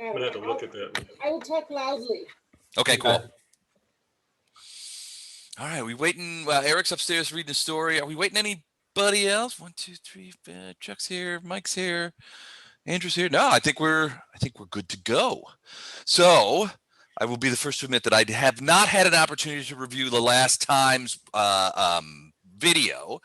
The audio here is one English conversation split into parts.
I'm gonna have to look at that. I will talk loudly. Okay, cool. All right, we waiting? Eric's upstairs reading a story. Are we waiting anybody else? 1, 2, 3. Chuck's here. Mike's here. Andrew's here. No, I think we're good to go. So I will be the first to admit that I have not had an opportunity to review the last time's video.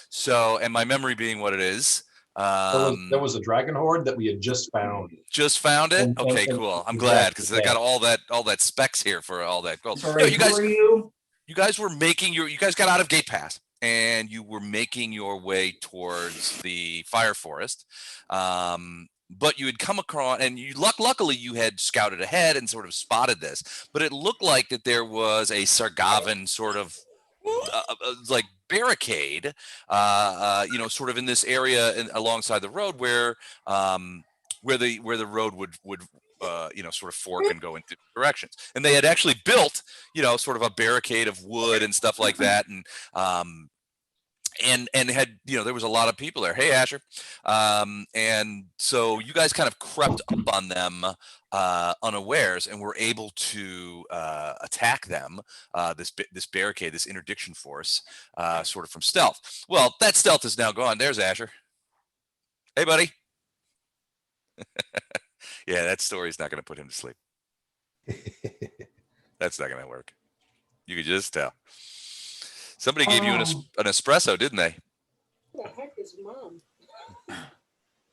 So, and my memory being what it is. There was a dragon horde that we had just found. Just found it. Okay, cool. I'm glad because I got all that specs here for all that gold. Sorry, you guys, you guys were making you guys got out of Gate Pass and you were making your way towards the Fire Forest. But you had come across, and you luckily you had scouted ahead and sort of spotted this. But it looked like that there was a Sargavan sort of like barricade, sort of in this area alongside the road where the road would sort of fork and go in different directions. And they had actually built, sort of a barricade of wood and stuff like that, and had, there was a lot of people there. Hey, Asher. And so you guys kind of crept up on them unawares and were able to attack them, this barricade, this interdiction force, sort of from stealth. Well, that stealth is now gone. There's Asher. Hey, buddy. Yeah, that story's not going to put him to sleep. That's not going to work. You could just tell. Somebody gave you an espresso, didn't they? Who the heck is Mom?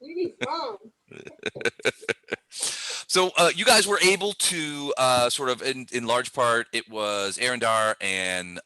We need Mom. So you guys were able to sort of, in large part, it was Arendar and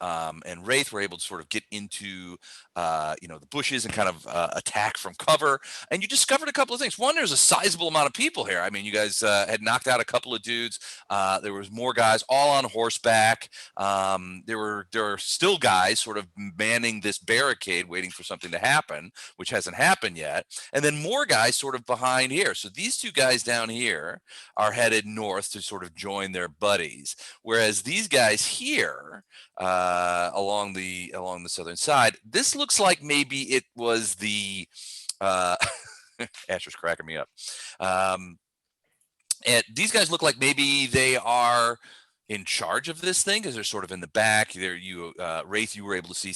Wraith were able to sort of get into the bushes and kind of attack from cover. And you discovered a couple of things. One, there's a sizable amount of people here. I mean, you guys had knocked out a couple of dudes. There was more guys all on horseback. There are still guys sort of manning this barricade, waiting for something to happen, which hasn't happened yet. And then more guys sort of behind here. So these two guys down here are headed north to sort of join their buddies, whereas these guys here along the southern side, this looks like maybe it was the Asher's cracking me up. And these guys look like maybe they are in charge of this thing because they're sort of in the back. There, Wraith, you were able to see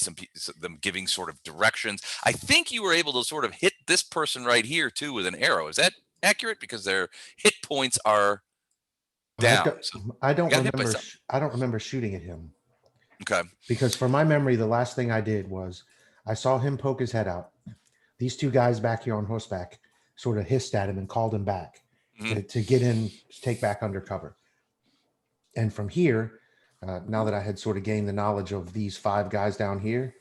them giving sort of directions. I think you were able to sort of hit this person right here too with an arrow. Is that accurate? Because their hit points are down. I don't remember shooting at him. Okay. Because from my memory, the last thing I did was I saw him poke his head out. These two guys back here on horseback sort of hissed at him and called him back to get in, to take back under cover. And from here, now that I had sort of gained the knowledge of these 5 guys down here,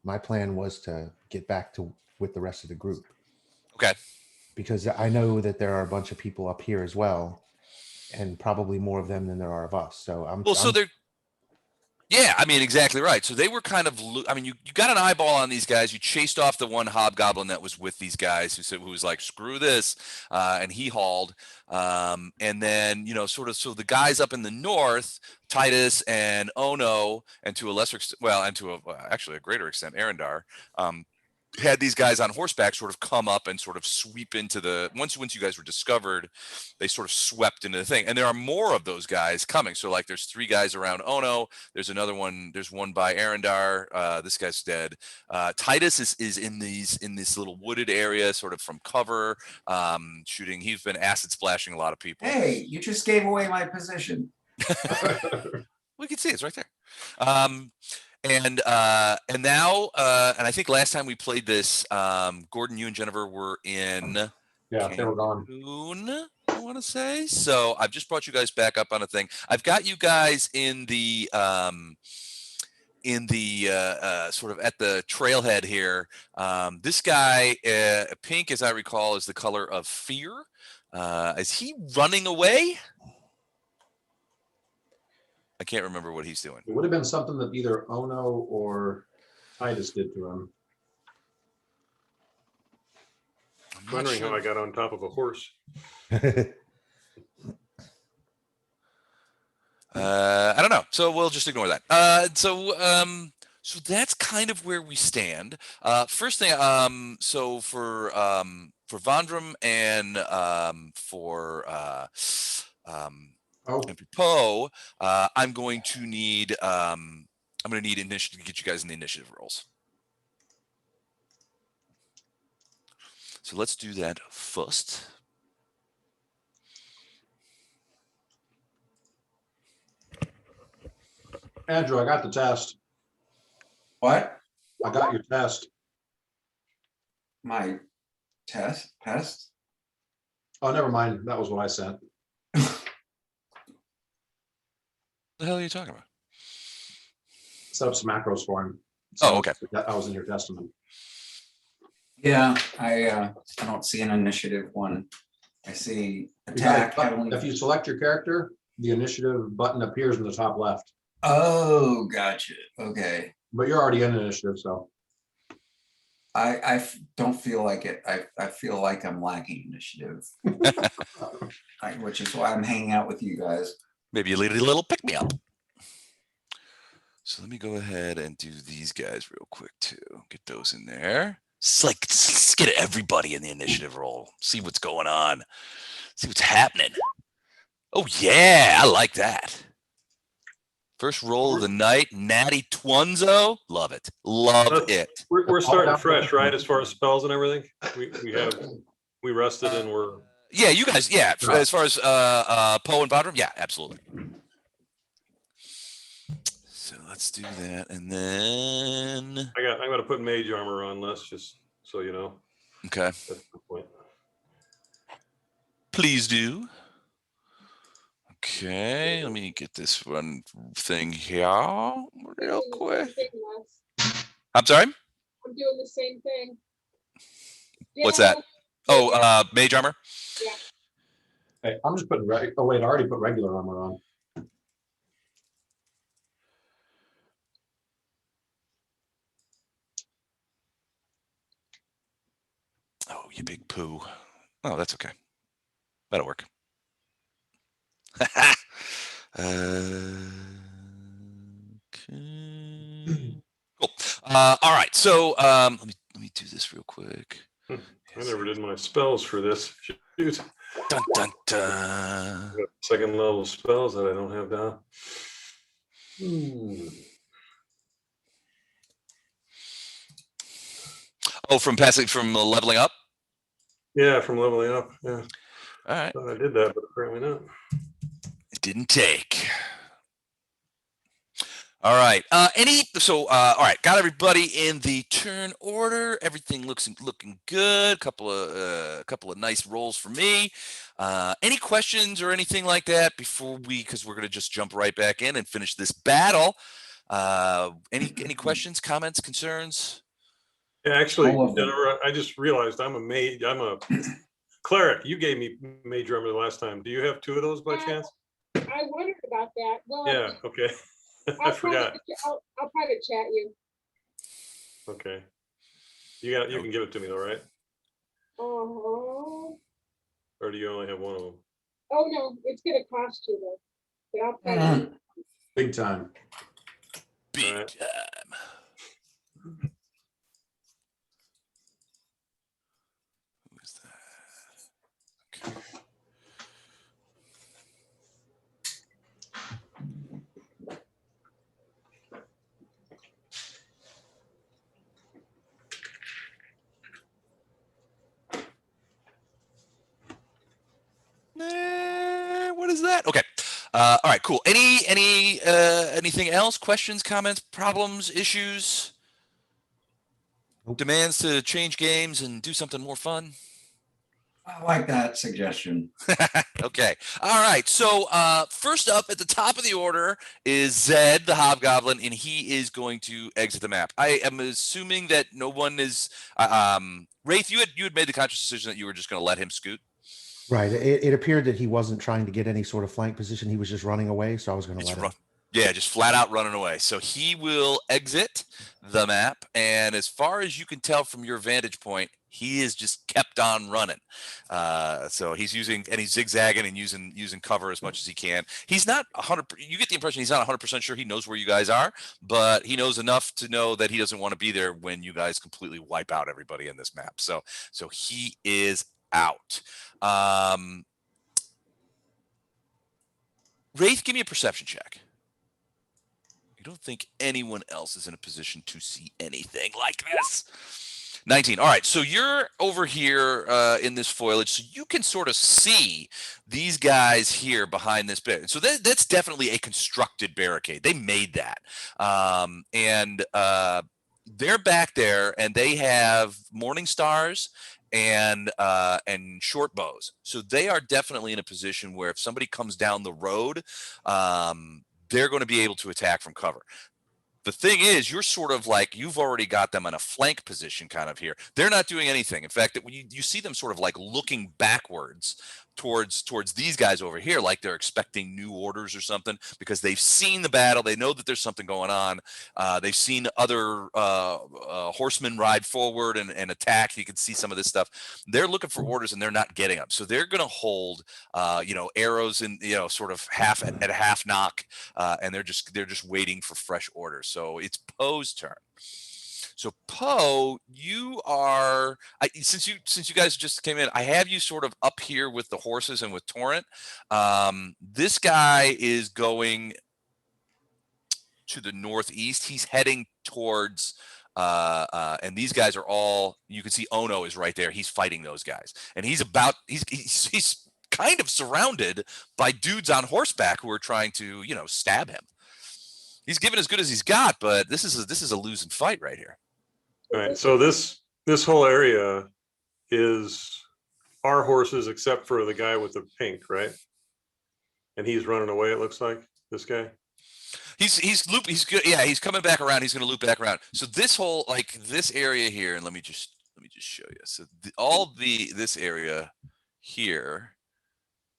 my plan was to get back with the rest of the group. Okay. Because I know that there are a bunch of people up here as well, and probably more of them than there are of us. So yeah, I mean, exactly right. So they were kind of, you got an eyeball on these guys. You chased off the one hobgoblin that was with these guys who was like, screw this. And he hauled. And then, so the guys up in the north, Titus and Ono, and to a lesser extent, actually a greater extent, Arendar, had these guys on horseback sort of come up and sort of sweep into the, once you guys were discovered, they sort of swept into the thing. And there are more of those guys coming. So like there's 3 guys around Ono. There's another one. There's one by Arendar. This guy's dead. Titus is in this little wooded area, sort of from cover, shooting. He's been acid splashing a lot of people. Hey, you just gave away my position. We can see it's right there. And now, and I think last time we played this, Gordon, you and Jennifer were in Cancun, they were gone. I want to say. So I've just brought you guys back up on a thing. I've got you guys in the sort of at the trailhead here. This guy, pink, as I recall, is the color of fear. Is he running away? I can't remember what he's doing. It would have been something that either Ono or Titus did to him. I'm wondering how I got on top of a horse. I don't know. So we'll just ignore that. So that's kind of where we stand. First thing, so for Vandrum and for and for Poe, I'm going to need initiative to get you guys in the initiative rolls. So let's do that first. Andrew, I got the test. What? I got your test. My test? Oh, never mind. That was what I sent. What the hell are you talking about? Set up some macros for him. Oh, okay. That was in your testament. Yeah, I don't see an initiative one. I see You attack. gotta- heavily- If you select your character, the initiative button appears in the top left. Oh, gotcha. Okay. But you're already in initiative, so. Don't feel like it. I feel like I'm lacking initiative, which is why I'm hanging out with you guys. Maybe you need a little pick me up. So let me go ahead and do these guys real quick too. Get those in there. Let's get everybody in the initiative roll. See what's going on. See what's happening. Oh yeah, I like that. First roll of the night, Natty Twunzo. Love it. Love it. We're starting fresh, right? As far as spells and everything, we rested and we're. Yeah, you guys. Yeah, as far as Poe and Bodrum, yeah, absolutely. So let's do that, and then I'm gonna put mage armor on. Les, just so you know. okay, That's the point. please do. Okay, let me get this one thing here real quick. I'm sorry. I'm doing the same thing. What's that? Oh, mage armor. Yeah. Hey, I'm just putting, oh wait, I already put regular armor on. Oh, you big poo. Oh, that's okay. That'll work. Okay. Cool. All right. So let me do this real quick. I never did my spells for this. Shoot. Dun dun dun. Second level spells that I don't have down. Oh, from leveling up. Yeah, from leveling up. Yeah. All right. Thought I did that, but apparently not. It didn't take. All right. All right. Got everybody in the turn order. Everything looking good. Couple of nice rolls for me. Any questions or anything like that before because we're gonna just jump right back in and finish this battle. Any questions, comments, concerns? Yeah, actually, All of them. Jennifer, I just realized I'm a mage. I'm a cleric. You gave me mage armor the last time. Do you have 2 of those by chance? I wondered about that. Well, Yeah. Okay. I forgot. I'll private chat you. Okay. You can give it to me though, right? Oh. Or do you only have one of them? Oh no, it's gonna cost you though. But I'll private. Big time. Big All right. time. Who is that? Okay. What is that? Okay. All right, cool. Anything else? Questions, comments, problems, issues? Nope. Demands to change games and do something more fun? I like that suggestion. Okay. All right. So first up at the top of the order is Zed, the Hobgoblin, and he is going to exit the map. I am assuming that no one is Wraith, you had made the conscious decision that you were just going to let him scoot. Right. It appeared that he wasn't trying to get any sort of flank position. He was just running away. So I was going to let him. Yeah, just flat out running away. So he will exit the map. And as far as you can tell from your vantage point, he is just kept on running. So he's zigzagging and using cover as much as he can. He's not 100. You get the impression he's not 100% sure he knows where you guys are, but he knows enough to know that he doesn't want to be there when you guys completely wipe out everybody in this map. So he is out. Wraith, give me a perception check. I don't think anyone else is in a position to see anything like this. 19. All right, so you're over here in this foliage, so you can sort of see these guys here behind this bit. So that's definitely a constructed barricade. They made that, and they're back there, and they have morning stars and short bows. So they are definitely in a position where if somebody comes down the road, they're going to be able to attack from cover. The thing is, you're sort of like, you've already got them in a flank position kind of here. They're not doing anything. In fact, when you see them sort of like looking backwards towards these guys over here, like they're expecting new orders or something, because they've seen the battle. They know that there's something going on. They've seen other horsemen ride forward and attack. You can see some of this stuff. They're looking for orders and they're not getting them. So they're going to hold, arrows in, sort of at a half knock, and they're just waiting for fresh orders. So it's Poe's turn. So Poe, you are since you guys just came in, I have you sort of up here with the horses and with Torrent. This guy is going to the northeast. He's heading towards and these guys are all, you can see Ono is right there. He's fighting those guys, and he's kind of surrounded by dudes on horseback who are trying to stab him. He's given as good as he's got, but this is a losing fight right here. All right, so this whole area is our horses except for the guy with the pink, right? And he's running away, it looks like, this guy. He's good. Yeah, he's coming back around. He's going to loop back around. So this whole, like, this area here, and let me just show you. So this area here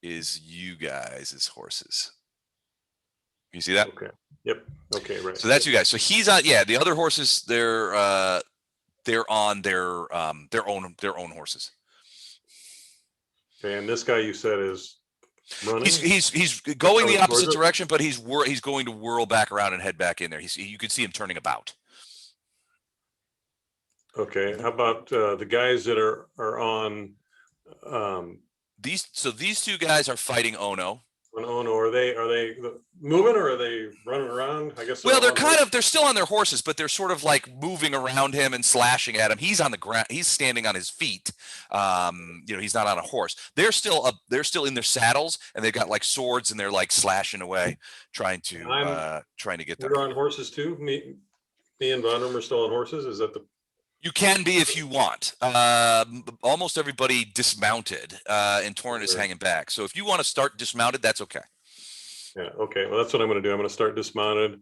is you guys as horses. You see that? Okay. Yep. Okay. Right. So that's you guys. So he's on. Yeah, the other horses, they're on their own horses. Okay, and this guy you said is running. He's going the opposite direction, but he's going to whirl back around and head back in there. You can see him turning about. Okay. How about the guys that are on these two guys are fighting Ono. Ono, are they moving or are they running around? I guess. Well, they're still on their horses, but they're sort of like moving around him and slashing at him. He's on the ground. He's standing on his feet. He's not on a horse. They're still in their saddles, and they've got like swords, and they're like slashing away, trying to get them. You're on horses too. Me and Vonrum are still on horses. Is that the? You can be if you want. Almost everybody dismounted, and Torrent is hanging back. So if you want to start dismounted, that's okay. Yeah. Okay. Well, that's what I'm going to do. I'm going to start dismounted.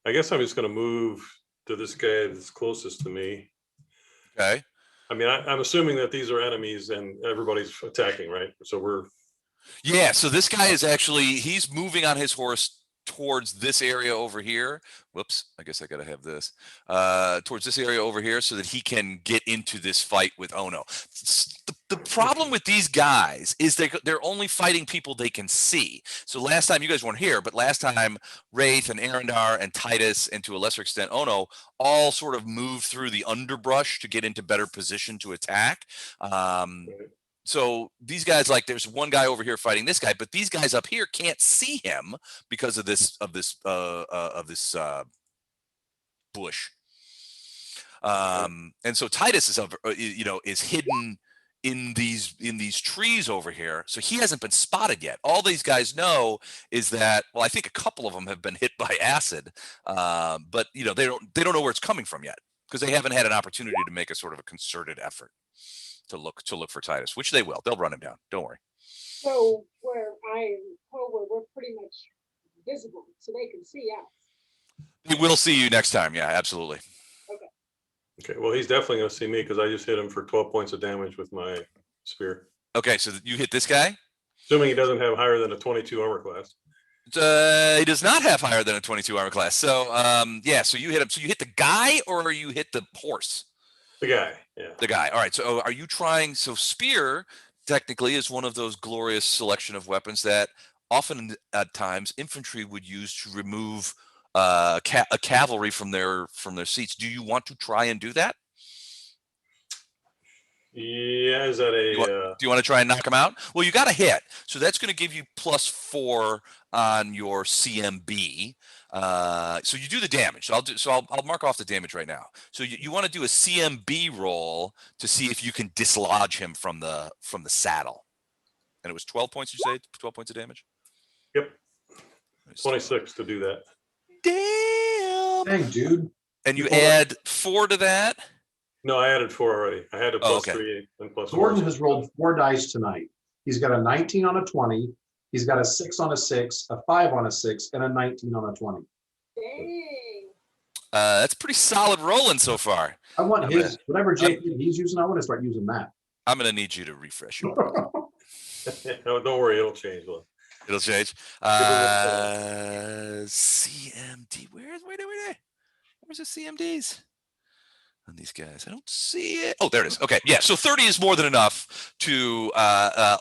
I guess I'm just going to move to this guy that's closest to me. Okay. I mean, I'm assuming that these are enemies and everybody's attacking, right? So we're. Yeah. So this guy is he's moving on his horse towards this area over here. Whoops, I guess I gotta have this towards this area over here so that he can get into this fight with Ono. The problem with these guys is they're only fighting people they can see. So last time, you guys weren't here, but last time Wraith and Arendar and Titus, and to a lesser extent Ono, all sort of moved through the underbrush to get into better position to attack. So these guys, like, there's one guy over here fighting this guy, but these guys up here can't see him because of this bush. And so Titus is hidden in these trees over here, so he hasn't been spotted yet. All these guys know is that, well, I think a couple of them have been hit by acid, but they don't know where it's coming from yet because they haven't had an opportunity to make a sort of a concerted effort to look for Titus, which they will. They'll run him down. Don't worry. So where we're pretty much visible, so they can see us. They will see you next time. Yeah, absolutely. Okay. Well, he's definitely going to see me because I just hit him for 12 points of damage with my spear. Okay, so you hit this guy? Assuming he doesn't have higher than a 22 armor class. He does not have higher than a 22 armor class. So so you hit him. So you hit the guy or you hit the horse? The guy, yeah. The guy. All right. So are you trying? So spear technically is one of those glorious selection of weapons that often at times infantry would use to remove a cavalry from their seats. Do you want to try and do that? Yeah, is that You want- a, Do you want to try and knock him out? Well, you got to hit, so that's going to give you +4 on your CMB. So you do the damage. I'll mark off the damage right now. So you want to do a CMB roll to see if you can dislodge him from the saddle. And it was 12 points. You say 12 points of damage. yep, 26 to do that. Damn. Dang, dude. And you You pulled up- add 4 to that. No, I added 4 already. I had a Oh, plus okay. 3 and plus 4. Gordon has rolled 4 dice tonight. He's got a 19 on a 20. He's got a 6 on a 6, a 5 on a 6, and a 19 on a 20. Dang. That's pretty solid rolling so far. I want I'm his, whatever JP he's using, I want to start using that. I'm going to need you to refresh your roll. No, don't worry, it'll change. Look. It'll change. it a CMD. Where's the CMDs on these guys? I don't see it. Oh, there it is. Okay, yeah. So 30 is more than enough to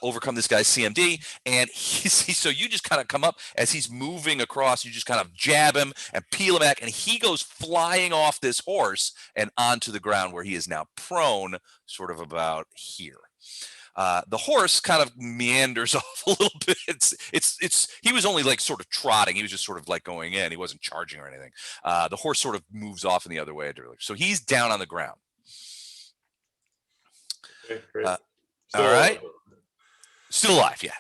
overcome this guy's CMD, and so you just kind of come up as he's moving across. You just kind of jab him and peel him back, and he goes flying off this horse and onto the ground where he is now prone, sort of about here. The horse kind of meanders off a little bit. He was only like sort of trotting. He was just sort of like going in. He wasn't charging or anything. The horse sort of moves off in the other way. So he's down on the ground. Okay, great. All Still right. alive. Still alive, yeah.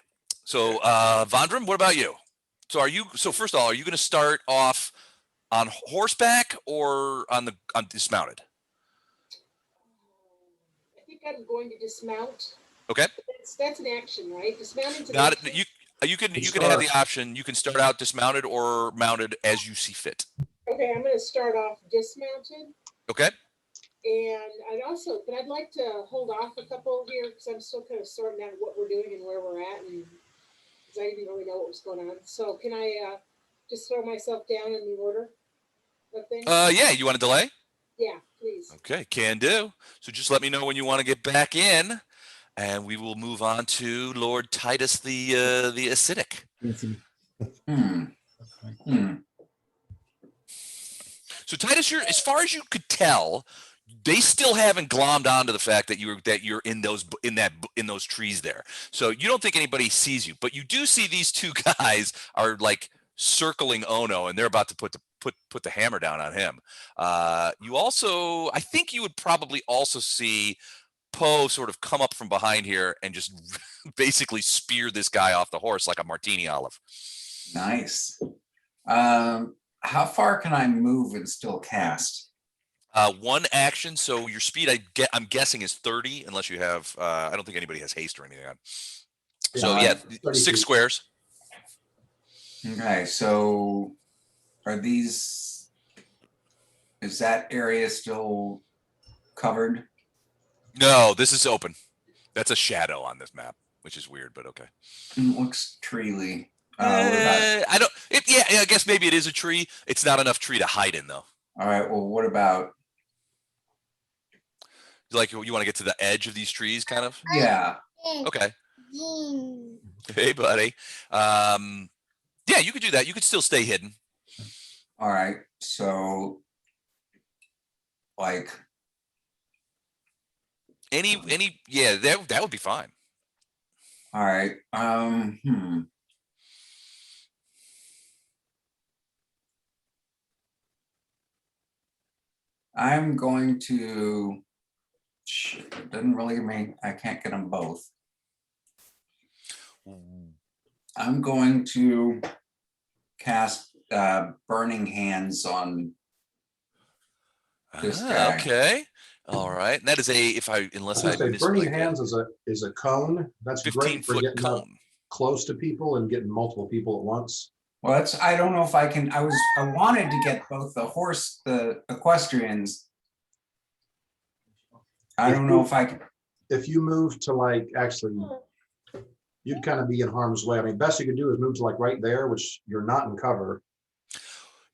So Vondram, what about you? So first of all, are you going to start off on horseback or on dismounted? I think I'm going to dismount. Okay. That's an action, right? Dismounting's an Not action. you can have the option. You can start out dismounted or mounted as you see fit. Okay, I'm gonna start off dismounted. Okay. And I'd like to hold off a couple here because I'm still kind of sorting out what we're doing and where we're at, and because I didn't really know what was going on. So can I just throw myself down in the order of things? Yeah. You want to delay? Yeah, please. Okay, can do. So just let me know when you want to get back in, and we will move on to Lord Titus the acidic. Hmm. Hmm. So Titus, as far as you could tell, they still haven't glommed onto the fact that you're in those trees there. So you don't think anybody sees you, but you do see these two guys are like circling Ono, and they're about to put the hammer down on him. You also, I think you would probably also see Poe sort of come up from behind here and just basically spear this guy off the horse like a martini olive. Nice. How far can I move and still cast? One action. So your speed, I'm guessing, is 30, unless you have. I don't think anybody has haste or anything on. So yeah, 30 6 feet. squares. Okay, so is that area still covered? No, this is open. That's a shadow on this map, which is weird, but okay. It looks treely. What about, I don't. Yeah, I guess maybe it is a tree. It's not enough tree to hide in, though. all right, well, what about, Like, you want to get to the edge of these trees, kind of. yeah, Okay. Hey, buddy. Yeah, you could do that. You could still stay hidden. all right, so like, Yeah, that would be fine. all right, I'm going to, shit, it doesn't really mean I can't get them both. I'm going to cast Burning Hands on this guy. Okay. All right. And that is unless I Burning misclick hands it, is a cone. That's 15 great for foot getting up cone. close to people and getting multiple people at once. Well, I don't know if I can, I wanted to get both the equestrians. I don't know if I can, If you move to like, actually, you'd kind of be in harm's way. I mean, best you could do is move to like right there, which you're not in cover.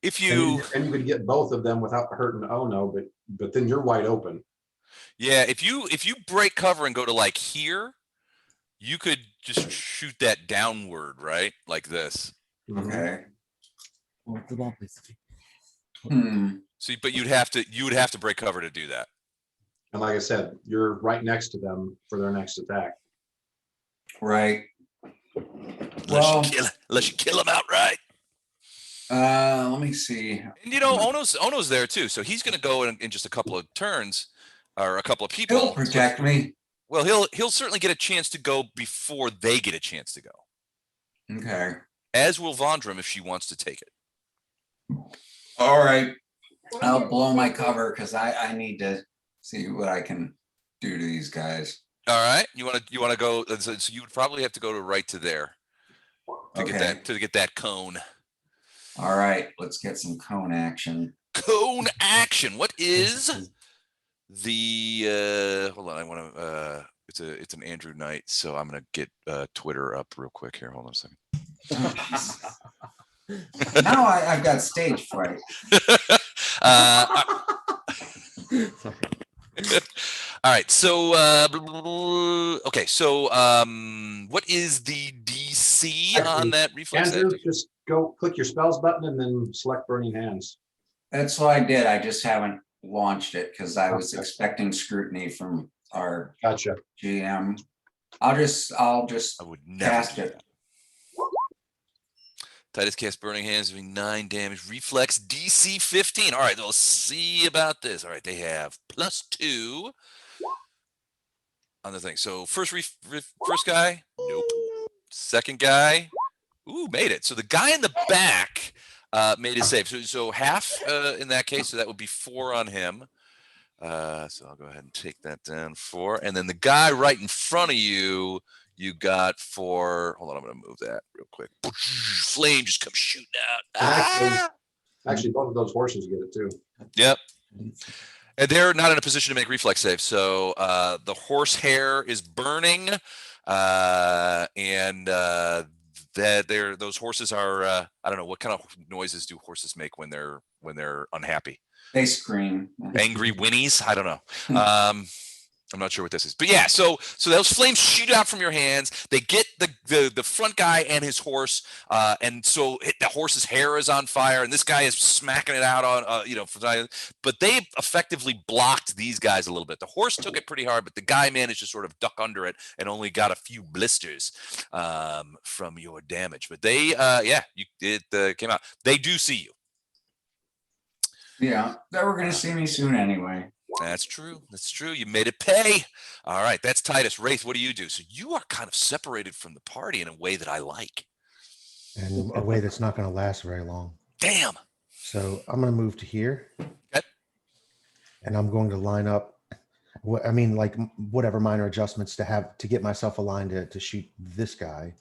If And you, you could get both of them without hurting Ono, but then you're wide open. yeah, if you break cover and go to like here, you could just shoot that downward, right? Like this. okay. So, but you'd have to break cover to do that. And like I said, you're right next to them for their next attack. Right. Unless Well, you kill him outright. let me see. And you know, Ono's there too, so he's going to go in just a couple of turns, or a couple of people. He'll protect me. Well, he'll certainly get a chance to go before they get a chance to go. Okay. As will Vondram if she wants to take it. All right. I'll blow my cover because I need to see what I can do to these guys. All right, you want to go? So you would probably have to go right to there to get that cone. All right, let's get some cone action. Cone action. What is the? Hold on, I want to. It's an Andrew Knight, so I'm gonna get Twitter up real quick here. Hold on a second. Now I've got stage fright. All right. So, okay. So, what is the DC on that reflex? Andrew, just go click your spells button and then select Burning Hands. That's what I did. I just haven't launched it because I was Okay. expecting scrutiny from our Gotcha. GM. I'll just I would never cast do it. that. Titus cast Burning Hands doing 9 damage. Reflex DC 15. All right, let's see about this. All right, they have +2 on the thing. So first guy, nope. Second guy, ooh, made it. So the guy in the back made his save. So half in that case. So that would be 4 on him. So I'll go ahead and take that down 4. And then the guy right in front of you. You got 4. Hold on, I'm going to move that real quick. Flame just comes shooting out. Actually, both of those horses get it too. Yep. And they're not in a position to make reflex saves. So the horse hair is burning, and those horses are. I don't know what kind of noises do horses make when they're unhappy. They scream. Angry whinnies. I don't know. I'm not sure what this is, but yeah. So those flames shoot out from your hands. They get the front guy and his horse, and so the horse's hair is on fire, and this guy is smacking it out on but they effectively blocked these guys a little bit. The horse took it pretty hard, but the guy managed to sort of duck under it and only got a few blisters from your damage. But they it came out. They do see you. Yeah, they were going to see me soon anyway. That's true. That's true. You made it pay. All right. That's Titus. Wraith, what do you do? So you are kind of separated from the party in a way that I like. And a way that's not going to last very long. Damn. So I'm going to move to here. Okay. And I'm going to line up, whatever minor adjustments to get myself aligned to shoot this guy.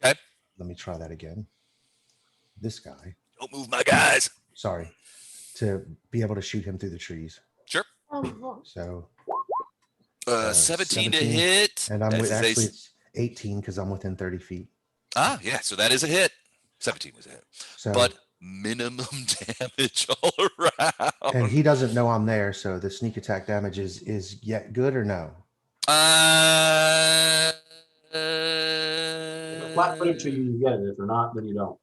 Okay. Let me try that again. This guy. Don't move my guys. Sorry. To be able to shoot him through the trees. Sure. So 17 to hit. And actually it's 18 because I'm within 30 feet. Ah, yeah. So that is a hit. 17 was a hit. So, but minimum damage all around. And he doesn't know I'm there, so the sneak attack damage is yet good or no? Flat-footed to you get it. If you're not, then you don't.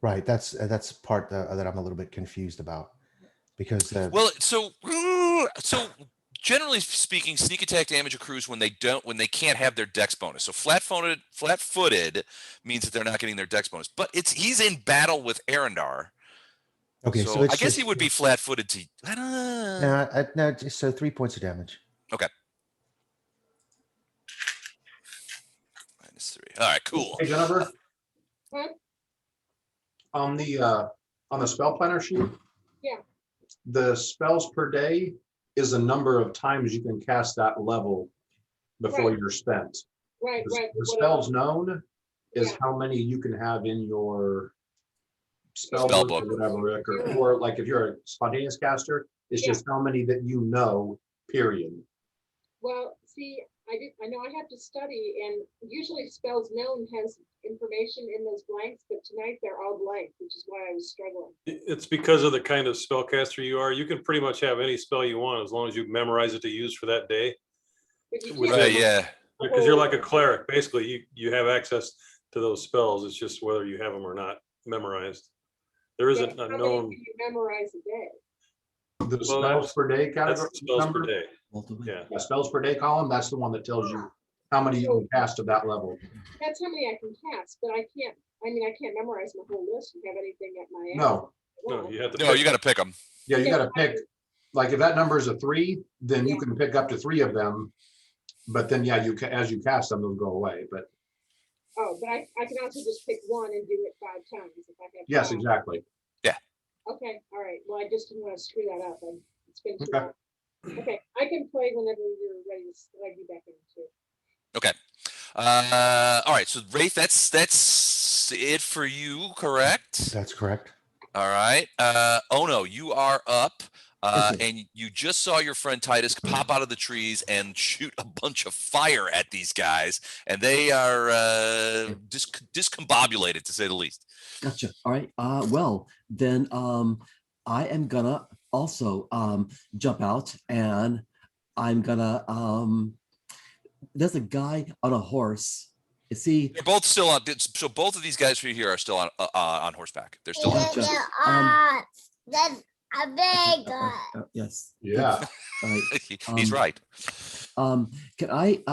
Right. That's part that I'm a little bit confused about. Because so generally speaking, sneak attack damage accrues when they can't have their dex bonus. So flat-footed means that they're not getting their dex bonus. But he's in battle with Arendar. Okay, so I guess he would be flat-footed to. I don't know. No, so 3 points of damage. Okay. -3. All right, cool. Hey Jennifer. What? On the spell planner sheet. Yeah. The spells per day is a number of times you can cast that level before Right. you're spent. Right, right. The spells known is Yeah. how many you can have in your spell Spell book book. or whatever, or like if you're a spontaneous caster, it's Yeah. just how many that you know, period. Well, see, I know I have to study, and usually spells known has information in those blanks, but tonight they're all blank, which is why I was struggling. It's because of the kind of spellcaster you are. You can pretty much have any spell you want as long as you memorize it to use for that day. But you Right, can't- Right, yeah. Because you're like a cleric. Basically, you have access to those spells. It's just whether you have them or not memorized. There Yeah, isn't how a many known. can you memorize a day? The Well, spells per day That's category the spells per number? day. Multiple. Yeah. The spells per day column, that's the one that tells you how many you can cast at that level. That's how many I can cast, but I can't memorize my whole list and have anything at my. No, No, you have to. No, pick you got to pick them. yeah, you Yeah. gotta pick, like if that number is a 3, then you Yeah. can pick up to 3 of them. But then, yeah, as you cast them, they'll go away, but Oh, but I can also just pick one and do it 5 times if I have. yes, 5. exactly. Okay, all right. Well, I just didn't want to screw that up. It's been too Okay. long. Okay, I can play whenever you're ready to slide you back in too. Okay. All right. So Wraith, that's it for you, correct? That's correct. All right. Ono, you are up. Yes, sir. And you just saw your friend Titus pop out of the trees and shoot a bunch of fire at these guys, and they are discombobulated, to say the least. Gotcha. All right. Well, then I am gonna also jump out, and I'm gonna there's a guy on a horse. Is he? They're both still on. So both of these guys for you here are still on horseback. They're still on. Gotcha. That's a big Yes. Yeah. All right. He's right. Can I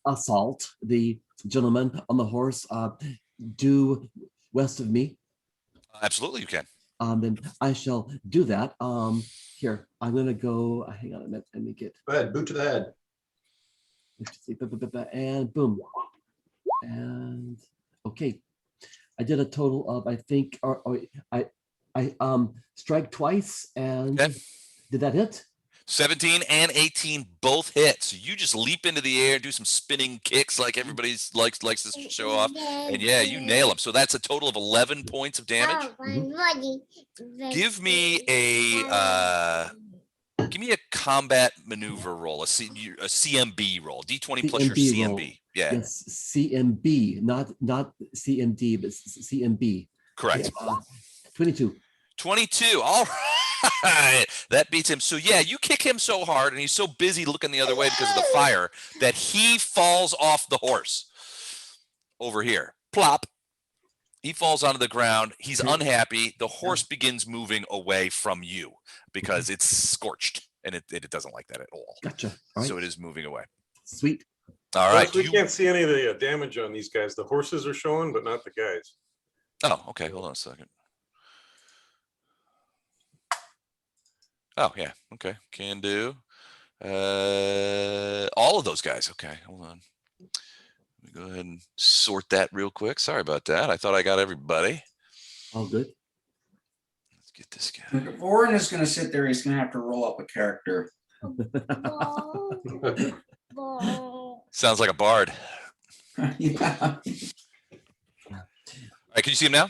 assault the gentleman on the horse due west of me? Absolutely, you can. Then I shall do that. Here, I'm gonna go. Hang on a minute. Let me get. Go ahead, boot to the head. Let's see, and boom, and okay. I did a total of, I think, I strike twice, and Okay. did that hit? 17 and 18 both hit. So you just leap into the air, do some spinning kicks like everybody likes to show off, and yeah, you nail him. So that's a total of 11 points of damage. Give me a combat maneuver roll, a CMB roll, D20 plus your CMB roll. CMB. Yeah, Yes, CMB, not CMD, but CMB. correct. 22. 22. All right. That beats him. So yeah, you kick him so hard and he's so busy looking the other way because of the fire that he falls off the horse over here. Plop. He falls onto the ground. He's unhappy. The horse begins moving away from you because it's scorched and it doesn't like that at all. Gotcha. All right. So it is moving away. Sweet. All right. We can't see any of the damage on these guys. The horses are showing, but not the guys. Oh, okay. Hold on a second. Oh, yeah. Okay. Can do. All of those guys. Okay. Hold on. Let me go ahead and sort that real quick. Sorry about that. I thought I got everybody. All good. Let's get this guy. Warren is gonna sit there, he's gonna have to roll up a character. Sounds like a bard. Yeah. All right. Can you see him now?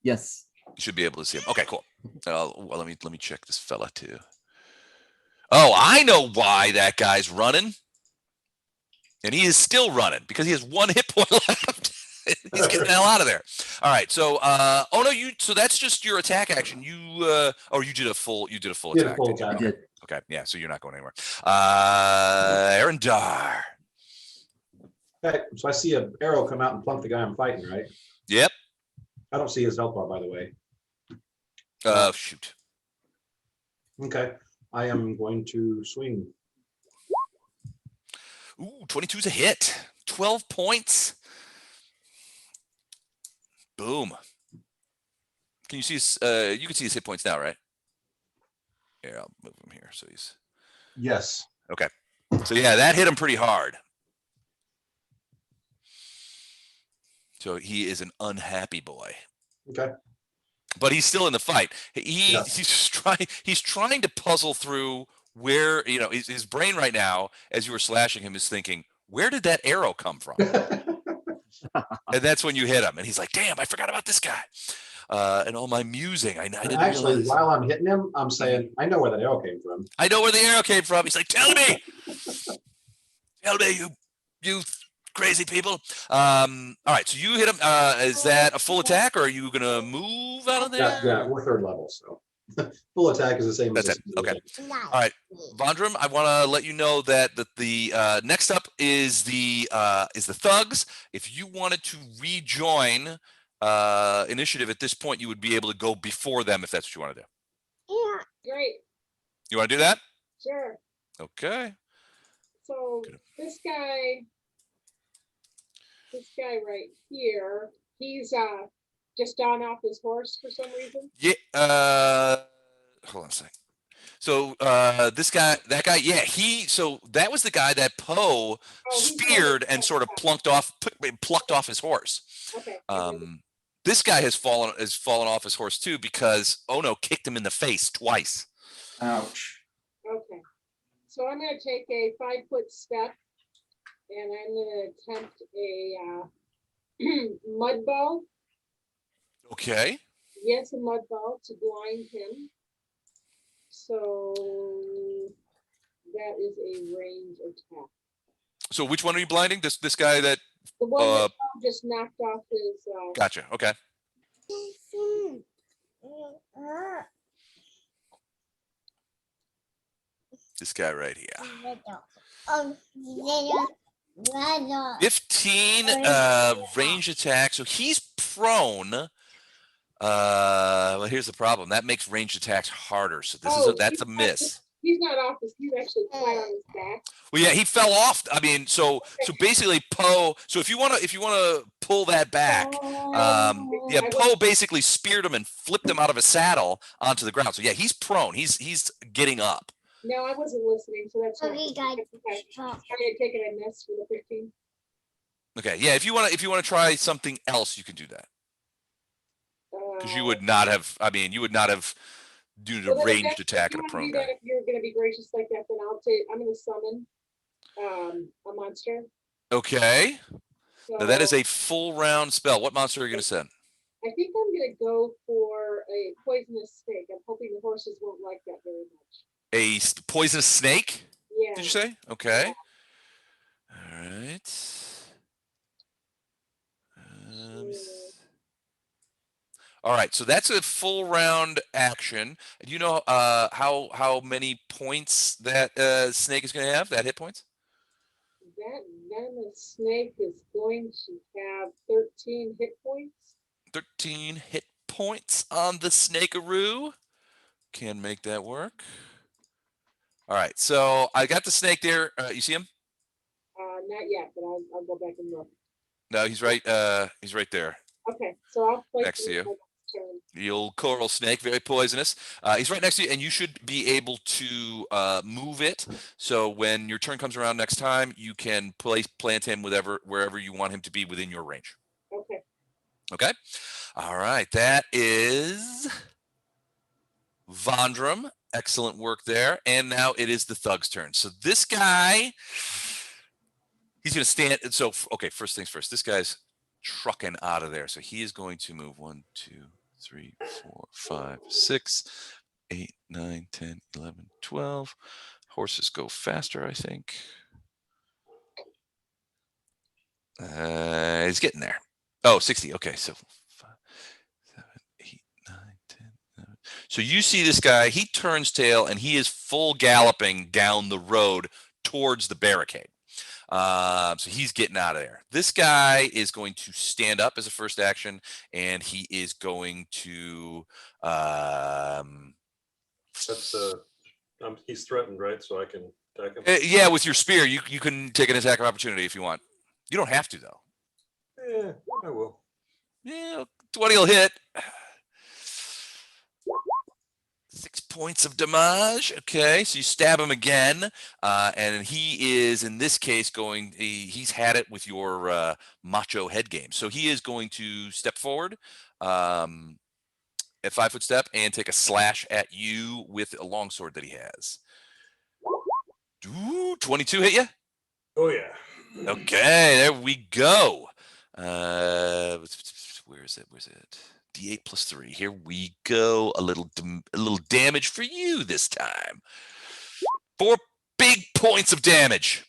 Yes. You should be able to see him. Okay, cool. Well, let me check this fella too. Oh, I know why that guy's running. And he is still running because he has 1 hit point left. He's getting the hell out of there. All right. So oh no, so that's just your attack action. You did a full Did a attack. full didn't you? attack. I did. Okay, yeah, so you're not going anywhere. Arendar. Okay, so I see an arrow come out and plunk the guy I'm fighting, right? Yep. I don't see his health bar, by the way. Shoot. Okay, I am going to swing. Ooh, 22 is a hit. 12 points. Boom. Can you see his, you can see his hit points now, right? Here, I'll move him here. So he's Yes. okay. So yeah, that hit him pretty hard. So he is an unhappy boy. Okay. But he's still in the fight. Yes. He's trying to puzzle through where, you know, his brain right now, as you were slashing him, is thinking, where did that arrow come from? And that's when you hit him. And he's like, damn, I forgot about this guy. And all my musing, I didn't Actually, realize. while I'm hitting him, I'm saying, I know where that arrow came from. I know where the arrow came from. He's like, tell me, you crazy people. All right, so you hit him. Is that a full attack, or are you gonna move out of there? Yeah, we're 3rd level, so full attack is the same. That's as it. Okay. All right, Vondrum, I want to let you know that the next up is the thugs. If you wanted to rejoin initiative at this point, you would be able to go before them if that's what you want to do. Great, You want to do that? sure. Okay. So this guy right here, he's just on off his horse for some reason. Yeah. Hold on a second. So that guy, yeah, so that was the guy that Poe speared and sort of plucked off his horse. Okay. This guy has fallen off his horse too because Ono kicked him in the face twice. Ouch. Okay. So I'm going to take a 5-foot step, and I'm going to attempt a mud ball. Okay. Yes, a mud ball to blind him. So that is a range attack. So which one are you blinding? This guy that The one that just knocked off his. Gotcha. Okay. This guy right here. 15 range attack. So he's prone. Well, here's the problem. That makes ranged attacks harder. So that's a miss. He's not off his. He's actually flat on his back. Well, yeah, he fell off. I mean, so basically Poe. So if you wanna pull that back, yeah, Poe basically speared him and flipped him out of his saddle onto the ground. So yeah, he's prone. He's getting up. No, I wasn't listening. So that's Okay, guys. okay. I'm gonna take it a miss for the 15. Okay, yeah. If you wanna try something else, you can do that. Because you would not have. I mean, you would not have due to ranged attack and a prone guy. If you're going to be gracious like that, then I'm going to summon a monster. Okay. So Now that is a full round spell. What monster are you going to send? I think I'm going to go for a poisonous snake. I'm hoping the horses won't like that very much. A poisonous snake? Yeah. Did you say? Okay. Yeah. All right. All right, so that's a full round action. Do you know how many points that snake is going to have? That hit points? That venomous snake is going to have 13 hit points. 13 hit points on the snakearoo. Can make that work. All right, so I got the snake there. You see him? Not yet, but I'll go back and look. No, he's right there. Okay, so I'll place Next to you. turn. The old coral snake, very poisonous. He's right next to you, and you should be able to move it. So when your turn comes around next time, you can plant him wherever you want him to be within your range. Okay. Okay. All right. That is Vondrum. Excellent work there. And now it is the thug's turn. So this guy, he's going to stand. So, okay, first things first. This guy's trucking out of there. So he is going to move 1, 2, 3, 4, 5, 6, 8, 9, 10, 11, 12. Horses go faster, I think. He's getting there. Oh, 60. Okay, so 5, 7, 8, 9, 10, 11. So you see this guy, he turns tail and he is full galloping down the road towards the barricade. So he's getting out of there. This guy is going to stand up as a first action, and he is going to. He's threatened, right? So I can attack him. Yeah, with your spear, you can take an attack of opportunity if you want. You don't have to though. Yeah, I will. Yeah, 20 will hit. 6 points of damage. Okay, so you stab him again, and he is in this case he's had it with your macho head game. So he is going to step forward at 5-foot step and take a slash at you with a longsword that he has. Ooh, 22 hit you? Oh yeah. Okay, there we go. Where is it? D8 plus 3. Here we go. A little damage for you this time. 4 big points of damage.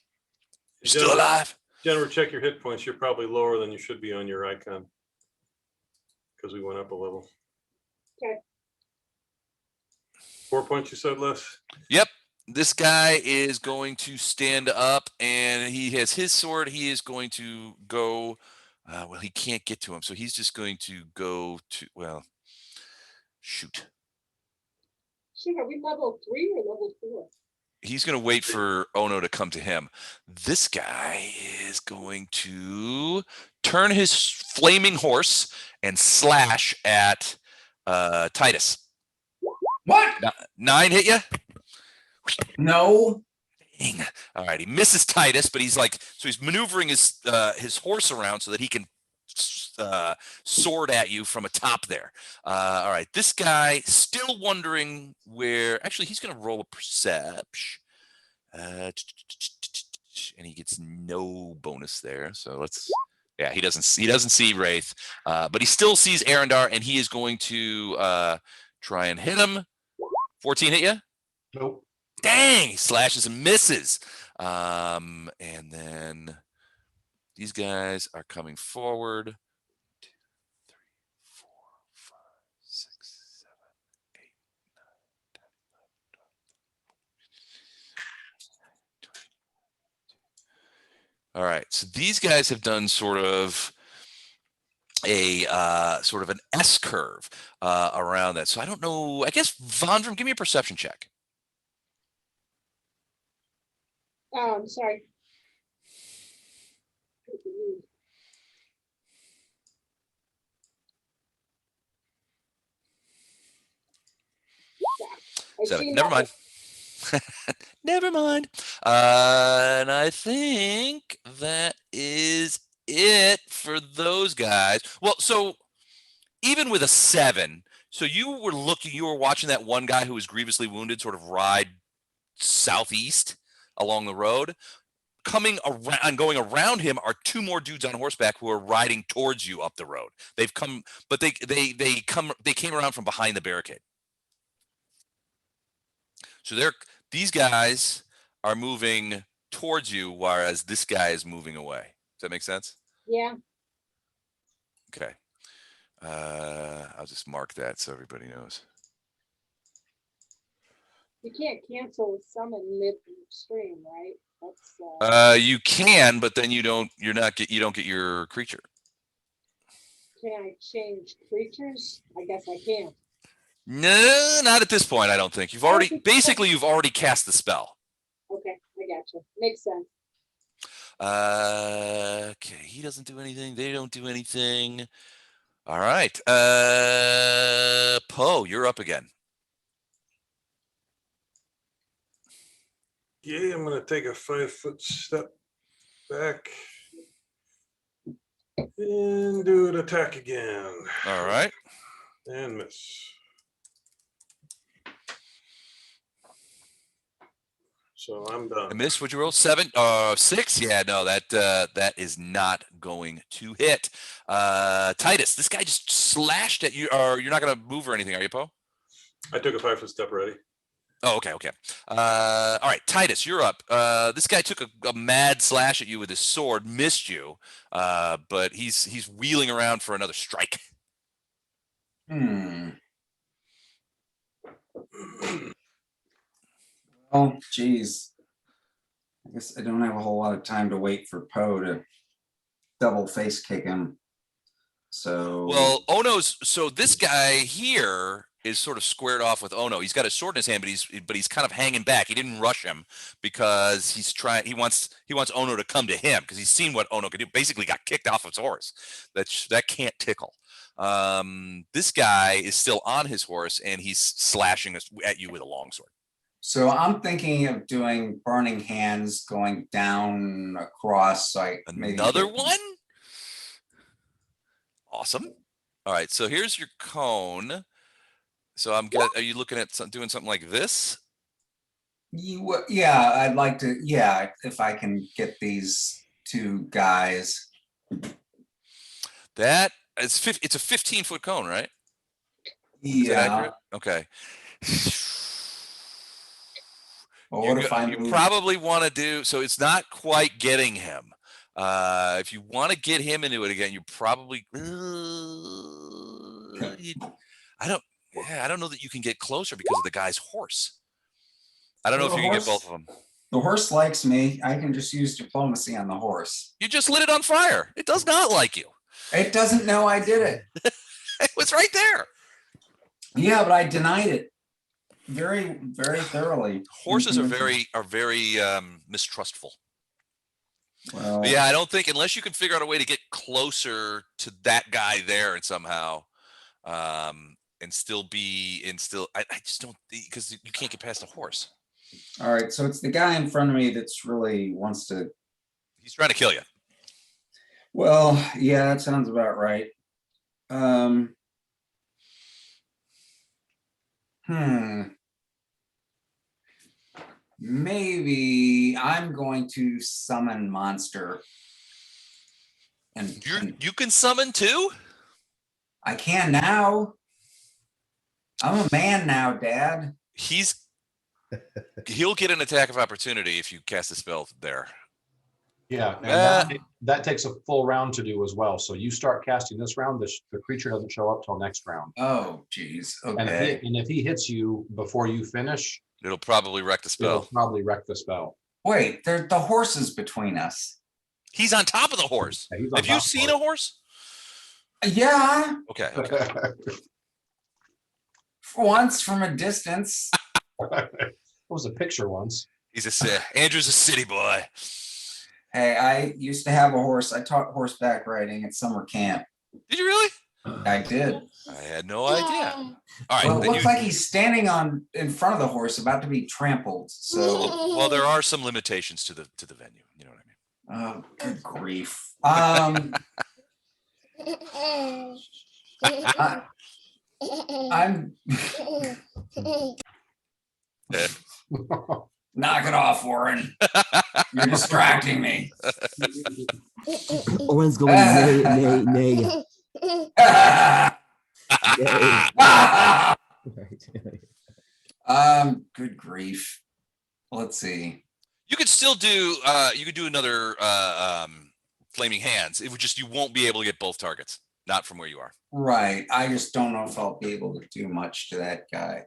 You're still alive? Jennifer, check your hit points. You're probably lower than you should be on your icon because we went up a level. Okay. 4 points, you said, Les? Yep. This guy is going to stand up, and he has his sword. He is going to go Well, he can't get to him, so he's just going to go to, well, shoot. Shit, are we level 3 or level 4? He's going to wait for Ono to come to him. This guy is going to turn his flaming horse and slash at Titus. What? 9 hit you? No. Dang. All right, he misses Titus, but he's like, so he's maneuvering his horse around so that he can sword at you from atop there. All right, this guy still wondering where. Actually, he's going to roll a perception, and he gets no bonus there. So let's. Yeah, he doesn't see Wraith, but he still sees Arendar, and he is going to try and hit him. 14 hit you? Nope. Dang, he slashes and misses. And then these guys are coming forward. 1, 2, 3, 4, 5, 6, 7, 8, 9, 10, 11, 12. All right, so these guys have done sort of an S curve around that. So I don't know. I guess Vondram, give me a perception check. Sorry. I 7. see Never nothing. mind. Never mind. And I think that is it for those guys. Well, so even with a 7, so you were watching that one guy who was grievously wounded sort of ride southeast along the road. Coming around and going around him are 2 more dudes on horseback who are riding towards you up the road. They've come, but they came around from behind the barricade. So these guys are moving towards you, whereas this guy is moving away. Does that make sense? Yeah. Okay. I'll just mark that so everybody knows. You can't cancel a summon mid-stream, right? That's You can, but then you don't get your creature. Can I change creatures? I guess I can. No, not at this point. I don't think you've already cast the spell. Okay, I gotcha. Makes sense. Okay, he doesn't do anything. They don't do anything. All right. Poe, you're up again. Yeah, I'm gonna take a 5-foot step back and do an attack again. All right. And miss. So I'm done. I missed. What'd you roll? 7? 6? Yeah, no, that is not going to hit. Titus, this guy just slashed at you. Or you're not gonna move or anything, are you, Poe? I took a 5-foot step already. Oh, okay. All right, Titus, you're up. This guy took a mad slash at you with his sword, missed you, but he's wheeling around for another strike. Oh, geez. I guess I don't have a whole lot of time to wait for Poe to double face kick him. So Well, so this guy here is sort of squared off with Ono. He's got his sword in his hand, but he's kind of hanging back. He didn't rush him because he wants Ono to come to him because he's seen what Ono can do. Basically got kicked off his horse. That can't tickle. This guy is still on his horse and he's slashing at you with a longsword. So I'm thinking of doing burning hands going down across, like another one. Awesome. All right, so here's your cone. So are you looking at doing something like this? Yeah, I'd like to. Yeah, if I can get these 2 guys. That is it's a 15-foot cone, right? Yeah. Okay. Well, what if I you probably want to do so. It's not quite getting him. If you want to get him into it again, you probably. I don't know that you can get closer because of the guy's horse. I don't know if you can get both of them. The horse likes me. I can just use diplomacy on the horse. You just lit it on fire. It does not like you. It doesn't know I did it. It was right there. Yeah, but I denied it very, very thoroughly. Horses are Mm-hmm. very mistrustful. Well, But yeah, I don't think unless you can figure out a way to get closer to that guy there and somehow, and still I just don't, because you can't get past a horse. all right. So it's the guy in front of me that's really wants to. He's trying to kill you. Well, yeah, that sounds about right. Maybe I'm going to summon monster. And You can summon too? I can now. I'm a man now, Dad. He'll get an attack of opportunity if you cast a spell there. Yeah, and that takes a full round to do as well. So you start casting this round, the creature doesn't show up till next round. Oh, geez. And Okay. if he hits you before you finish, It'll probably wreck the it'll spell. probably wreck the spell. Wait, there's the horses between us. He's on top of the horse. Yeah, he's on Have you top of seen it. a horse? Yeah, Okay. once from a distance. It was a picture once. Andrew's a city boy. Hey, I used to have a horse. I taught horseback riding at summer camp. Did you really? I did. I had no idea. All right. Well, it then looks like he's standing in front of the horse, about to be trampled. So, well, there are some limitations to the venue. You know what I mean? oh, good grief. I'm knock it off, Warren. You're distracting me. Oren's going nay, nay, nay. Good grief. Let's see. You could still do. You could do another flaming hands. It would just you won't be able to get both targets. Not from where you are. Right. I just don't know if I'll be able to do much to that guy.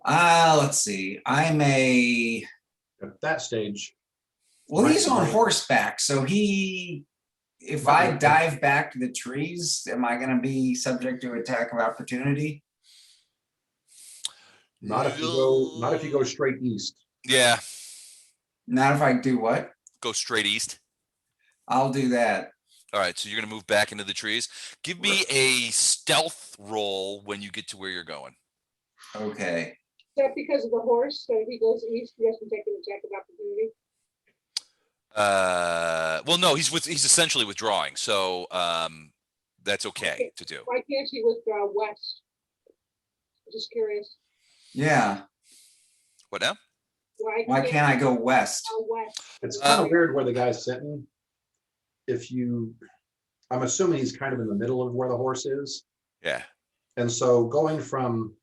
Let's see. I'm a. At that stage, Well, he's on horseback, so if I dive back to the trees, am I going to be subject to attack of opportunity? not if you go straight east. Yeah. Not if I do what? Go straight east. I'll do that. All right. So you're gonna move back into the trees. Give me a stealth roll when you get to where you're going. Okay. Is that because of the horse? So if he goes east, he has to take an attack of opportunity? Well, no, he's essentially withdrawing, so that's okay to do. Why can't he withdraw west? Just curious. Yeah. What now? Why can't I go west? Go west? It's kind of weird where the guy's sitting. I'm assuming he's kind of in the middle of where the horse is. Yeah. And so going from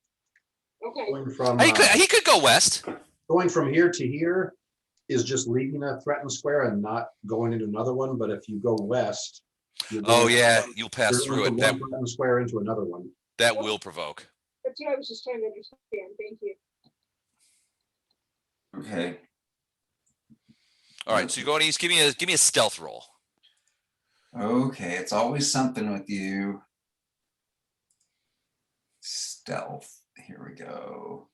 He could go west. going from here to here is just leaving a threatened square and not going into another one. But if you go west, Oh yeah, you'll pass you're through going it. from one threatened square into another one. That will provoke. That's what I was just trying to understand. Thank you. Okay. All right, so you're going east. Give me a stealth roll. Okay. It's always something with you. Stealth. Here we go.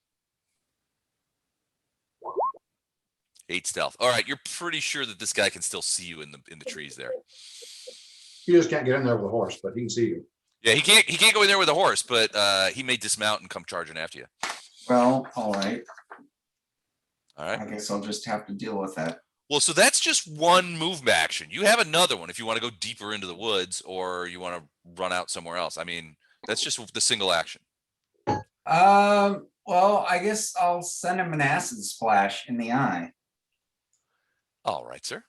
8 stealth. All right, you're pretty sure that this guy can still see you in the trees there. You just can't get in there with a horse, but he can see you. Yeah, he can't go in there with a horse, but he may dismount and come charging after you. Well, all right. All right. I guess I'll just have to deal with that. Well, so that's just one move action. You have another one if you want to go deeper into the woods or you want to run out somewhere else. I mean, that's just the single action. Well, I guess I'll send him an acid splash in the eye. All right, sir.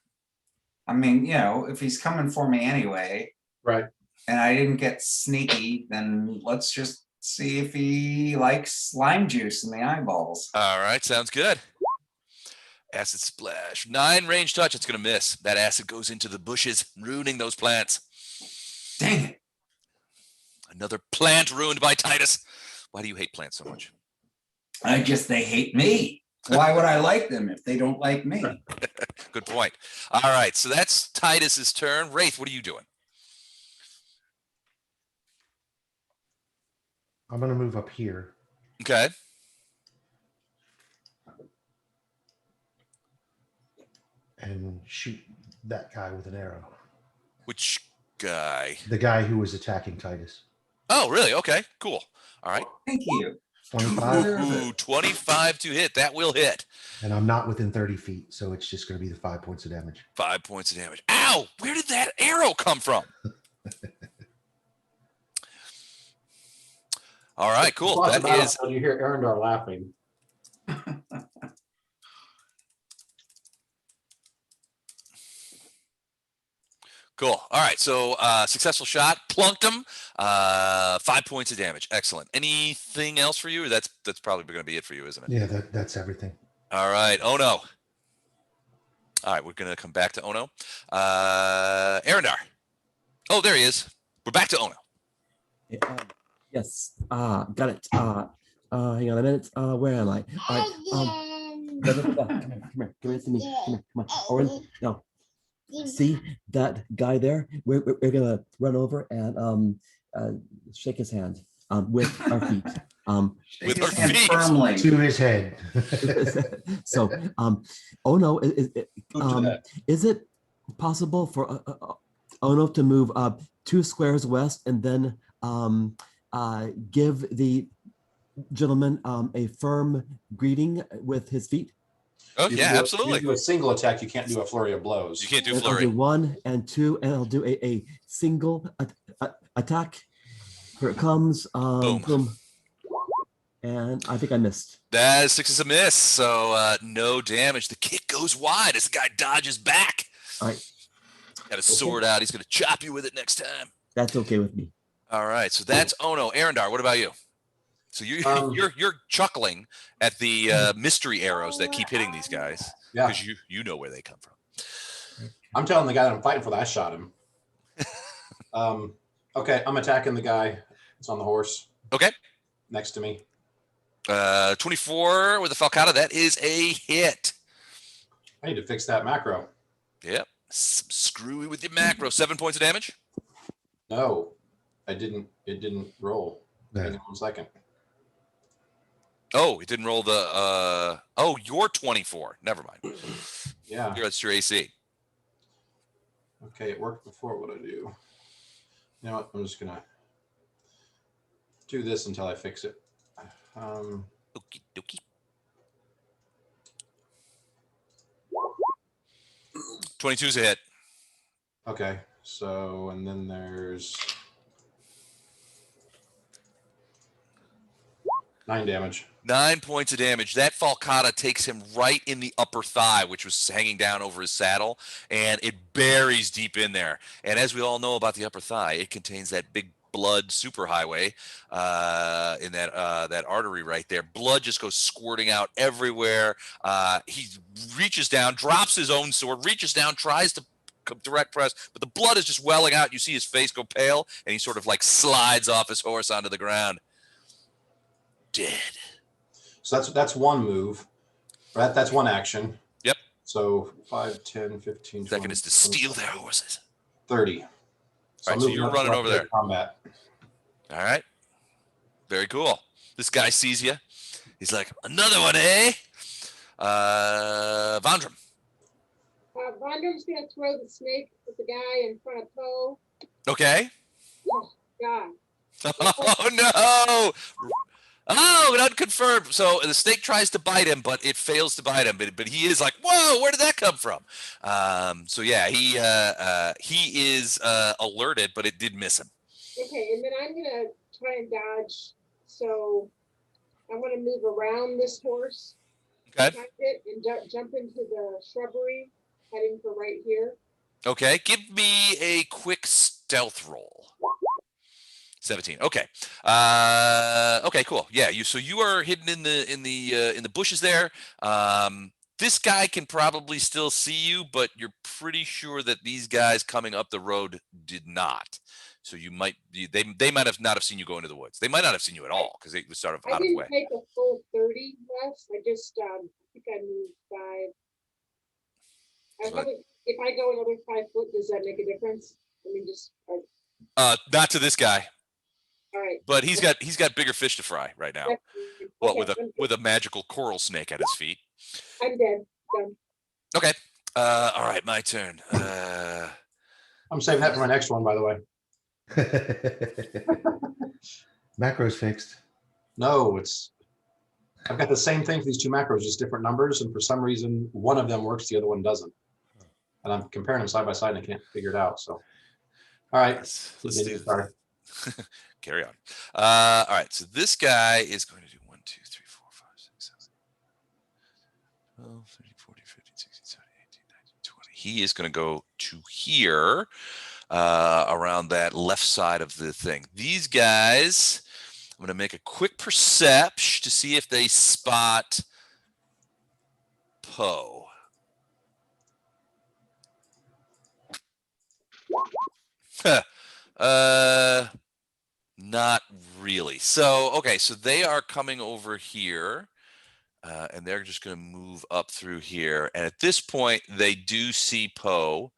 I mean, if he's coming for me anyway, Right. and I didn't get sneaky, then let's just see if he likes lime juice in the eyeballs. All right, sounds good. Acid splash. 9 range touch. It's going to miss. That acid goes into the bushes, ruining those plants. Dang it. Another plant ruined by Titus. Why do you hate plants so much? They hate me. Why would I like them if they don't like me? Good point. All right, so that's Titus's turn. Wraith, what are you doing? I'm gonna move up here. Okay. And shoot that guy with an arrow. Which guy? The guy who was attacking Titus. Oh, really? Okay, cool. All right. Thank you. 25. Ooh, 25 to hit. That will hit. And I'm not within 30 feet, so it's just gonna be the 5 points of damage. 5 points of damage. Ow! Where did that arrow come from? All right, cool. Talk That about it is when you hear Arendar laughing. cool. All right, so successful shot, plunked him. 5 points of damage. Excellent. Anything else for you? Or that's probably going to be it for you, isn't it? Yeah, that's everything. All right. Oh no. All right, we're going to come back to Ono. Arendar. Oh, there he is. We're back to Ono. Yes. Got it. Hang on a minute. Where am I? All right. Again. Come here to me. Come on. Owen, no. See that guy there? We're gonna run over and shake his hand with our feet. With Shake his our hand feet. firmly. To his head. So, Ono, Move to that. is it possible for Ono to move 2 squares west and then give the gentleman a firm greeting with his feet? Oh, You yeah, can do absolutely. You do a single attack. You can't do a flurry of blows. You can't do Then I'll flurry. do 1 and 2, and I'll do a single attack. Here it comes. Boom. Boom. And I think I missed. That is 6 is a miss, so no damage. The kick goes wide as the guy dodges back. All right. Got a sword out. He's going to chop you with it next time. That's okay with me. All right, so that's Ono. Arendar, what about you? So you're chuckling at the mystery arrows that keep hitting these guys Yeah, because you know where they come from. I'm telling the guy that I'm fighting for that I shot him. Okay, I'm attacking the guy that's on the horse. Okay. Next to me. 24 with a falcata. That is a hit. I need to fix that macro. Yep. Screwy with your macro. 7 points of damage. No, I didn't. It didn't roll. Yeah. Hang on 1 second. Oh, it didn't roll the. Oh, you're 24. Never mind. Yeah. That's your AC. Okay, it worked before. What do I do? You know what? I'm just gonna do this until I fix it. Okie dokie. 22 is a hit. Okay, so and then there's 9 damage. 9 points of damage. That falcata takes him right in the upper thigh, which was hanging down over his saddle, and it buries deep in there. And as we all know about the upper thigh, it contains that big blood superhighway in that artery right there. Blood just goes squirting out everywhere. He reaches down, drops his own sword, reaches down, tries to direct press, but the blood is just welling out. You see his face go pale, and he sort of like slides off his horse onto the ground. Dead. So that's one move. Right? That's one action. Yep. So 5, 10, 15, 20, Second is to steal their horses. 30. All right, I'm so moving you're up running to over there. Combat. All right. Very cool. This guy sees you. He's like, another one, eh? Vandram. Vondram's gonna throw the snake at the guy in front of Poe. Okay. God. Oh, no. Oh, unconfirmed. So the snake tries to bite him, but it fails to bite him. But he is like, whoa, where did that come from? So yeah, he is alerted, but it did miss him. Okay, and then I'm gonna try and dodge. So I'm gonna move around this horse. Okay. Behind it and jump into the shrubbery, heading for right here. Okay. Give me a quick stealth roll. 17. Okay. Okay. Cool. Yeah. So you are hidden in the bushes there. This guy can probably still see you, but you're pretty sure that these guys coming up the road did not. So you might they might have not have seen you go into the woods. They might not have seen you at all because they was sort of I out of the didn't way. take a full 30 less. I just think I moved 5. I So what? probably, if I go another 5 foot, does that make a difference? I mean, just, Not to this guy, all right. but he's got bigger fish to fry right now. That's, Well, okay, I'm, with a magical coral snake at his feet. I'm dead. Done. Okay. All right, my turn. I'm saving that for my next one, by the way. Macros fixed. No, I've got the same thing for these 2 macros, just different numbers, and for some reason, one of them works, the other one doesn't. And I'm comparing them side by side, and I can't figure it out. So, all right, let's continue, do. sorry. Carry on. All right. So this guy is going to do 1, 2, 3, 4, 5, 6, 7, 12, 13, 14, 15, 16, 17, 18, 19, 20. He is going to go to here, around that left side of the thing. These guys, I'm going to make a quick perception to see if they spot Poe. Not really. So, okay, so they are coming over here, and they're just going to move up through here. And at this point, they do see Poe,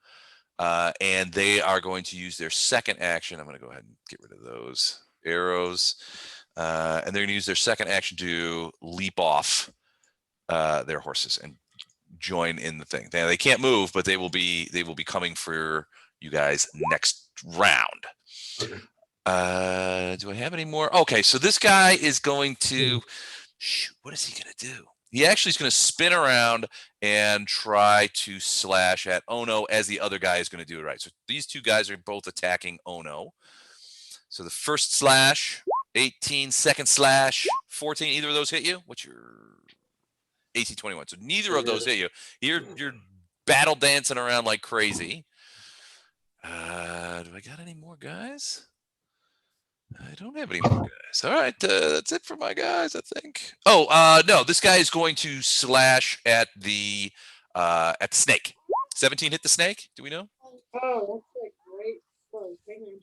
and they are going to use their second action. I'm going to go ahead and get rid of those arrows, and they're going to use their second action to leap off their horses and join in the thing. Now, they can't move, but they will be coming for you guys next round. Okay. Do I have any more? Okay, so this guy is going to shoot. What is he going to do? He actually is going to spin around and try to slash at Ono as the other guy is going to do it right. So these 2 guys are both attacking Ono. So the first slash, 18, second slash, 14. Either of those hit you? What's your AC 21? So neither of those hit you. You're battle dancing around like crazy. Do I got any more guys? I don't have any more guys. All right, that's it for my guys, I think. Oh, no, this guy is going to slash at the snake. 17 hit the snake. Do we know? Oh, that's like great. Oh, hang on.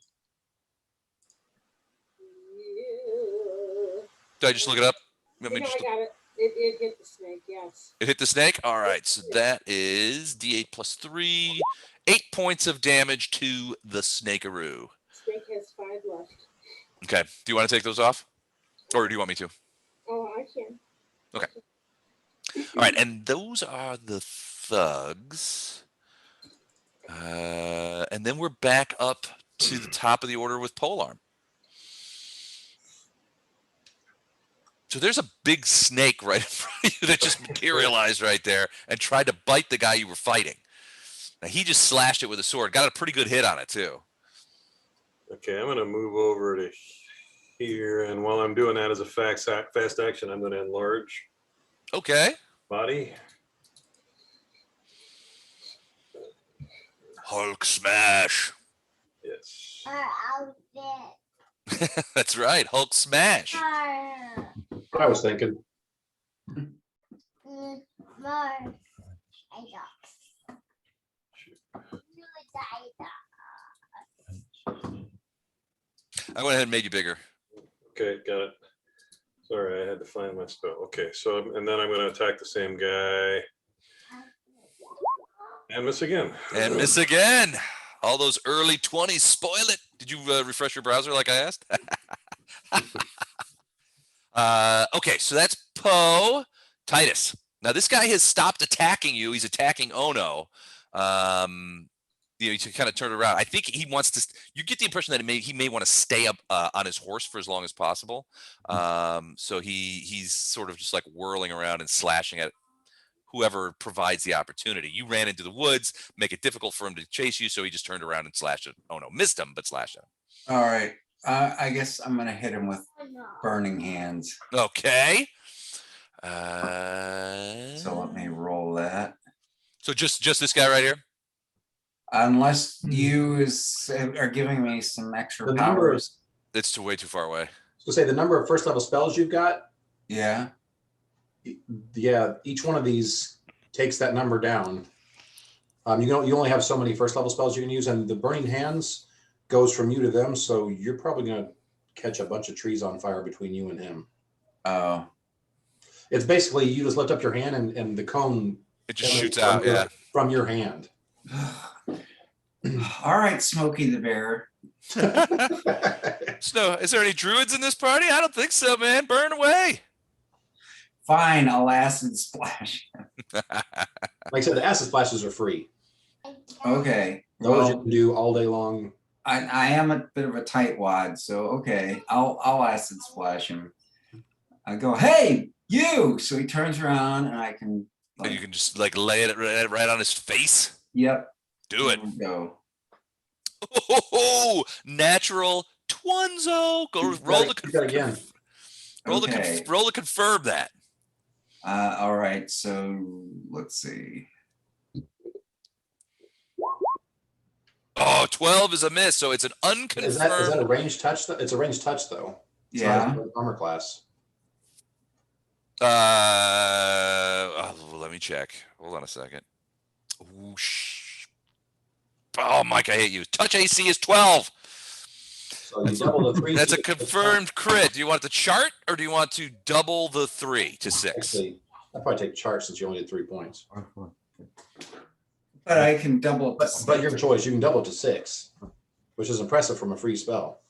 Yeah. Did I just look it up? No, I got it. It hit the snake, yes. It hit the snake? All right, so that is D8 plus 3. 8 points of damage to the snakearoo. Snake has 5 left. Okay. Do you want to take those off? Or do you want me to? Oh, I can. Okay. All right, and those are the thugs. And then we're back up to the top of the order with Polearm. So there's a big snake right in front of you that just materialized right there and tried to bite the guy you were fighting. Now, he just slashed it with a sword. Got a pretty good hit on it, too. Okay, I'm going to move over to here. And while I'm doing that as a fast action, I'm going to enlarge Okay. body. Hulk smash. Yes. outfit. That's right. Hulk smash. What I was thinking. More. I got. I went ahead and made you bigger. Okay, got it. Sorry, I had to find my spell. Okay, so, and then I'm going to attack the same guy. And miss again. And miss again. All those early 20s spoil it. Did you refresh your browser like I asked? Okay, so that's Poe. Titus. Now, this guy has stopped attacking you. He's attacking Ono. You kind of turn it around. I think he wants to. You get the impression that he may want to stay up on his horse for as long as possible. So he's sort of just like whirling around and slashing at whoever provides the opportunity. You ran into the woods, make it difficult for him to chase you, so he just turned around and slashed at. Oh no, missed him, but slashed at him. All right. I guess I'm gonna hit him with burning hands. Okay. So let me roll that. So just this guy right here. Unless you are giving me some extra The number powers. It's way too far away. So say the number of first level spells you've got. Yeah. Yeah, each one of these takes that number down. You only have so many first level spells you can use, and the burning hands goes from you to them. So you're probably going to catch a bunch of trees on fire between you and him. Oh. It's basically you just lift up your hand and the cone It just emanates shoots out. Yeah. from your hand. All right, Smokey the Bear. Snow, is there any druids in this party? I don't think so, man. Burn away. Fine, I'll acid splash. Like I said, the acid splashes are free. Okay. Those you Well, can do all day long. I am a bit of a tightwad, so okay, I'll acid splash him. I go, hey, you! So he turns around and I can, And you can just like lay it right on his face. yep. Do it. There we go. Oh, natural twinzo. Go roll the Do that again. Okay. roll to confirm that. All right, so let's see. Oh, 12 is a miss, so it's an Is that a unconfirmed. range touch? It's a range touch though. It's not Yeah. an armor class. Let me check. Hold on a second. Whoosh. Oh, Mike, I hate you. Touch AC is 12. So you double the 3. That's a to- confirmed crit. Do you want the chart or do you want to double the 3 to 6? Actually, I'd probably take chart since you only did 3 points. But I can double it. to But your six. choice, you can double it to 6, which is impressive from a free spell.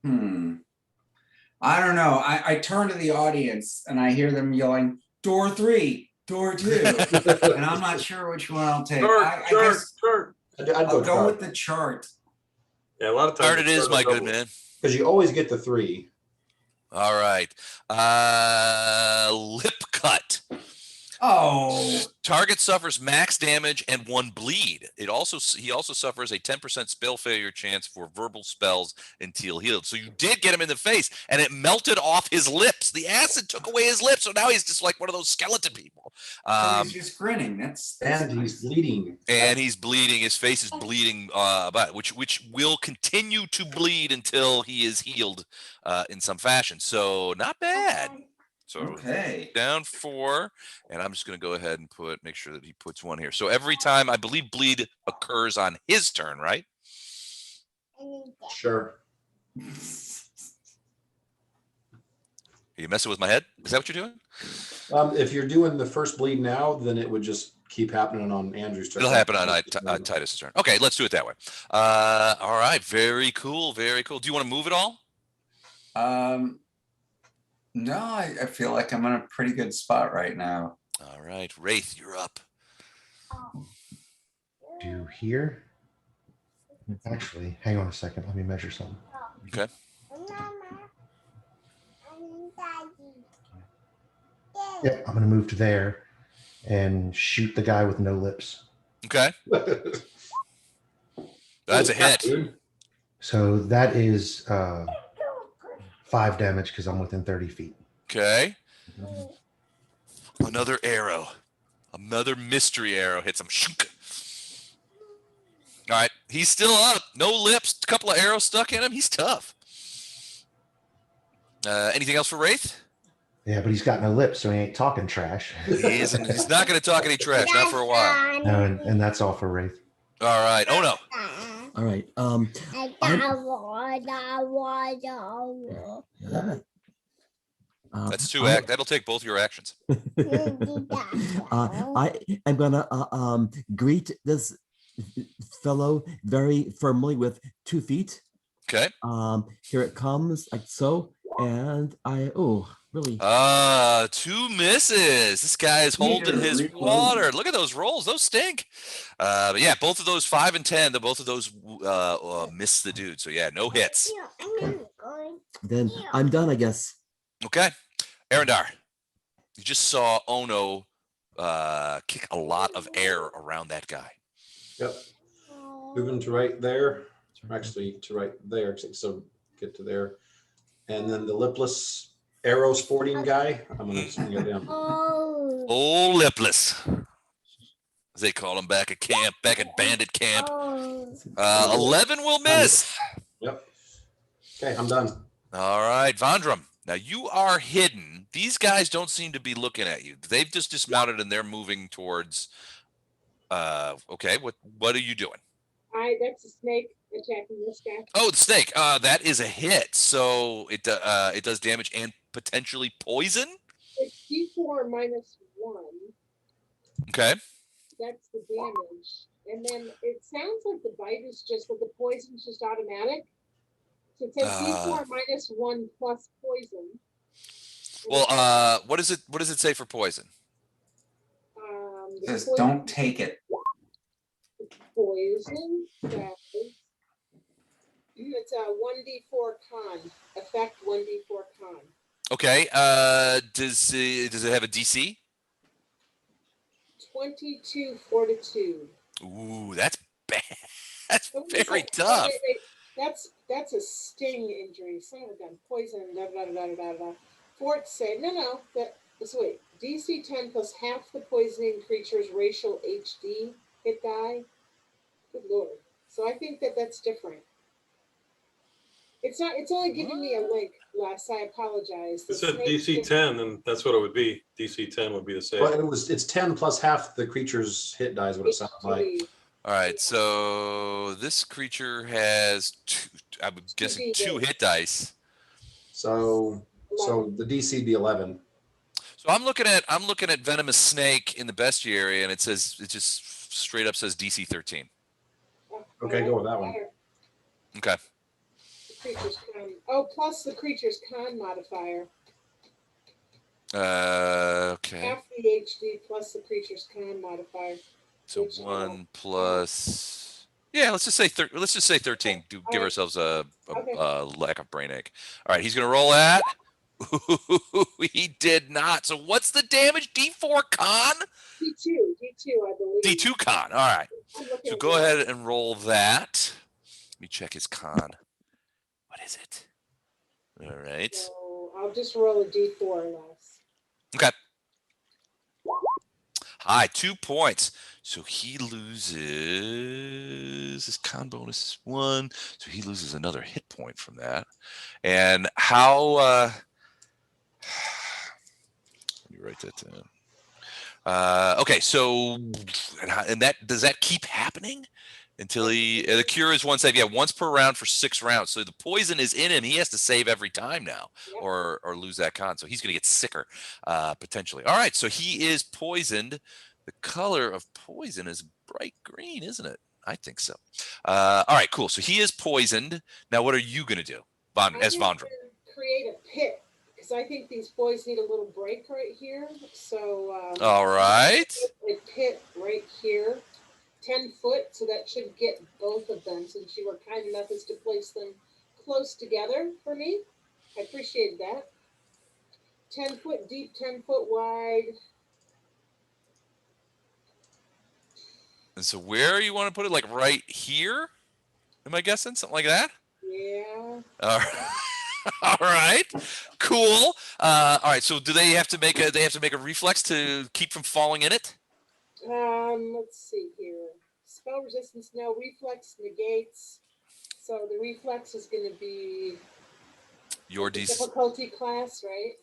I don't know. I turn to the audience and I hear them yelling, door 3, door 2. And I'm not sure which one I'll take. I guess I'd I'll go go with chart the chart. Yeah, a lot of times. Chart it is, my good man. because you always get the 3. All right. Lip cut. Oh, Target suffers max damage and 1 bleed. He also suffers a 10% spell failure chance for verbal spells until healed. So you did get him in the face, and it melted off his lips. The acid took away his lips, so now he's just like one of those skeleton people. so he's just grinning. That's And he's bleeding. And he's bleeding. His face is bleeding, but which will continue to bleed until he is healed in some fashion. So not bad. So okay. down 4, and I'm just going to go ahead and make sure that he puts 1 here. So every time, I believe bleed occurs on his turn, right? Sure. Are you messing with my head? Is that what you're doing? If you're doing the first bleed now, then it would just keep happening on Andrew's turn. It'll happen on Titus's turn. Okay, let's do it that way. All right, very cool, very cool. Do you want to move it all? No, I feel like I'm in a pretty good spot right now. All right, Wraith, you're up. Do here. Actually, hang on a second. Let me measure something. Okay. Yep, I'm gonna move to there and shoot the guy with no lips. Okay, that's a hit. So that is 5 damage because I'm within 30 feet. Okay. Another arrow. Another mystery arrow hits him. Shunk. All right. He's still up. No lips. A couple of arrows stuck in him. He's tough. Anything else for Wraith? Yeah, but he's got no lips, so he ain't talking trash. He's not going to talk any trash. Not for a while. No, and that's all for Wraith. All right. Oh, no. All right. That's 2 act. That'll take both your actions. I am gonna greet this fellow very firmly with 2 feet. Okay. Here it comes, like so, and really. 2 misses. This guy is holding his water. Look at those rolls. Those stink. But yeah, both of those 5 and 10, both of those miss the dude. So yeah, no hits. Then I'm done, I guess. Okay. Arendar, you just saw Ono kick a lot of air around that guy. Yep. Moving to right there. Actually, to right there. So get to there. And then the lipless arrow sporting guy. I'm going to swing at him. Oh, lipless. As they call him back at camp, back at bandit camp. 11 will miss. Yep. Okay, I'm done. All right, Vandram. Now you are hidden. These guys don't seem to be looking at you. They've just dismounted and they're moving towards. Okay, what are you doing? That's a snake attacking this guy. Oh, the snake. That is a hit. So it does damage and potentially poison. It's D4 minus 1. Okay. That's the damage. And then it sounds like the bite is just that the poison's just automatic. So it says D4 minus 1 plus poison. And Well, it says, what does it say for poison? It the says, poison don't take it. says it's a 1d4 con effect. 1d4 con. Okay. Does it have a DC? 22 fortitude. Ooh, that's bad. That's Oh, wait, very wait, tough. wait. That's a sting injury. Son of a gun. Poison. Da da da da da da. Fort say no. That's wait. DC 10 plus half the poisoning creature's racial HD hit die. Good lord. So I think that's different. It's not. It's only giving me a link, Les. I apologize. It said DC 10, and that's what it would be. DC 10 would be the same. Well, it's 10 plus half the creature's hit die is what it sounds like. All right, so this creature has two, I'm guessing 2 hit dice. So the DC be 11. So I'm looking at venomous snake in the bestiary, and it just straight up says DC 13. Okay, go with that one. Okay. The creature's con. Oh, plus the creature's con modifier. Okay. Half the HD plus the creature's con modifier. So 1 plus. Yeah, let's just say 13. Give ourselves a lack of brain ache. All right, he's gonna roll that. He did not. So what's the damage? D4 con? D2, I believe. D2 con. All right. So go ahead and roll that. Let me check his con. What is it? All right. So I'll just roll a D4 less. Okay. High, 2 points. So he loses his con bonus is 1. So he loses another hit point from that. And how let me write that down. Okay, so and that does that keep happening until the cure is once per round for 6 rounds. So the poison is in him. He has to save every time now, or lose that con. So he's going to get sicker potentially. All right, so he is poisoned. The color of poison is bright green, isn't it? I think so. All right, cool. So he is poisoned. Now, what are you going to do, as Vondra? Create a pit, because I think these boys need a little break right here. So all right, a pit right here, 10 foot. So that should get both of them. Since you were kind enough as to place them close together for me, I appreciate that. 10 foot deep, 10 foot wide. And so where you want to put it? Like right here? Am I guessing something like that? Yeah. All right. All right. Cool. All right. So do they have to make a reflex to keep from falling in it? Let's see here. Spell resistance, no. Reflex negates. So the reflex is going to be Your DC. Difficulty class, right?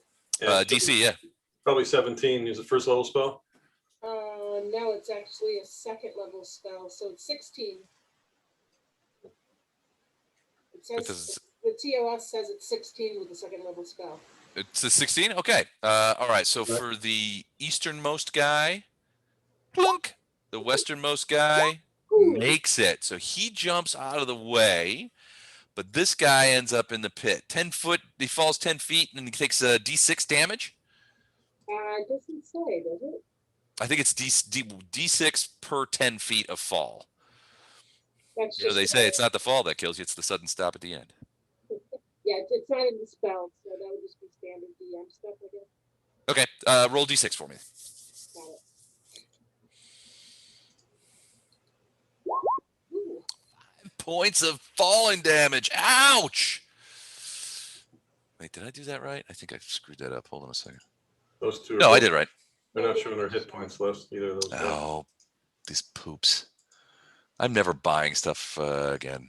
DC, yeah. Probably 17 is a first level spell. No, it's actually a second level spell, so it's 16. It says the TOS says it's 16 with the second level spell. It's a 16? Okay. All right. So for the easternmost guy, plunk, the westernmost guy makes it. So he jumps out of the way, but this guy ends up in the pit. 10 foot, he falls 10 feet and he takes a D6 damage. It doesn't say, does it? I think it's D6 per 10 feet of fall. That's just they say it's not the fall that kills you, it's the sudden stop at the end. Yeah, it's not in the spell, so that would just be standard DM stuff, I guess. Okay, roll D6 for me. Got it. Ooh. 5 points of falling damage. Ouch! Wait, did I do that right? I think I screwed that up. Hold on a second. Those two. No, I did right. They're not showing their hit points list, either of those. Oh, these poops. I'm never buying stuff again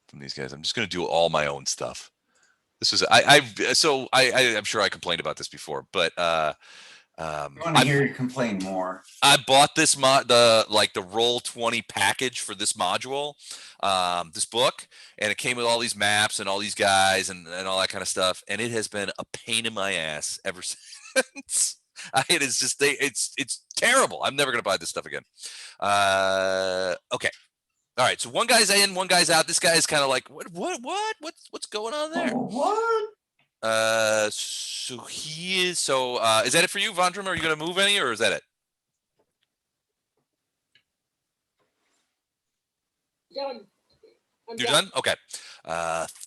from these guys. I'm just going to do all my own stuff. This is I'm sure I complained about this before, but I want to hear you complain more. I bought this the Roll20 package for this module, this book, and it came with all these maps and all these guys and all that kind of stuff, and it has been a pain in my ass ever since. It is just it's terrible. I'm never gonna buy this stuff again. Okay. All right. So one guy's in, one guy's out. This guy is kind of like, what's going on there? What? So he is. So is that it for you, Vondrum? Are you gonna move any, or is that it? Done. I'm You're done? Okay.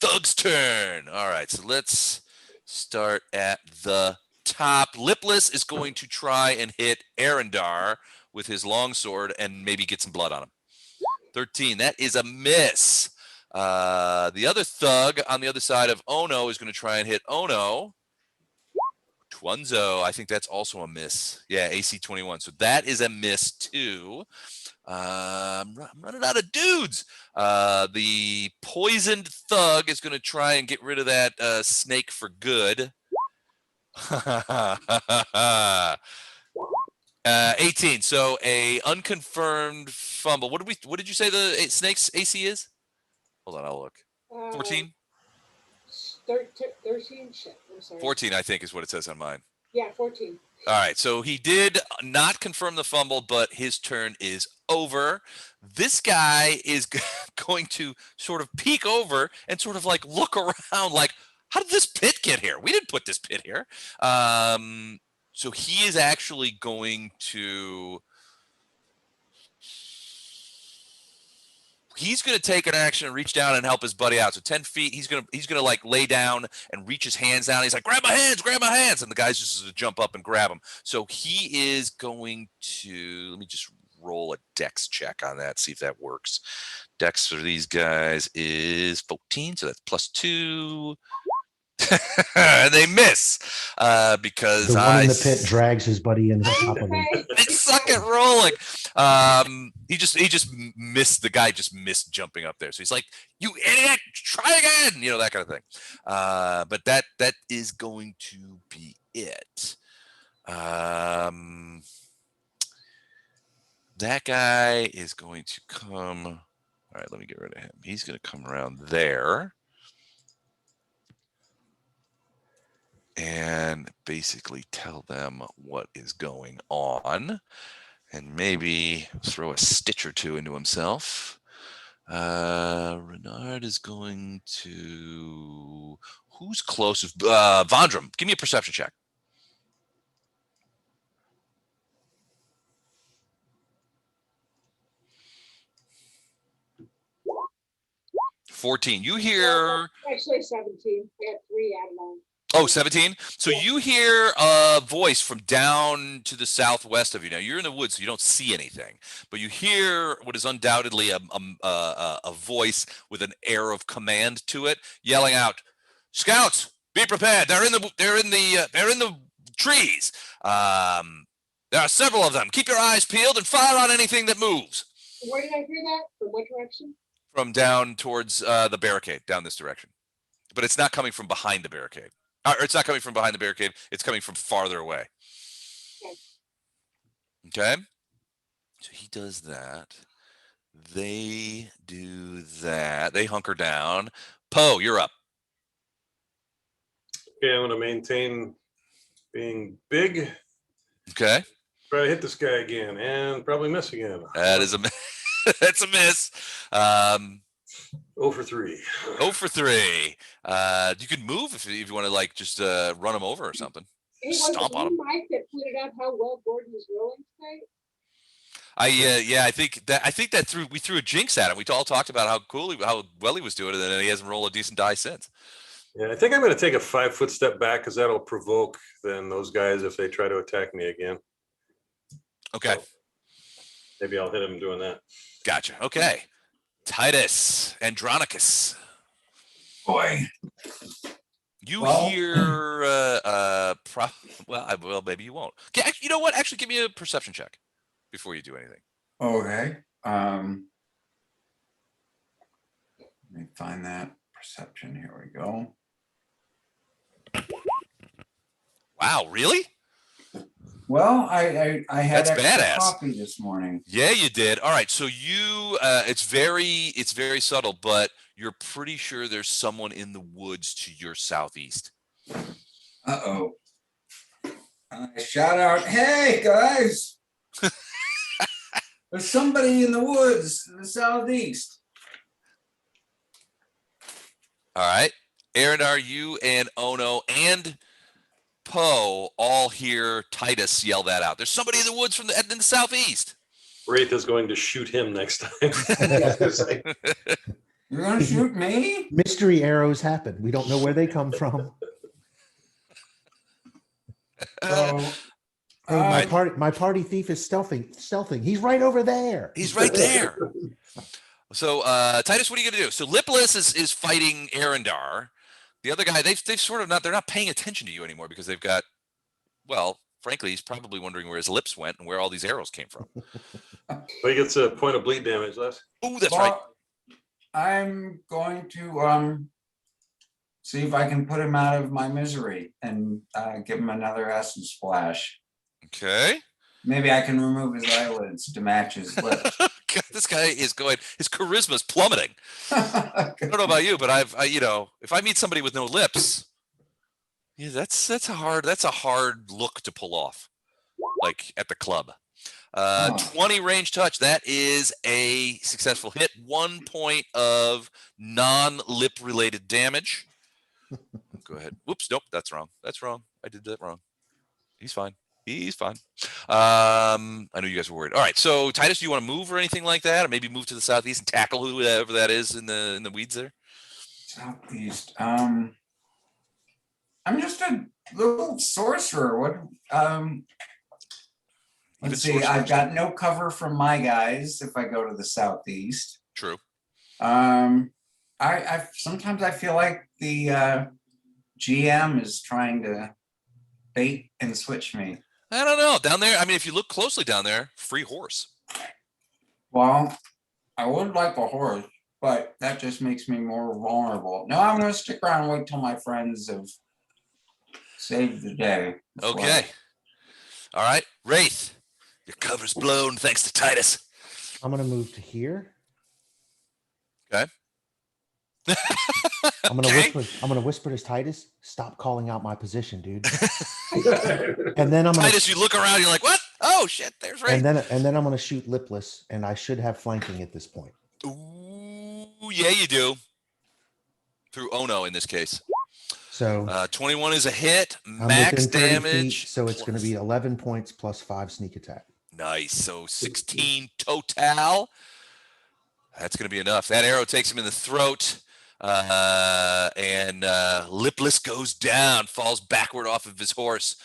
Thug's turn. All right. So let's start at the top. Lipless is going to try and hit Arendar with his longsword and maybe get some blood on him. 13. That is a miss. The other thug on the other side of Ono is going to try and hit Ono. Twunzo. I think that's also a miss. Yeah, AC 21. So that is a miss too. I'm running out of dudes. The poisoned thug is going to try and get rid of that snake for good. 18. So a unconfirmed fumble. What did you say the snake's AC is? Hold on, I'll look. 14? 13. Shit. I'm sorry. 14, I think, is what it says on mine. Yeah, 14. All right, so he did not confirm the fumble, but his turn is over. This guy is going to sort of peek over and sort of like look around like, how did this pit get here? We didn't put this pit here. So he is actually going to... He's going to take an action and reach down and help his buddy out. So 10 feet, he's going to like lay down and reach his hands down. He's like, grab my hands. And the guy's just going to jump up and grab him. So he is going to, let me just roll a dex check on that, see if that works. Dex for these guys is 14. So that's +2. And they miss because The one in the pit drags his buddy in the top of him. They suck at rolling. He just missed. The guy just missed jumping up there. So he's like, "You idiot! Try again!" You know, that kind of thing. But that is going to be it. That guy is going to come. All right, let me get rid of him. He's going to come around there. And basically tell them what is going on and maybe throw a stitch or two into himself. Renard is going to... Who's closest? Vondrum, give me a perception check. (14). You hear... Actually, 17. I had 3 out of 9. Oh, 17. So you hear a voice from down to the southwest of you. Now you're in the woods, so you don't see anything, but you hear what is undoubtedly a voice with an air of command to it, yelling out, "Scouts, be prepared! They're in the trees. There are several of them. Keep your eyes peeled and fire on anything that moves." Where did I hear that? From what direction? From down towards the barricade, down this direction, but it's not coming from behind the barricade. Or it's not coming from behind the barricade. It's coming from farther away. Okay. So he does that. They do that. They hunker down. Poe, you're up. Okay, I'm going to maintain being big. Okay. Try to hit this guy again and probably miss again. That is a that's a miss. 0 for 3. 0 for 3. You can move if you want to, like, just run him over or something. Hey, Stomp on him. Mike that pointed out how well Gordon was rolling tonight. I think that we threw a jinx at him. We all talked about how well he was doing, and then he hasn't rolled a decent die since. Yeah, I think I'm going to take a 5-foot step back because that'll provoke then those guys if they try to attack me again. Okay. So maybe I'll hit him doing that. Gotcha. Okay. Titus Andronicus. Boy. You Well- hear well, maybe you won't. Okay, you know what? Actually, give me a perception check before you do anything. Okay. Let me find that perception. Here we go. Wow, really? Well, I had That's extra badass. coffee this morning. Yeah, you did. All right, so you it's very subtle, but you're pretty sure there's someone in the woods to your southeast. Uh-oh. I shout out, "Hey guys, there's somebody in the woods in the southeast." All right. Arendar, you and Ono and Poe all hear Titus yell that out. There's somebody in the woods in the southeast. Wraith is going to shoot him next time. You're gonna shoot me? Mystery arrows happen. We don't know where they come from. So, Hey, my party thief is stealthing. He's right over there. He's right there. So, Titus, what are you going to do? So, Lipless is fighting Arendar. The other guy, they've sort of they're not paying attention to you anymore because they've got, well, frankly, he's probably wondering where his lips went and where all these arrows came from. Well, he gets a point of bleed damage less. Oh, that's right. I'm going to see if I can put him out of my misery and give him another acid splash. Okay. Maybe I can remove his eyelids to match his lips. God, this guy is going, his charisma's plummeting. I don't know about you, but if I meet somebody with no lips, yeah, that's a hard look to pull off, like at the club. 20 range touch. That is a successful hit. 1 point of non-lip related damage. Go ahead. Whoops. Nope. That's wrong. I did that wrong. He's fine. I know you guys were worried. All right. So Titus, do you want to move or anything like that, or maybe move to the southeast and tackle whoever that is in the weeds there? Southeast. I'm just a little sorcerer. What? Let's see. I've got no cover from my guys if I go to the southeast. True. I sometimes I feel like the GM is trying to bait and switch me. I don't know. Down there, I mean, if you look closely down there, free horse. Well, I would like a horse, but that just makes me more vulnerable. No, I'm going to stick around and wait till my friends have saved the day. Okay. All right. Wraith, your cover's blown thanks to Titus. I'm gonna move to here. Okay. I'm gonna whisper to Titus, stop calling out my position, dude. And then Titus, you look around, you're like, what? Oh shit, there's Wraith. And then I'm gonna shoot Lipless, and I should have flanking at this point. Ooh, yeah, you do. Through Ono in this case. So 21 is a hit, I'm max within 30 damage. feet, so it's going to be 11 points plus 5 sneak attack. Nice. So 16 total. That's going to be enough. That arrow takes him in the throat, and Lipless goes down, falls backward off of his horse,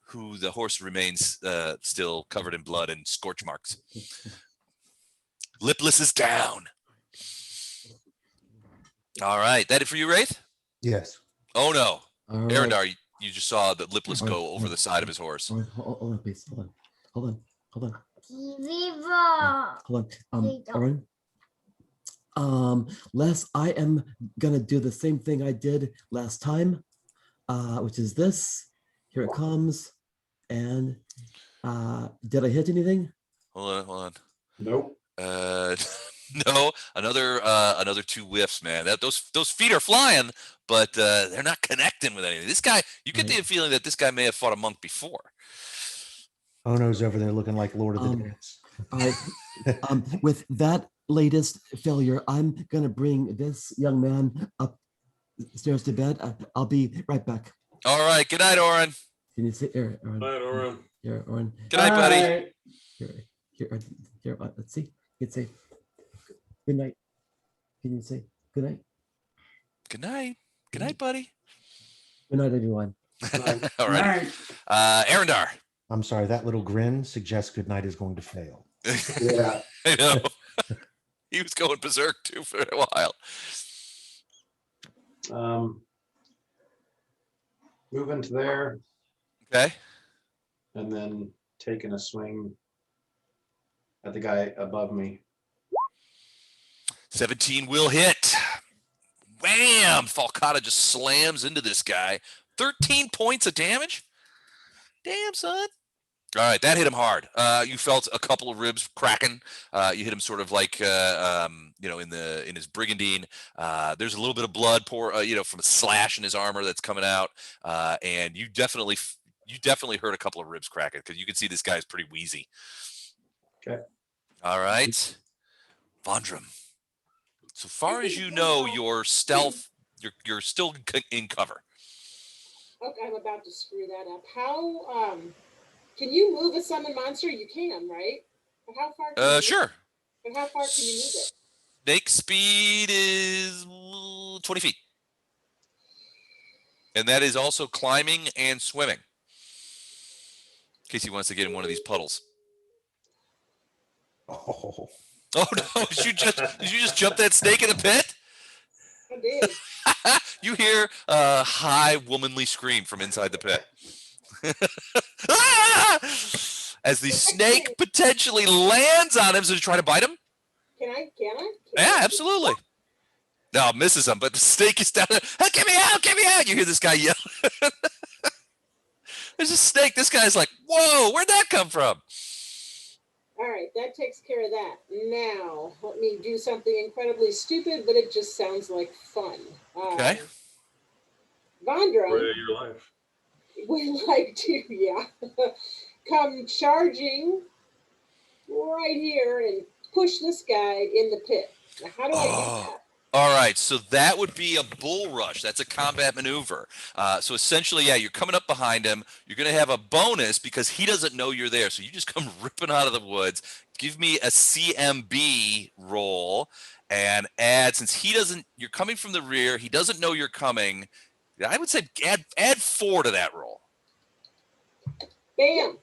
who the horse remains still covered in blood and scorch marks. Lipless is down. All right. That it for you, Wraith? Yes. Oh, no. All right. Arendar, you just saw the Lipless All right, go over the side of his horse. All right, hold on, please. Hold on. Viva! Hold on. They don't. Aaron. Les, I am gonna do the same thing I did last time, which is this. Here it comes. And did I hit anything? Hold on. Nope. No, another 2 whiffs, man. Those feet are flying, but they're not connecting with anything. This guy, you get the feeling that this guy may have fought a monk before. Ono's over there looking like Lord of the Dance. All right. With that latest failure, I'm gonna bring this young man upstairs to bed. I'll be right back. All right. Good night, Oren. Can you say here, Aaron? Night, Oren. Here, Aaron. Good night, buddy. Here. Let's see. You can say good night. Can you say good night? Good night. Good night, buddy. Good night, everyone. All right. Arendar. I'm sorry, that little grin suggests good night is going to fail. Yeah. I know. He was going berserk too for a while. Move into there Okay. and then taking a swing at the guy above me. 17 will hit. Wham! Falcata just slams into this guy. 13 points of damage? Damn, son. All right, that hit him hard. You felt a couple of ribs cracking. You hit him sort of like, in his brigandine. There's a little bit of blood from a slash in his armor that's coming out. And you definitely you definitely heard a couple of ribs cracking because you can see this guy is pretty wheezy. Okay. All right, Vondram. So far as you know, your stealth, you're still in cover. Okay, I'm about to screw that up. How can you move a summon monster? You can, right? But how far can you move Sure. it? But how far can you move it? Snake speed is 20 feet. And that is also climbing and swimming. In case he wants to get in one of these puddles. Oh, Oh no, did you just jump that snake in the pit? I did. You hear a high womanly scream from inside the pit. Ah! As the snake potentially lands on him, so to try to bite him? Can I? Yeah, absolutely. No, misses him, but the snake is down there. Oh, get me out, get me out. You hear this guy yell. There's a snake. This guy's like, whoa, where'd that come from? All right, that takes care of that. Now, let me do something incredibly stupid, but it just sounds like fun. Okay. Vondra Story of your life. would like to, come charging right here and push this guy in the pit. Now, how do I do that? All right, so that would be a bull rush. That's a combat maneuver. So essentially, yeah, you're coming up behind him. You're going to have a bonus because he doesn't know you're there. So you just come ripping out of the woods. Give me a CMB roll and add, since he doesn't, you're coming from the rear. He doesn't know you're coming. I would say add 4 to that roll. Bam!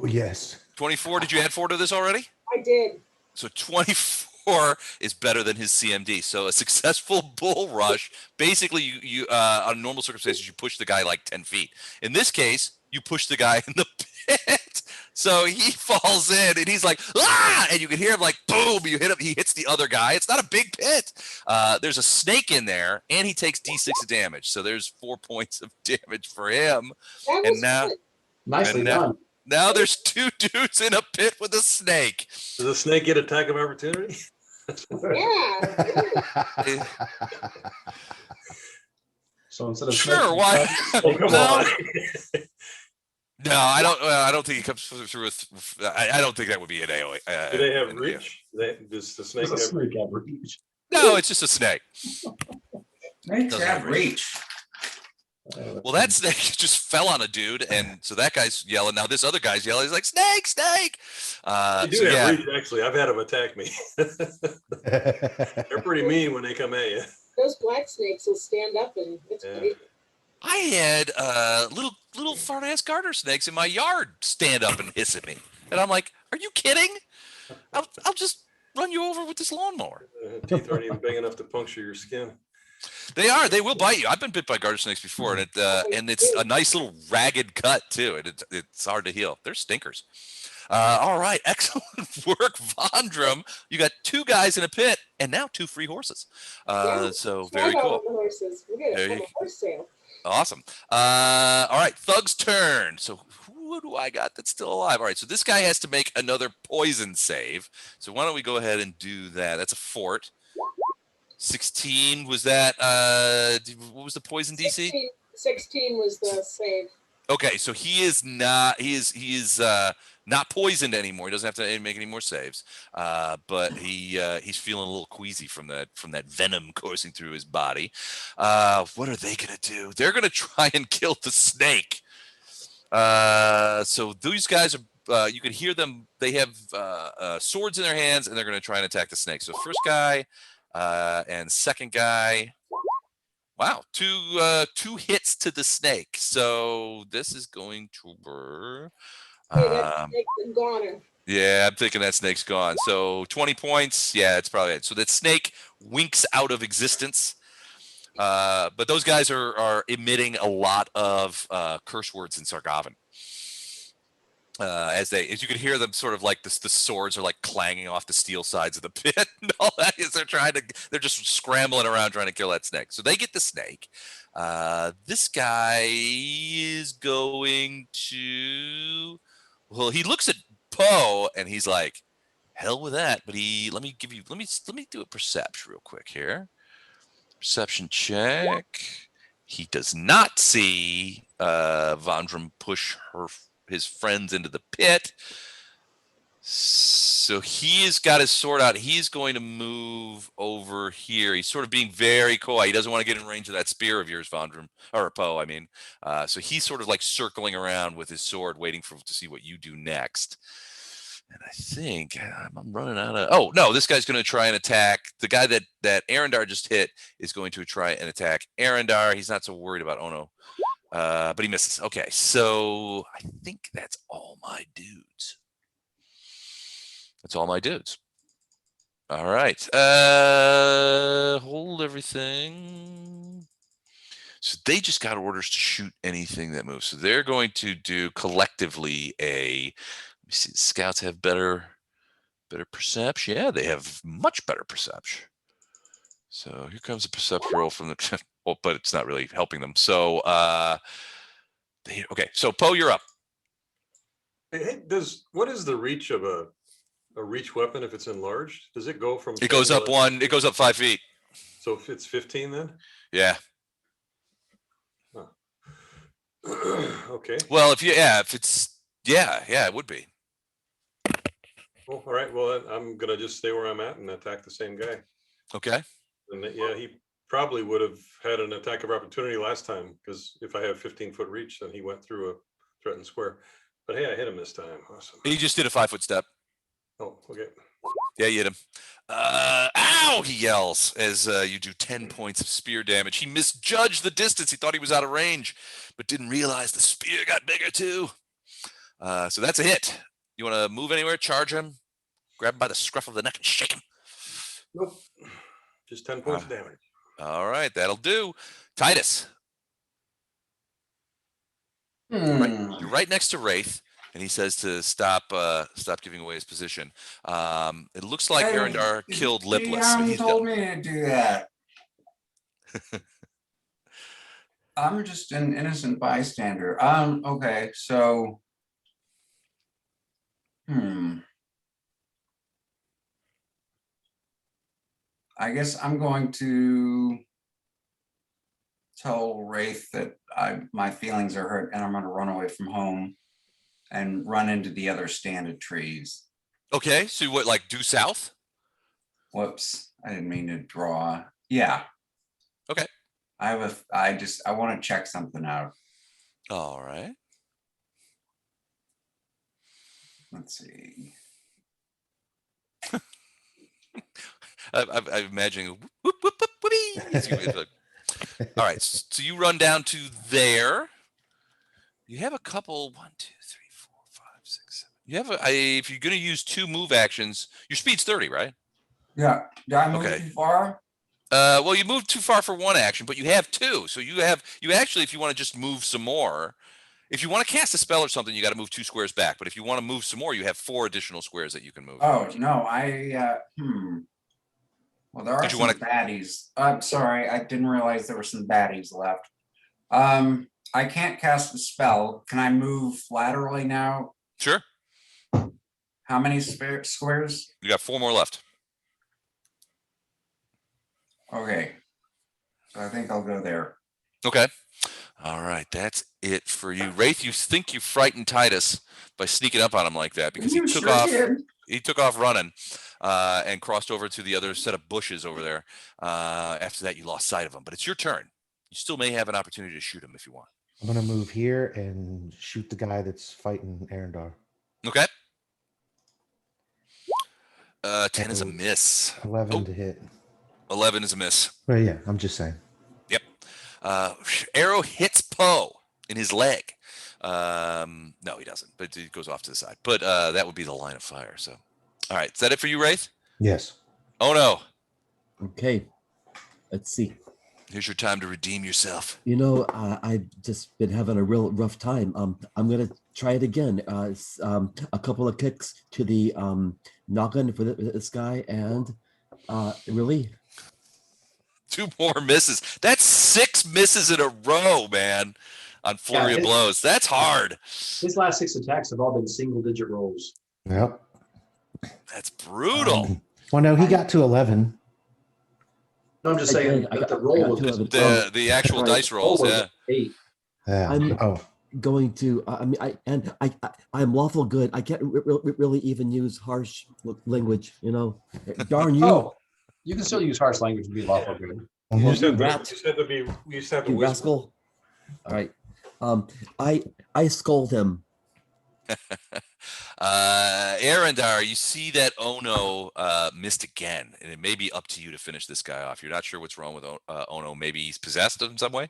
oh yes. 24. Did you add 4 to this already? I did. So 24 is better than his CMD. So a successful bull rush. Basically, you on normal circumstances, you push the guy like 10 feet. In this case, you push the guy in the pit. So he falls in and he's like, ah! And you can hear him like, boom, you hit him. He hits the other guy. It's not a big pit. There's a snake in there and he takes D6 of damage. So there's 4 points of damage for him. That And was now, good. Nicely And now- done. now there's 2 dudes in a pit with a snake. Does the snake get attack of opportunity? Yeah. So instead of Sure, why? Oh, come No. on. No, I don't. I don't think he comes through with. I don't think that would be an AOE. Do they have an reach? Does the snake Does a have snake have reach? No, it's just a snake. Snakes Doesn't have have reach. reach. Well, that snake just fell on a dude, and so that guy's yelling. Now this other guy's yelling. He's like, "Snake, snake!" They do So have yeah, reach, actually. I've had them attack me. They're pretty mean when they come at you. Those black snakes will stand up and it's Yeah. great. I had little fart ass garter snakes in my yard stand up and hiss at me, and I'm like, "Are you kidding? I'll just run you over with this lawnmower." Teeth aren't even big enough to puncture your skin. They are. They will bite you. I've been bit by garter snakes before, and it's a nice little ragged cut too, and it's hard to heal. They're stinkers. All right, excellent work, Vondram. You got 2 guys in a pit, and now 2 free horses. Yeah. So very Swag all cool. of the horses. We're gonna There have you- a horse sale. Awesome. All right, Thug's turn. So who do I got that's still alive? All right, so this guy has to make another poison save. So why don't we go ahead and do that? That's a fort. 16 was that? What was the poison DC? 16 was the save. Okay, so he is not not poisoned anymore. He doesn't have to make any more saves. But he's feeling a little queasy from that venom coursing through his body. What are they gonna do? They're gonna try and kill the snake. So these guys are you can hear them. They have swords in their hands, and they're gonna try and attack the snake. So first guy and second guy. Wow, 2 hits to the snake. So this is going to be. Hey, that snake's a goner. Yeah, I'm thinking that snake's gone. So 20 points. Yeah, it's probably it. So that snake winks out of existence. But those guys are emitting a lot of curse words in Sargavan. As you can hear them sort of like the swords are like clanging off the steel sides of the pit and all that is they're just scrambling around trying to kill that snake. So they get the snake. This guy is going to, well, he looks at Poe and he's like, hell with that. But let me do a perception real quick here. Perception check. He does not see Vondram push his friends into the pit. So he has got his sword out. He's going to move over here. He's sort of being very coy. He doesn't want to get in range of that spear of yours, Vondram, or Poe, I mean. So he's sort of like circling around with his sword, waiting to see what you do next. And I think I'm running out of. Oh no, this guy's going to try and attack the guy that Arendar just hit. Is going to try and attack Arendar. He's not so worried about Ono, but he misses. Okay, so I think that's all my dudes. That's all my dudes. All right. Hold everything. So they just got orders to shoot anything that moves. So they're going to do collectively a. Let me see. Scouts have better perception. Yeah, they have much better perception. So here comes a perception roll from the. Well, but it's not really helping them. So okay. So Poe, you're up. Hey, what is the reach of a reach weapon if it's enlarged? Does it go from? It goes up 1. It goes up 5 feet. So if it's 15 then? Yeah. Huh. Okay. Well, if it's it would be. Well, all right. Well, I'm gonna just stay where I'm at and attack the same guy. Okay. And yeah, he probably would have had an attack of opportunity last time because if I have 15-foot reach, then he went through a threatened square. But hey, I hit him this time. Awesome. He just did a 5-foot step. Oh, okay. Yeah, you hit him. Ow! He yells as you do 10 points of spear damage. He misjudged the distance. He thought he was out of range, but didn't realize the spear got bigger too. So that's a hit. You want to move anywhere? Charge him? Grab him by the scruff of the neck and shake him? Nope. Just 10 points of damage. All right, that'll do. Titus. You're right next to Wraith. And he says to stop giving away his position. It looks like Arendar killed Lipless. He told me to do that. I'm just an innocent bystander. Okay, so I guess I'm going to tell Wraith that my feelings are hurt and I'm going to run away from home and run into the other standard trees. Okay, so what, like due south? Whoops, I didn't mean to draw. Yeah. Okay. I want to check something out. All right. Let's see. I'm imagining. Whoop, whoop, whoop, whoopee. All right, so you run down to there. You have a couple. 1, 2, 3, 4, 5, 6, 7. You have if you're going to use 2 move actions, your speed's 30, right? Yeah. Did I move too far? Well, you moved too far for 1 action, but you have 2. So you actually, if you want to just move some more, if you want to cast a spell or something, you got to move 2 squares back. But if you want to move some more, you have 4 additional squares that you can move. Oh no, Well, there are some baddies. I'm sorry, I didn't realize there were some baddies left. I can't cast a spell. Can I move laterally now? Sure. How many squares? You got 4 more left. Okay. So I think I'll go there. Okay. All right. That's it for you. Wraith, you think you frightened Titus by sneaking up on him like that because he took off running and crossed over to the other set of bushes over there. After that, you lost sight of him. But it's your turn. You still may have an opportunity to shoot him if you want. I'm going to move here and shoot the guy that's fighting Arendar. Okay. 10 is a miss. 11 to hit. 11 is a miss. Well, yeah, I'm just saying. Yep. Arrow hits Poe in his leg. No, he doesn't, but it goes off to the side. But that would be the line of fire. So, all right. Is that it for you, Wraith? Yes. Oh, no. Okay. Let's see. Here's your time to redeem yourself. You know, I've just been having a real rough time. I'm going to try it again. A couple of kicks to the noggin for this guy and really 2 more misses. That's 6 misses in a row, man, on flurry of blows. That's hard. His last 6 attacks have all been single-digit rolls. Yep. That's brutal. Well, no, he got to 11. No, I'm just saying that the roll was the actual dice rolls. Yeah. 8. I'm Oh, going to. I mean, I'm lawful good. I can't really even use harsh language. You know, darn you, Oh, you can still use harsh language and be lawful good. You well, just you have to, rat, you just have to be, you just have to you whisper. rascal. All right. I scold him. Arendar, you see that Ono missed again, and it may be up to you to finish this guy off. You're not sure what's wrong with Ono. Maybe he's possessed in some way.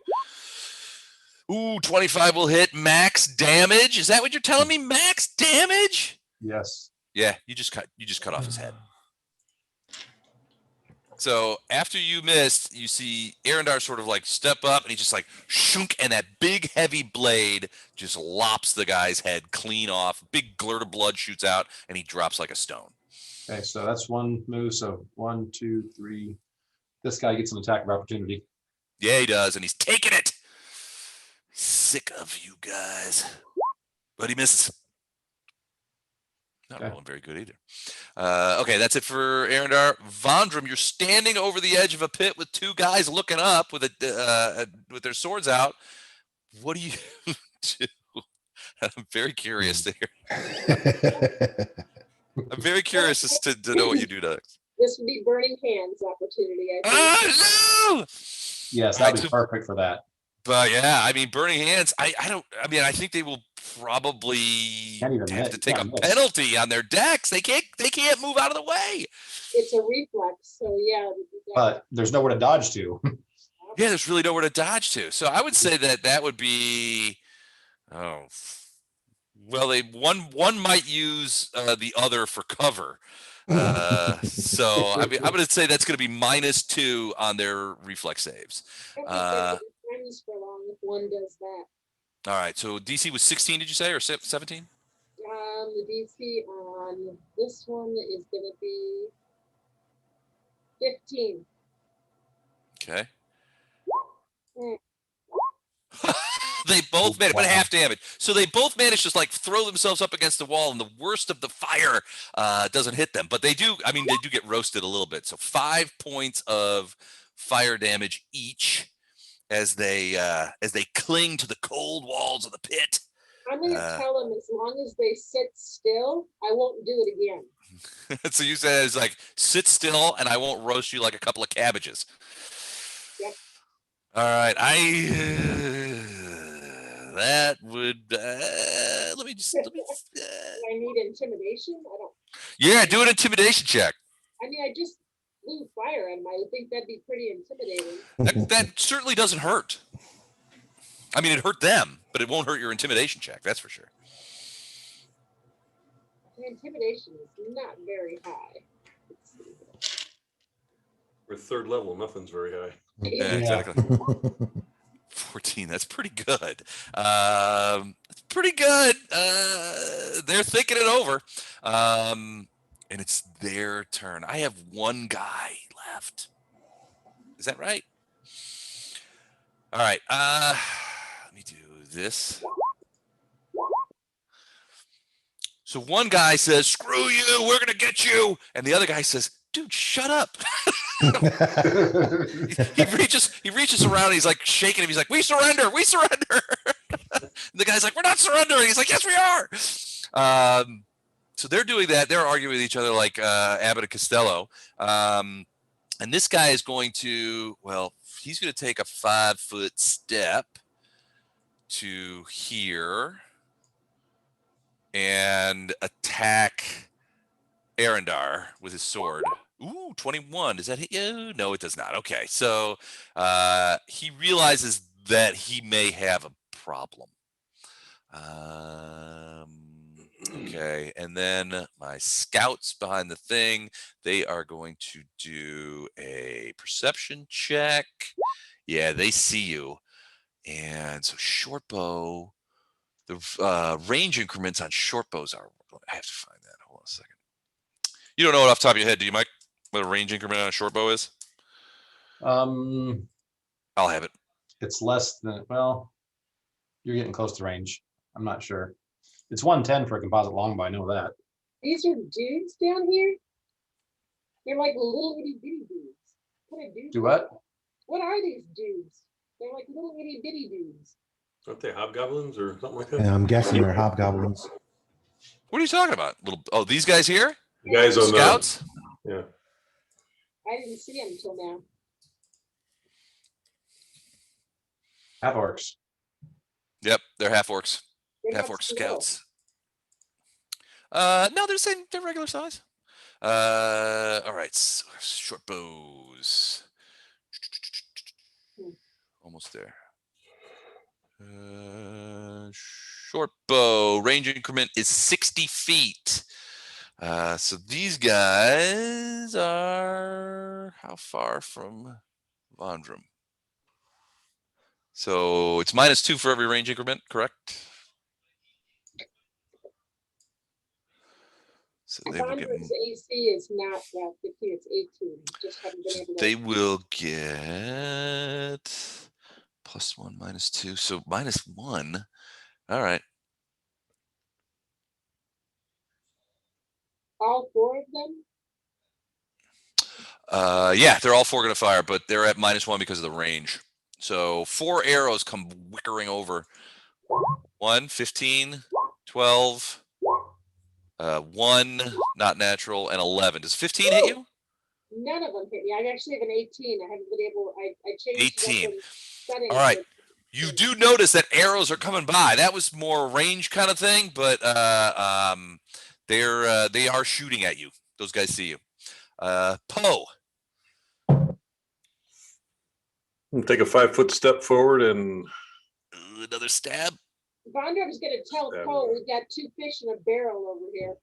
Ooh, 25 will hit max damage. Is that what you're telling me? Max damage? Yes. Yeah, you just cut off his head. So after you missed, you see Arendar sort of like step up, and he just like shunk, and that big heavy blade just lops the guy's head clean off. Big glurt of blood shoots out, and he drops like a stone. Okay, so that's one move. So 1, 2, 3. This guy gets an attack of opportunity. Yeah, he does, and he's taking it. Sick of you guys. But he misses. Not Okay. rolling very good either. Okay, that's it for Arendar. Vondram, you're standing over the edge of a pit with two guys looking up with with their swords out. What do you do? I'm very curious to hear. I'm very curious as to know what you do next. This would be burning hands opportunity, I think. Oh no! Yes, that'd be perfect for that. But yeah, I mean, burning hands. I I think they will probably Can't even have miss. to take a Can't miss. penalty on their decks. They can't move out of the way. It's a reflex, so yeah. we do that. But there's nowhere to dodge to. Yeah, there's really nowhere to dodge to. So I would say that would be, oh, well, one might use the other for cover. So I mean, I'm going to say that's going to be -2 on their reflex saves. I think that times for long if one does that. All right. So DC was 16, did you say, or 17? The DC on this one is going to be 15. Okay. Mm. They both made it, but Wow. half damage. So they both managed to like throw themselves up against the wall, and the worst of the fire doesn't hit them. But they do. I mean, they do get roasted a little bit. So 5 points of fire damage each as they cling to the cold walls of the pit. I'm going to tell them as long as they sit still, I won't do it again. So you said it's like, sit still, and I won't roast you like a couple of cabbages. Yep. All right, that would let me. Do I need intimidation? I don't. Yeah, do an intimidation check. I mean, I just blew fire at him. I would think that'd be pretty intimidating. That certainly doesn't hurt. I mean, it hurt them, but it won't hurt your intimidation check. That's for sure. The intimidation is not very high. We're third level, nothing's very high. Yeah, exactly. 14. That's pretty good. That's pretty good. They're thinking it over, and it's their turn. I have one guy left. Is that right? All right. Let me do this. So one guy says, "Screw you, we're gonna get you," and the other guy says, "Dude, shut up." he reaches around, and he's like shaking him. He's like, "We surrender, we surrender." The guy's like, "We're not surrendering." He's like, "Yes, we are." So they're doing that. They're arguing with each other like Abbott and Costello. And this guy is going to, well, he's going to take a 5-foot step to here and attack Arendar with his sword. Ooh, 21. Does that hit you? No, it does not. Okay, so he realizes that he may have a problem. Okay, and then my scouts behind the thing, they are going to do a perception check. Yeah, they see you. And so short bow, the range increments on short bows are, I have to find that. Hold on a second. You don't know it off the top of your head, do you, Mike? What a range increment on a short bow is? I'll have it. It's less than, well, you're getting close to range. I'm not sure. It's 110 for a composite longbow. I know that. These are dudes down here. They're like little itty bitty dudes. What are dudes? Do what? What are these dudes? They're like little itty bitty dudes. Aren't they hobgoblins or something like that? And I'm guessing they're hobgoblins. What are you talking about? Oh, these guys here? The guys on Scouts? the, yeah. I didn't see him until now. Half orcs. Yep, they're half orcs. They're Half not orc small. scouts. No, they're the same. They're regular size. All right. So short bows. Almost there. Short bow range increment is 60 feet. So these guys are how far from Vondrum? So it's -2 for every range increment, correct? So they will get. Bondur's AC is not 15, it's 18. Just haven't been able to. They will get +1, -2. So -1. All right. All 4 of them? Yeah, they're all 4 going to fire, but they're at -1 because of the range. So 4 arrows come whickering over. 1, 15, 12, 1, not natural, and 11. Does 15 hit you? None of them hit me. I actually have an 18. I haven't been able. I changed 18. Settings. All right. You do notice that arrows are coming by. That was more range kind of thing, but they are shooting at you. Those guys see you. Poe. Take a 5-foot step forward and Another stab. Bondur's going to tell Stab. Poe we got 2 fish in a barrel over here.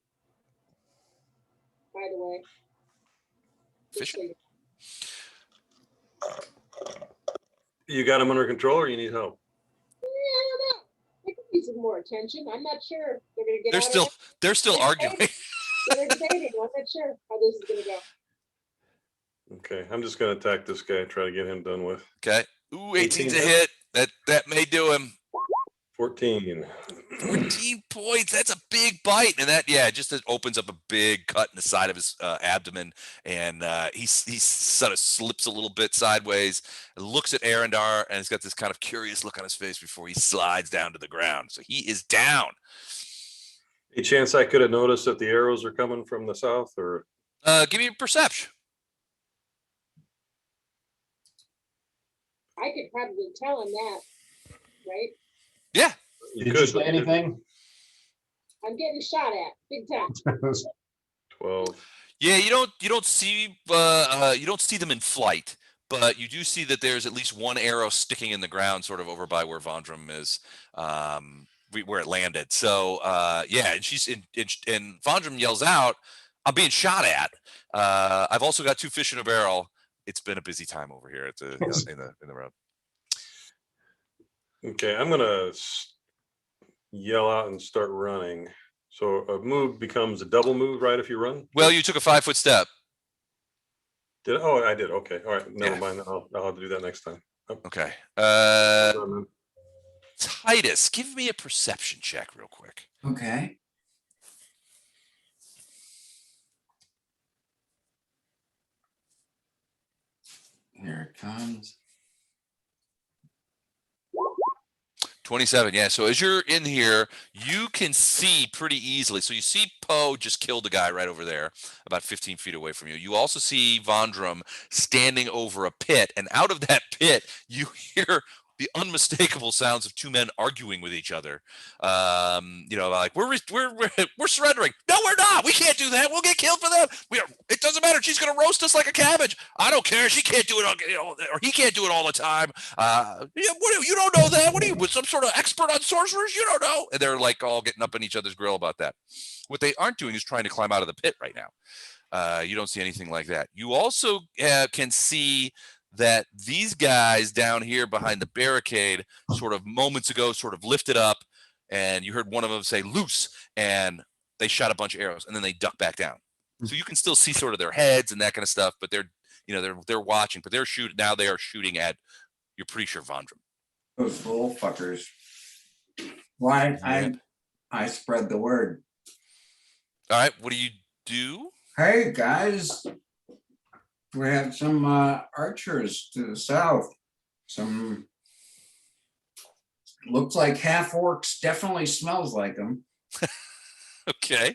By the way. Just so Fishing? you got them under control, or you need help? Yeah, I don't know. They could use some more attention. I'm not sure they're going to get. They're still arguing. They're debating. I'm not sure how this is going to go. Okay, I'm just gonna attack this guy, try to get him done with. Okay. Ooh, 18's a 18 hit. That may do him. 14. 14 points. That's a big bite, and just it opens up a big cut in the side of his abdomen, and he sort of slips a little bit sideways, and looks at Arendar, and he's got this kind of curious look on his face before he slides down to the ground. So he is down. Any chance I could have noticed that the arrows are coming from the south, or? Give me a perception. I could probably tell him that, right? Yeah. Did you say anything? I'm getting shot at big time. 12. Yeah, you don't see them in flight, but you do see that there's at least one arrow sticking in the ground, sort of over by where Vondrum is, where it landed. So and she's and Vondrum yells out, "I'm being shot at." I've also got 2 fish in a barrel. It's been a busy time over here at the in the road. Okay, I'm gonna yell out and start running. So a move becomes a double move, right? If you run. Well, you took a 5-foot step. Did oh I did. Okay, all right. Never Yeah. mind. I'll have to do that next time. Okay. Run, Titus, give me a perception check real quick. Okay. Here it comes. 27. Yeah. So as you're in here, you can see pretty easily. So you see Poe just killed a guy right over there, about 15 feet away from you. You also see Vondrum standing over a pit, and out of that pit, you hear the unmistakable sounds of 2 men arguing with each other. Like we're surrendering. No, we're not. We can't do that. We'll get killed for that. It doesn't matter. She's gonna roast us like a cabbage. I don't care. She can't do it. Or he can't do it all the time. You don't know that. What are you, some sort of expert on sorcerers? You don't know. And they're like all getting up in each other's grill about that. What they aren't doing is trying to climb out of the pit right now. You don't see anything like that. You also can see that these guys down here behind the barricade sort of moments ago sort of lifted up, and you heard one of them say loose, and they shot a bunch of arrows, and then they duck back down. So you can still see sort of their heads and that kind of stuff, but they're watching, but they're shooting now. They are shooting at, you're pretty sure, Vondrum. Those little fuckers. Why I spread the word. All right, what do you do? Hey guys, we have some archers to the south. Some looks like half orcs, definitely smells like them. Okay.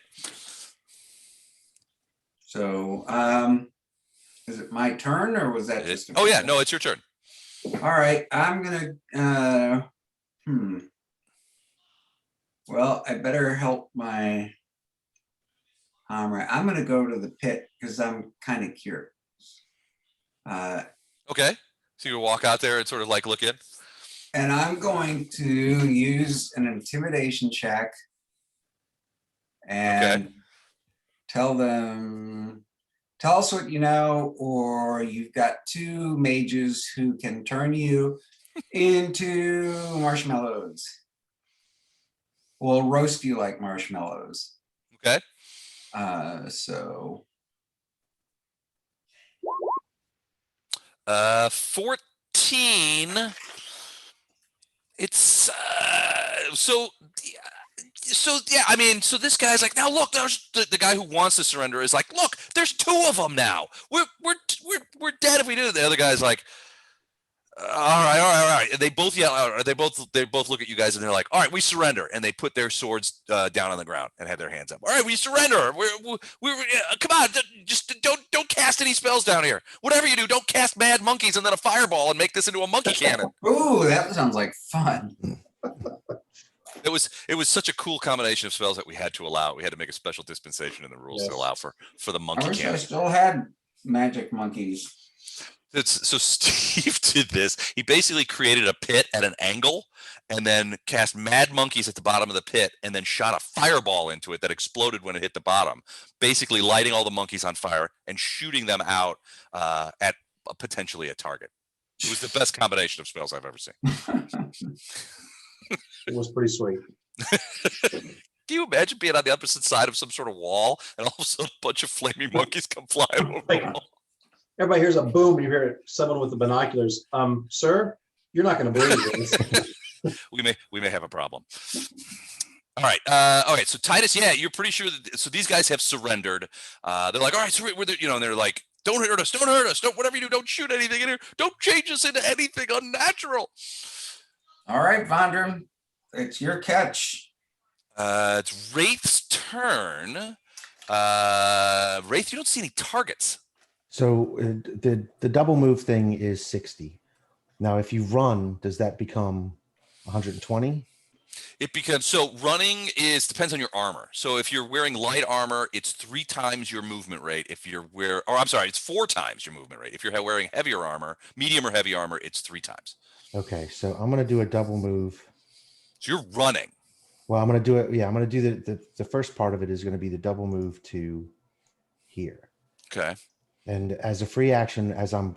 So, is it my turn or was that just? Oh yeah, no, it's your turn. All right, I'm gonna, well, I better help my comrade. I'm gonna go to the pit because I'm kind of curious. Okay. So you walk out there and sort of like look in. And I'm going to use an intimidation check and tell us what you know, or you've got two mages who can turn you into marshmallows. We'll roast you like marshmallows. Okay. So 14. It's so yeah, I mean, so this guy's like, now look, there's the guy who wants to surrender is like, look, there's two of them now. We're dead if we do. The other guy's like, all right. And they both yell out, they both look at you guys and they're like, all right, we surrender. And they put their swords down on the ground and have their hands up. All right, we surrender. We're come on, just don't cast any spells down here. Whatever you do, don't cast mad monkeys and then a fireball and make this into a monkey cannon. ooh, that sounds like fun. It was such a cool combination of spells that we had to allow. We had to make a special dispensation in the rules to allow for the monkey I wish cannon. I still had magic monkeys. So Steve did this. He basically created a pit at an angle and then cast mad monkeys at the bottom of the pit and then shot a fireball into it that exploded when it hit the bottom, basically lighting all the monkeys on fire and shooting them out at potentially a target. It was the best combination of spells I've ever seen. It was pretty sweet. Can you imagine being on the opposite side of some sort of wall and all of a sudden a bunch of flaming monkeys come flying over the wall? Everybody hears a boom, and you hear someone with the binoculars. Sir, you're not going to believe this. We may have a problem. All right. Okay. So Titus, yeah, you're pretty sure that. So these guys have surrendered. They're like, all right, so we're there, and they're like, don't hurt us, don't whatever you do, don't shoot anything in here, don't change us into anything unnatural. All right, Vondrum, it's your catch. It's Wraith's turn. Wraith, you don't see any targets. So the double move thing is 60. Now, if you run, does that become 120? It becomes, so running depends on your armor. So if you're wearing light armor, it's 3 times your movement rate. If you're it's 4 times your movement rate. If you're wearing heavier armor, medium or heavy armor, it's 3 times. Okay, so I'm going to do a double move. So you're running. Well, I'm going to do it. Yeah, I'm going to do the first part of it is going to be the double move to here. Okay. And as a free action, as I'm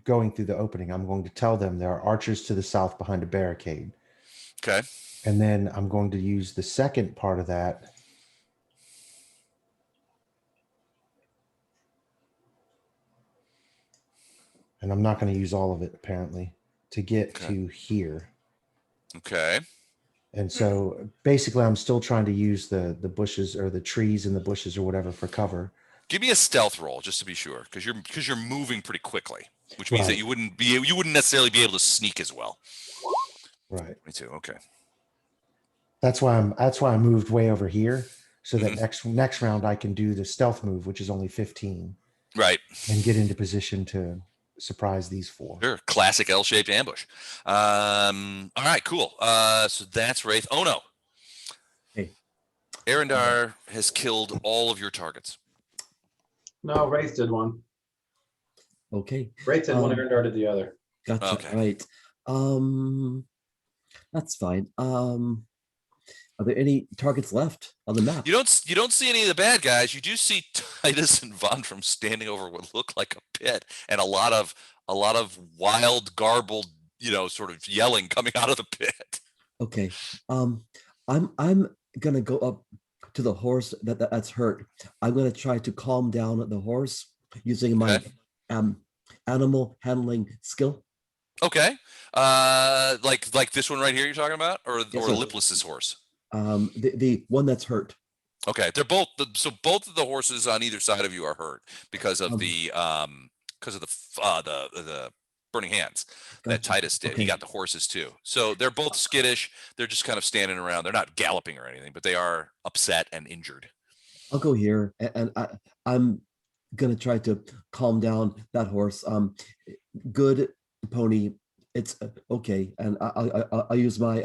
going through the opening, I'm going to tell them there are archers to the south behind a barricade. Okay. And then I'm going to use the second part of that. And I'm not going to use all of it, apparently, to get to here. Okay. And so basically, I'm still trying to use the bushes or the trees and the bushes or whatever for cover. Give me a stealth roll just to be sure, because you're moving pretty quickly, which means that you wouldn't necessarily be able to sneak as well. Right. Me too. Okay. That's why I moved way over here, so that next round I can do the stealth move, which is only 15. Right. And get into position to surprise these 4. Sure. Classic L-shaped ambush. All right. Cool. So that's Wraith. Oh no. Hey. Arendar has killed all of your targets. No, Wraith did one. Okay. Wraith did one, Arendar did the other. Gotcha. Okay. Right. That's fine. Are there any targets left on the map? You don't see any of the bad guys. You do see Titus and Vondrum standing over what look like a pit, and a lot of wild, garbled, sort of yelling coming out of the pit. Okay. I'm gonna go up to the horse that's hurt. I'm gonna try to calm down the horse using my animal handling skill. Okay. Like this one right here you're talking about, or Yes, Lipless's horse. The one that's hurt. Okay, they're both both of the horses on either side of you are hurt because of the Burning Hands that Gotcha. Titus did. He Okay. got the horses too. So they're both skittish. They're just kind of standing around. They're not galloping or anything, but they are upset and injured. I'll go here, and I'm gonna try to calm down that horse. Good pony. It's okay, and I'll use my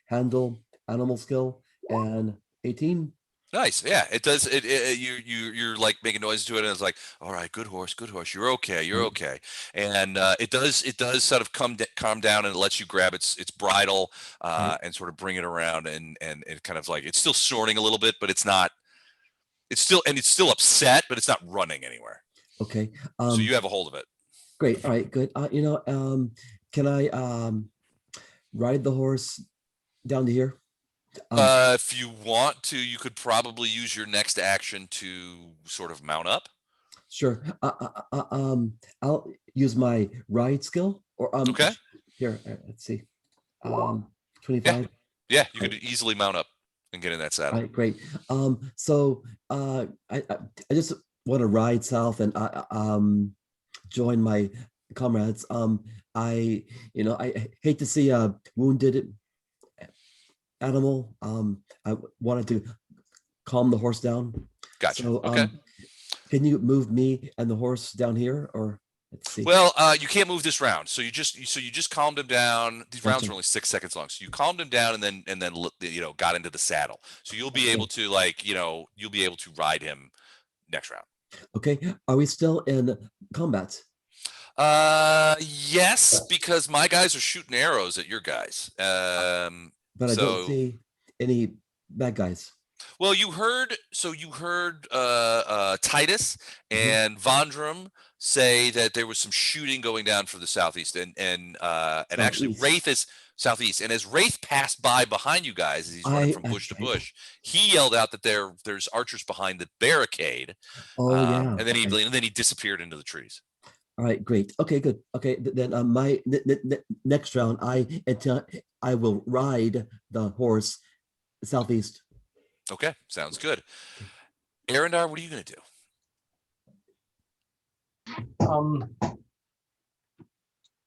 handle animal skill and 18. Nice. Yeah, it does. You're like making noises to it, and it's like, all right, good horse, good horse. You're okay. You're Right. okay. And it does sort of calm down, and it lets you grab its bridle Right. and sort of bring it around, and it kind of like it's still snorting a little bit, but it's not. It's still upset, but it's not running anywhere. Okay. So you have a hold of it. Great. All right. Good. Can I ride the horse down to here? If you want to, you could probably use your next action to sort of mount up. Sure. I'll use my ride skill. Or Okay. Here. Let's see. 25. Yeah, you could easily mount up and get in that saddle. All right, great. So I just want to ride south and join my comrades. I hate to see a wounded animal. I wanted to calm the horse down. Gotcha. So Okay. can you move me and the horse down here, or let's see? Well, you can't move this round, so you just calmed him down. These rounds Gotcha. are only 6 seconds long, so you calmed him down and then got into the saddle. So you'll be able to you'll be able to ride him next round. Okay. Are we still in combat? Yes, because my guys are shooting arrows at your guys. But I don't see any bad guys. Well, you heard Titus and Vondrum say that there was some shooting going down from the southeast, and actually Southeast. Wraith is southeast. And as Wraith passed by behind you guys, as he's running from bush to bush, he yelled out that there's archers behind the barricade. Oh yeah. And then Okay. he disappeared into the trees. All right, great. Okay, good. Okay, then my next round, I will ride the horse southeast. Okay, sounds good. Arendar, what are you gonna do?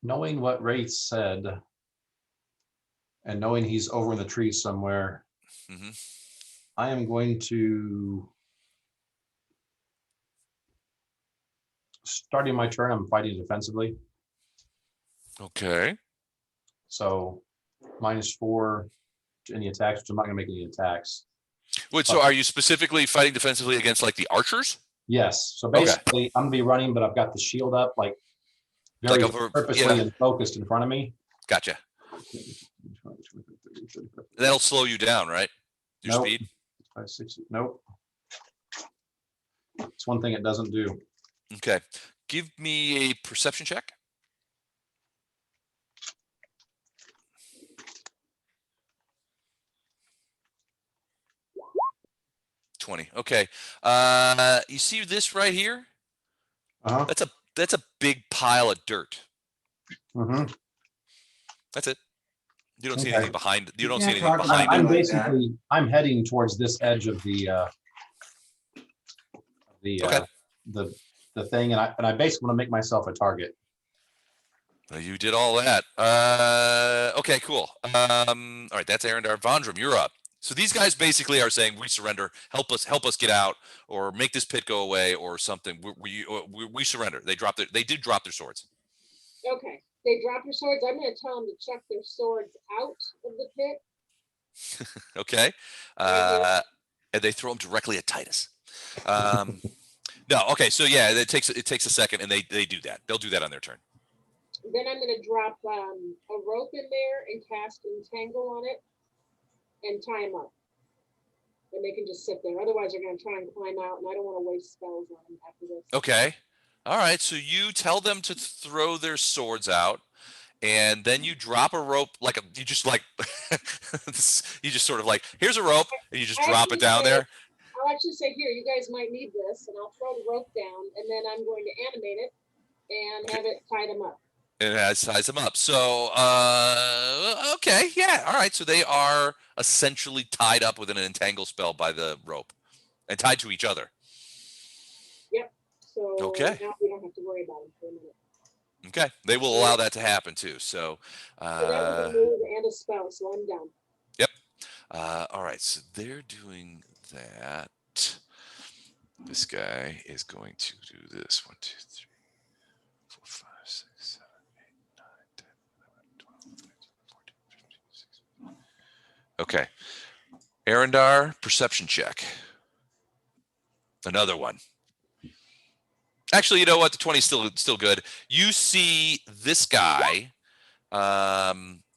Knowing what Wraith said and knowing he's over in the trees somewhere, Mm-hmm. I am going to, starting my turn, I'm fighting defensively. Okay. So -4 to any attacks, which I'm not gonna make any attacks. Wait, so are you specifically fighting defensively against like the archers? Yes, so Okay. basically I'm gonna be running, but I've got the shield up like very Like over- purposely yeah. and focused in front of me. Gotcha. That'll slow you down, right? Your Nope. speed. 5, 6, nope. It's one thing it doesn't do. Okay. Give me a perception check. $20. Okay. You see this right here? Uh-huh. That's a big pile of dirt. Mhm. That's it. You don't see Okay. anything behind. You don't see can't anything talk behind about it. I'm like that. basically, I'm heading towards this edge of the Okay. the thing, and I basically want to make myself a target. Well, you did all that. Okay, cool. All right, that's Arendar. Vondrum, you're up. So these guys basically are saying, "We surrender. Help us get out, or make this pit go away, or something." We surrender. They did drop their swords. Okay, they drop their swords. I'm gonna tell them to chuck their swords out of the pit. Okay, and they throw them directly at Titus. No, okay, so yeah, it takes a second, and they do that. They'll do that on their turn. Then I'm gonna drop a rope in there and cast entangle on it and tie them up. And they can just sit there. Otherwise, they're gonna try and climb out, and I don't want to waste spells on them after this. Okay, all right. So you tell them to throw their swords out, and then you drop a rope you just sort of like, here's a rope, and you just drop it down there. I'll actually say, here, you guys might need this, and I'll throw the rope down, and then I'm going to animate it and have it tie them up. And it ties them up. So, okay, yeah, all right. So they are essentially tied up with an entangle spell by the rope, and tied to each other. Yep. So Okay. now we don't have to worry about them for a minute. Okay, they will allow that to happen too. So, So that was a move and a spell, so I'm done. yep. All right, so they're doing that. This guy is going to do this. 1, 2, 3, 4, 5, 6, 7, 8, 9, 10, 11, 12, 13, 14, 15, 16. Okay. Arendar, perception check. Another one. Actually, you know what? The 20 is still good. You see this guy.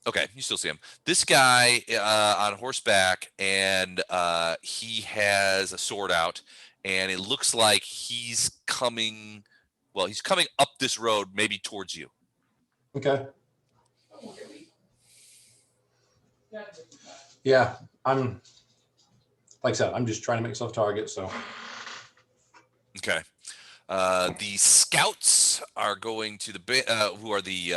Okay, you still see him. This guy on horseback, and he has a sword out, and it looks like he's coming. Well, he's coming up this road, maybe towards you. Okay. Yeah, I'm, like I said, I'm just trying to make myself target, so. Okay. The scouts are going to who are the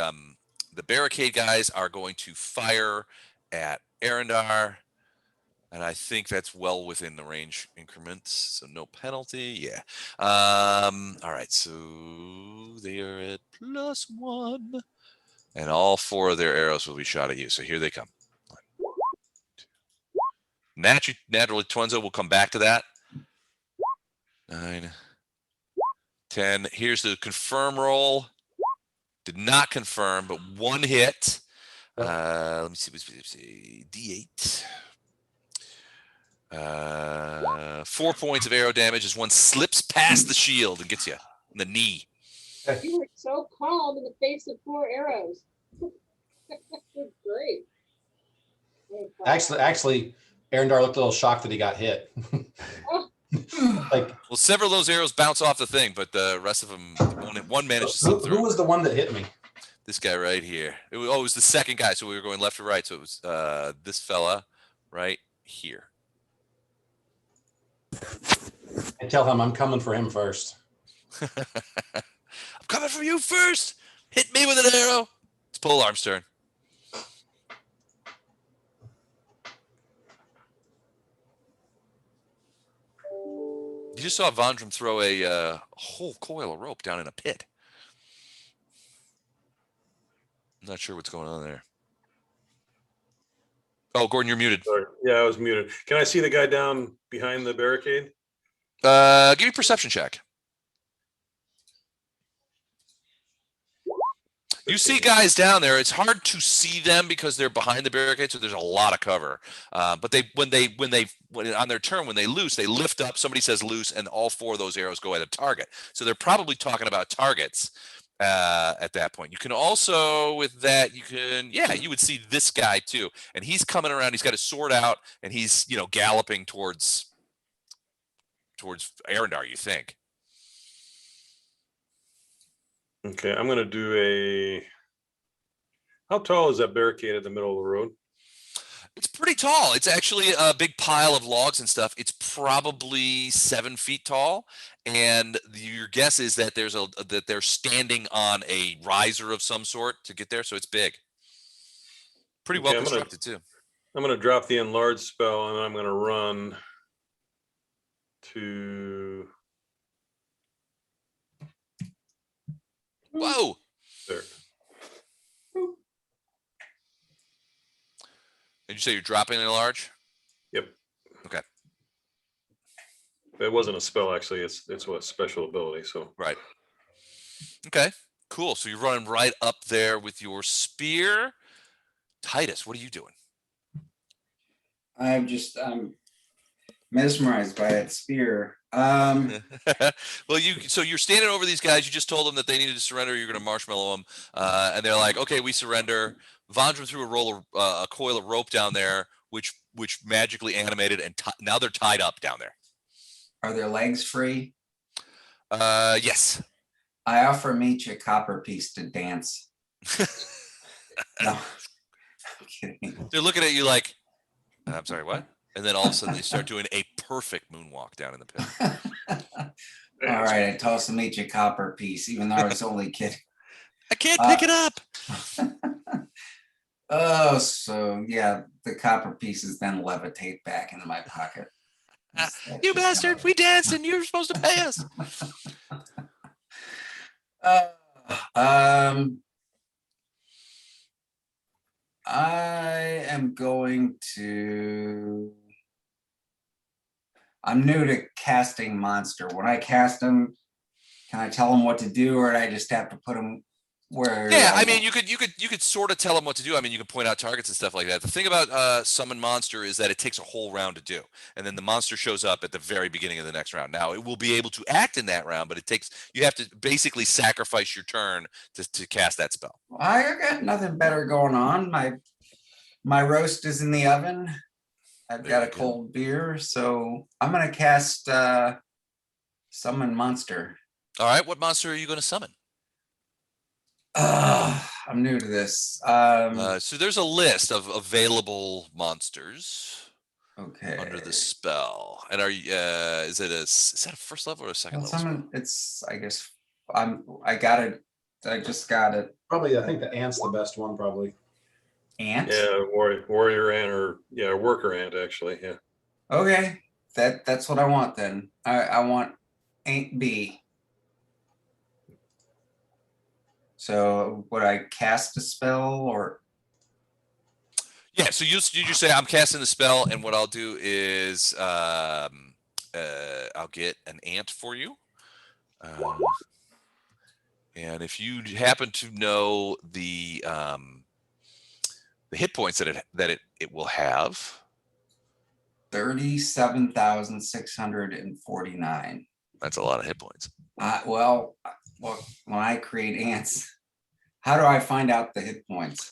barricade guys are going to fire at Arendar, and I think that's well within the range increments, so no penalty. Yeah. All right, so they are at +1, and all 4 of their arrows will be shot at you. So here they come. 1, 2. Naturally, Twinzo will come back to that. 9, 10. Here's the confirm roll. Did not confirm, but 1 hit. Let me see. D8. 4 points of arrow damage as one slips past the shield and gets you in the knee. You were so calm in the face of 4 arrows. That's great. Actually, Arendar looked a little shocked that he got hit. Like, Well, several of those arrows bounce off the thing, but the rest of them, one managed to slip through. who was the one that hit me? This guy right here. It was the second guy, so we were going left to right. So it was this fella right here. I tell him I'm coming for him first. I'm coming for you first. Hit me with an arrow. It's Polearm's turn. You just saw Vondram throw a whole coil of rope down in a pit. I'm not sure what's going on there. Oh, Gordon, you're muted. Sorry. Yeah, I was muted. Can I see the guy down behind the barricade? Give me a perception check. You see guys down there. It's hard to see them because they're behind the barricade, so there's a lot of cover. But when on their turn, when they loose, they lift up. Somebody says loose, and all 4 of those arrows go at a target. So they're probably talking about targets at that point. You can also, with that, you would see this guy too, and he's coming around. He's got his sword out, and he's galloping towards Arendar. You think? Okay, I'm gonna do how tall is that barricade at the middle of the road? It's pretty tall. It's actually a big pile of logs and stuff. It's probably 7 feet tall, and your guess is that that they're standing on a riser of some sort to get there. So it's big, pretty well constructed too. I'm gonna drop the enlarge spell, and I'm gonna run to. Whoa! There. Did you say you're dropping in large? Yep. Okay. It wasn't a spell, actually. It's what special ability. So right. Okay. Cool. So you're running right up there with your spear. Titus, what are you doing? I'm mesmerized by that spear. Well, so you're standing over these guys. You just told them that they needed to surrender. You're going to marshmallow them, and they're like, "Okay, we surrender." Vondram threw a coil of rope down there, which magically animated, and now they're tied up down there. Are their legs free? Yes. I offer Meech a copper piece to dance. No, I'm kidding. They're looking at you like, "I'm sorry, what?" And then all of a sudden they start doing a perfect moonwalk down in the pit. All right, I tossed Meech a copper piece, even though I was only kidding. I can't pick it up. Oh, so yeah, the copper pieces then levitate back into my pocket. You bastard! We danced and you were supposed to pay us. I am going to. I'm new to casting monster. When I cast them, can I tell them what to do, or do I just have to put them where? Yeah, I mean, you could sort of tell them what to do. I mean, you can point out targets and stuff like that. The thing about summon monster is that it takes a whole round to do, and then the monster shows up at the very beginning of the next round. Now, it will be able to act in that round, but you have to basically sacrifice your turn to cast that spell. I got nothing better going on. My roast is in the oven. I've got a cold beer, so I'm gonna cast summon monster. All right, what monster are you going to summon? I'm new to this. So there's a list of available monsters Okay. under the spell. And are you? Is that a first level or a second Well, level? summon, it's. I guess I got it. I just got it. Probably, I think the ant's the best one, probably. Ant. Yeah, warrior ant, or yeah, worker ant, actually. Yeah. Okay, that's what I want then. I want Ant B. So would I cast a spell or? Yeah, so you just say I'm casting the spell, and what I'll do is I'll get an ant for you, and if you happen to know the hit points that it will have, 37,649. that's a lot of hit points. Well, when I create ants, how do I find out the hit points?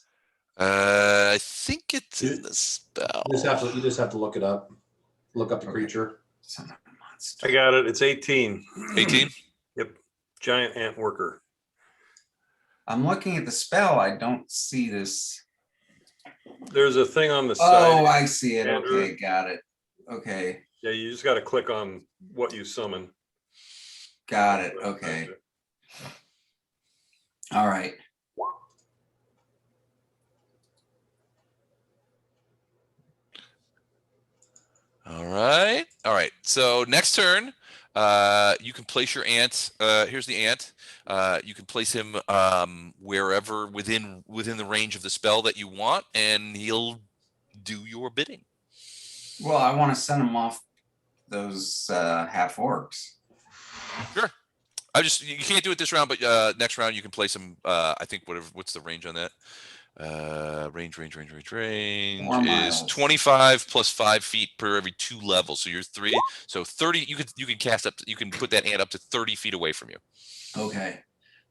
I think it's in the spell. You just have to look it up. Look up the creature. Summon a monster. I got it. It's 18. 18? Yep. Giant ant worker. I'm looking at the spell. I don't see this. There's a thing on the Oh, side. I see it. Andrew. Okay, got it. Okay, Yeah, you just got to click on what you summon. got it. Okay. All right. All right. All right. So next turn, you can place your ant. Here's the ant. You can place him wherever within the range of the spell that you want, and he'll do your bidding. Well, I want to send them off those half orcs. Sure. You can't do it this round, but next round you can place him. I think what's the range on that? Range 4 is miles. 25 plus 5 feet per every 2 levels. So you're 3. So 30. You can cast up. You can put that ant up to 30 feet away from you. Okay.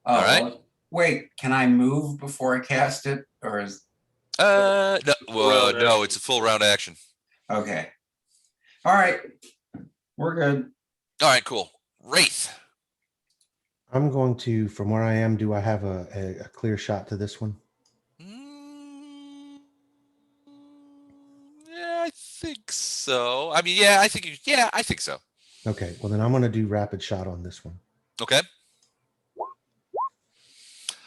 All right. Well, wait, can I move before I cast it, or is? No. Well, no. It's a full round action. Okay. All right. We're good. All right. Cool. Wraith. I'm going to, from where I am, do I have a clear shot to this one? Yeah, I think so. I mean, yeah, I think so. Okay, well then I'm going to do rapid shot on this one. Okay.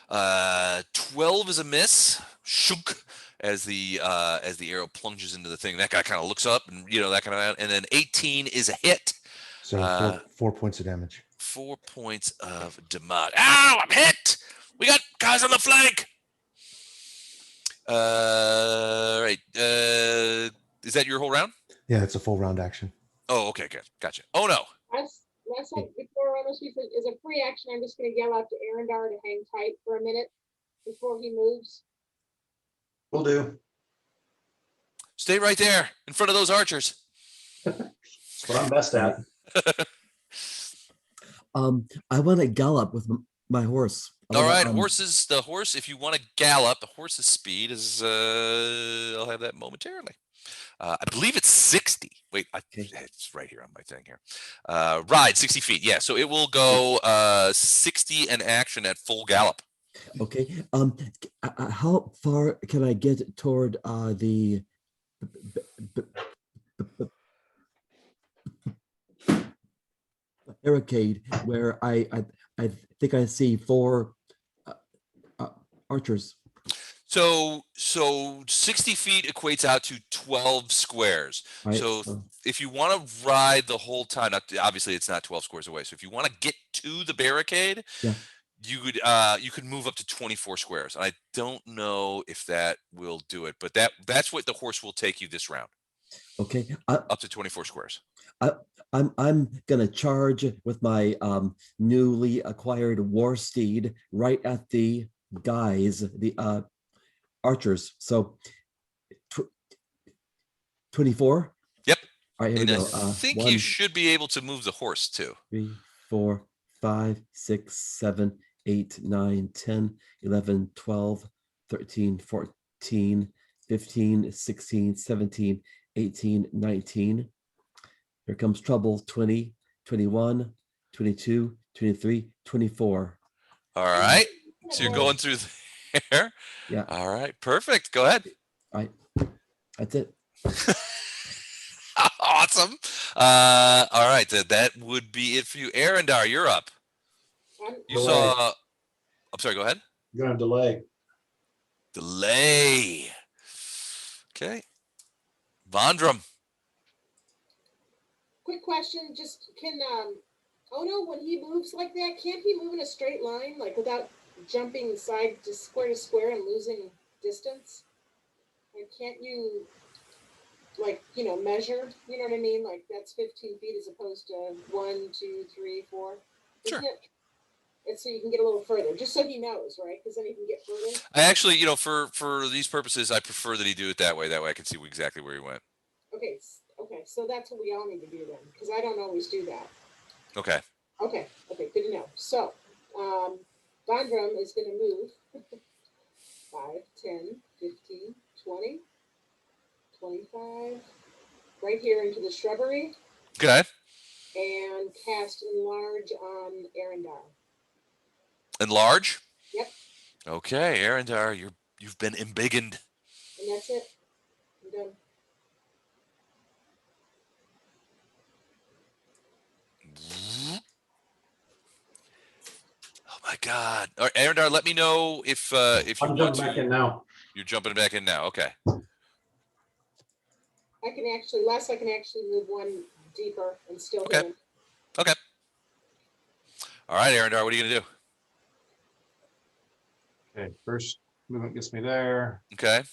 12 is a miss. Shunk, as the arrow plunges into the thing. That guy kind of looks up, and that kind of, and then 18 is a hit. So 4 points of damage. 4 points of damage. Ow! I'm hit. We got guys on the flank. Right. Is that your whole round? Yeah, it's a full round action. Oh, okay, good. Gotcha. Oh no. That's like before almost is a free action. I'm just gonna yell out to Arendar to hang tight for a minute before he moves. Will do. Stay right there in front of those archers. That's what I'm best at. I want to gallop with my horse. All right, the horse. If you want to gallop, the horse's speed is. I'll have that momentarily. I believe it's 60. Wait, it's right here on my thing here. Ride 60 feet. Yeah, so it will go 60 an action at full gallop. Okay. How far can I get toward the barricade where I think I see 4 archers? So 60 feet equates out to 12 squares. Right. So if you want to ride the whole time, obviously it's not 12 squares away. So if you want to get to the barricade, Yeah. you could move up to 24 squares. I don't know if that will do it, but that's what the horse will take you this round. Okay. Up to 24 squares. I'm gonna charge with my newly acquired war steed right at the guys, the archers. So 24. Yep. All right, here And we I go. think 1, you should be able to move the horse too. 3, 4, 5, 6, 7, 8, 9, 10, 11, 12, 13, 14, 15, 16, 17, 18, 19. Here comes trouble. 20, 21, 22, 23, 24. All right. So you're going through there. Yeah. All right. Perfect. Go ahead. All right. That's it. Awesome. All right. That would be it for you. Arendar, you're up. You Delay. saw. I'm sorry. Go ahead. You're gonna delay. Delay. Okay. Vondram. Quick question, just can, oh no, when he moves like that, can't he move in a straight line, like without jumping side to square and losing distance? Like, can't you, like, you know, measure, you know what I mean? Like, that's 15 feet as opposed to 1, 2, 3, 4. Sure. It's so you can get a little further, just so he knows, right? Because then he can get further. I actually, for these purposes, I prefer that he do it that way. That way I can see exactly where he went. Okay, so that's what we all need to do then, because I don't always do that. Okay. Okay, good to know. So, Vondram is going to move 5, 10, 15, 20, 25, right here into the shrubbery, Okay. and cast Enlarge on Arendar. Enlarge? Yep. Okay, Arendar, you've been embiggened. And that's it. I'm done. Oh my God. All right, Arendar, let me know if you I'm want jumping back in to. now. You're jumping back in now. Okay. I can actually move one deeper and still Okay. hit him. Okay. All right, Arendar, what are you gonna do? Okay, first movement gets me there. Okay.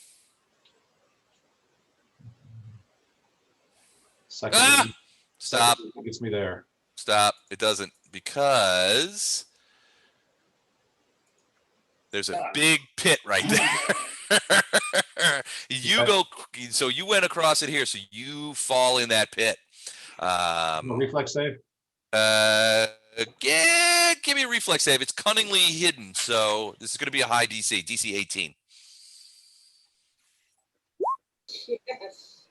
Second Ah! movement- Stop. second movement gets me there. Stop. It doesn't, because there's a big pit right there. You Okay. go, so you went across it here, so you fall in that pit. Reflex save. Give me a reflex save. It's cunningly hidden, so this is going to be a high DC, DC 18. Yes.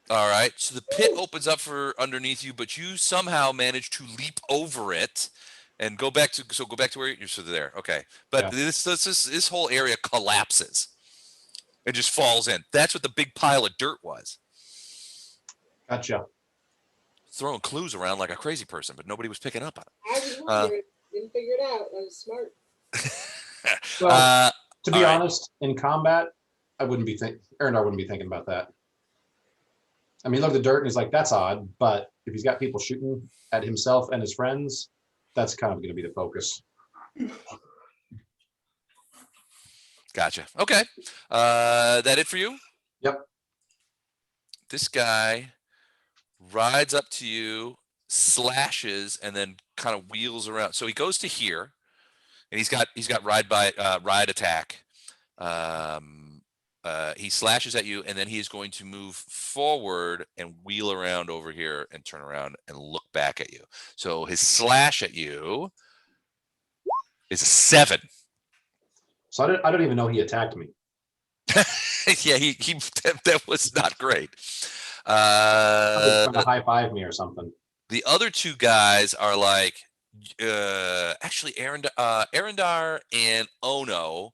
All right, so the pit opens up for underneath you, but you somehow manage to leap over it and go back to where you're. So there, okay. But Yeah. this whole area collapses. It just falls in. That's what the big pile of dirt was. Gotcha. Throwing clues around like a crazy person, but nobody was picking up on it. I was wondering, didn't figure it out. I was smart. Well, to be all right. honest, in combat, Arendar wouldn't be thinking about that. I mean, look at the dirt and he's like, that's odd. But if he's got people shooting at himself and his friends, that's kind of going to be the focus. Gotcha. Okay. That it for you? Yep. This guy rides up to you, slashes, and then kind of wheels around. So he goes to here, and he's got ride attack. He slashes at you, and then he's going to move forward and wheel around over here and turn around and look back at you. So his slash at you is a 7. So I don't even know he attacked me. Yeah, that was not great. He's trying to high five me or something. The other two guys are like, actually, Arendar and Ono,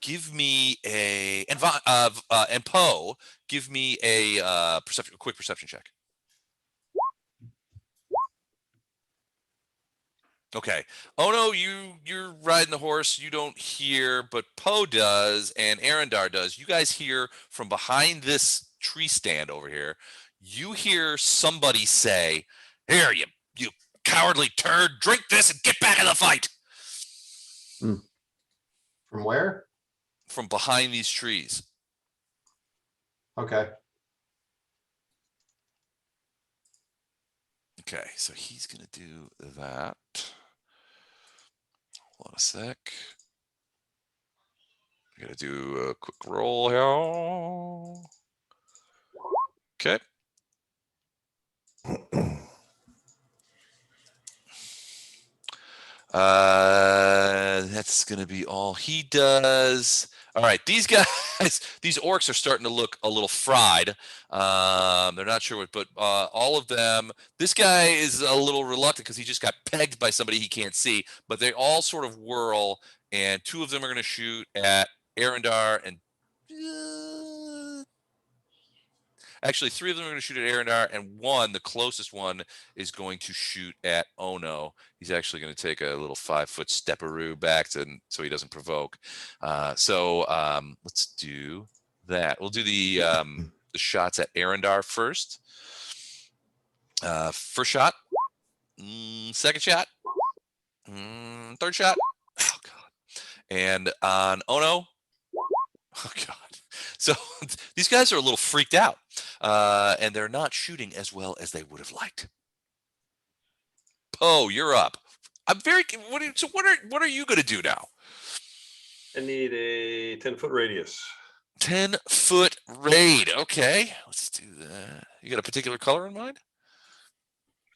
give me a and Poe, give me a quick perception check. Okay, Ono, you're riding the horse. You don't hear, but Poe does, and Arendar does. You guys hear from behind this tree stand over here. You hear somebody say, "Here, you cowardly turd! Drink this and get back in the fight." From where? From behind these trees. Okay. Okay, so he's gonna do that. Hold on a sec. I'm gonna do a quick roll here. Okay. That's gonna be all he does. All right, these guys, these orcs are starting to look a little fried. They're not sure what, but all of them. This guy is a little reluctant because he just got pegged by somebody he can't see. But they all sort of whirl, and two of them are going to shoot at Arendar, and actually, three of them are going to shoot at Arendar, and one, the closest one, is going to shoot at Ono. He's actually going to take a little 5-foot stepperoo back so he doesn't provoke. So let's do that. We'll do the shots at Arendar first. First shot, second shot, third shot. Oh God! And on Ono. Oh God. So these guys are a little freaked out, and they're not shooting as well as they would have liked. Poe, you're up. I'm very. What are you going to do now? I need a 10-foot radius. 10-foot raid. Okay, let's do that. You got a particular color in mind?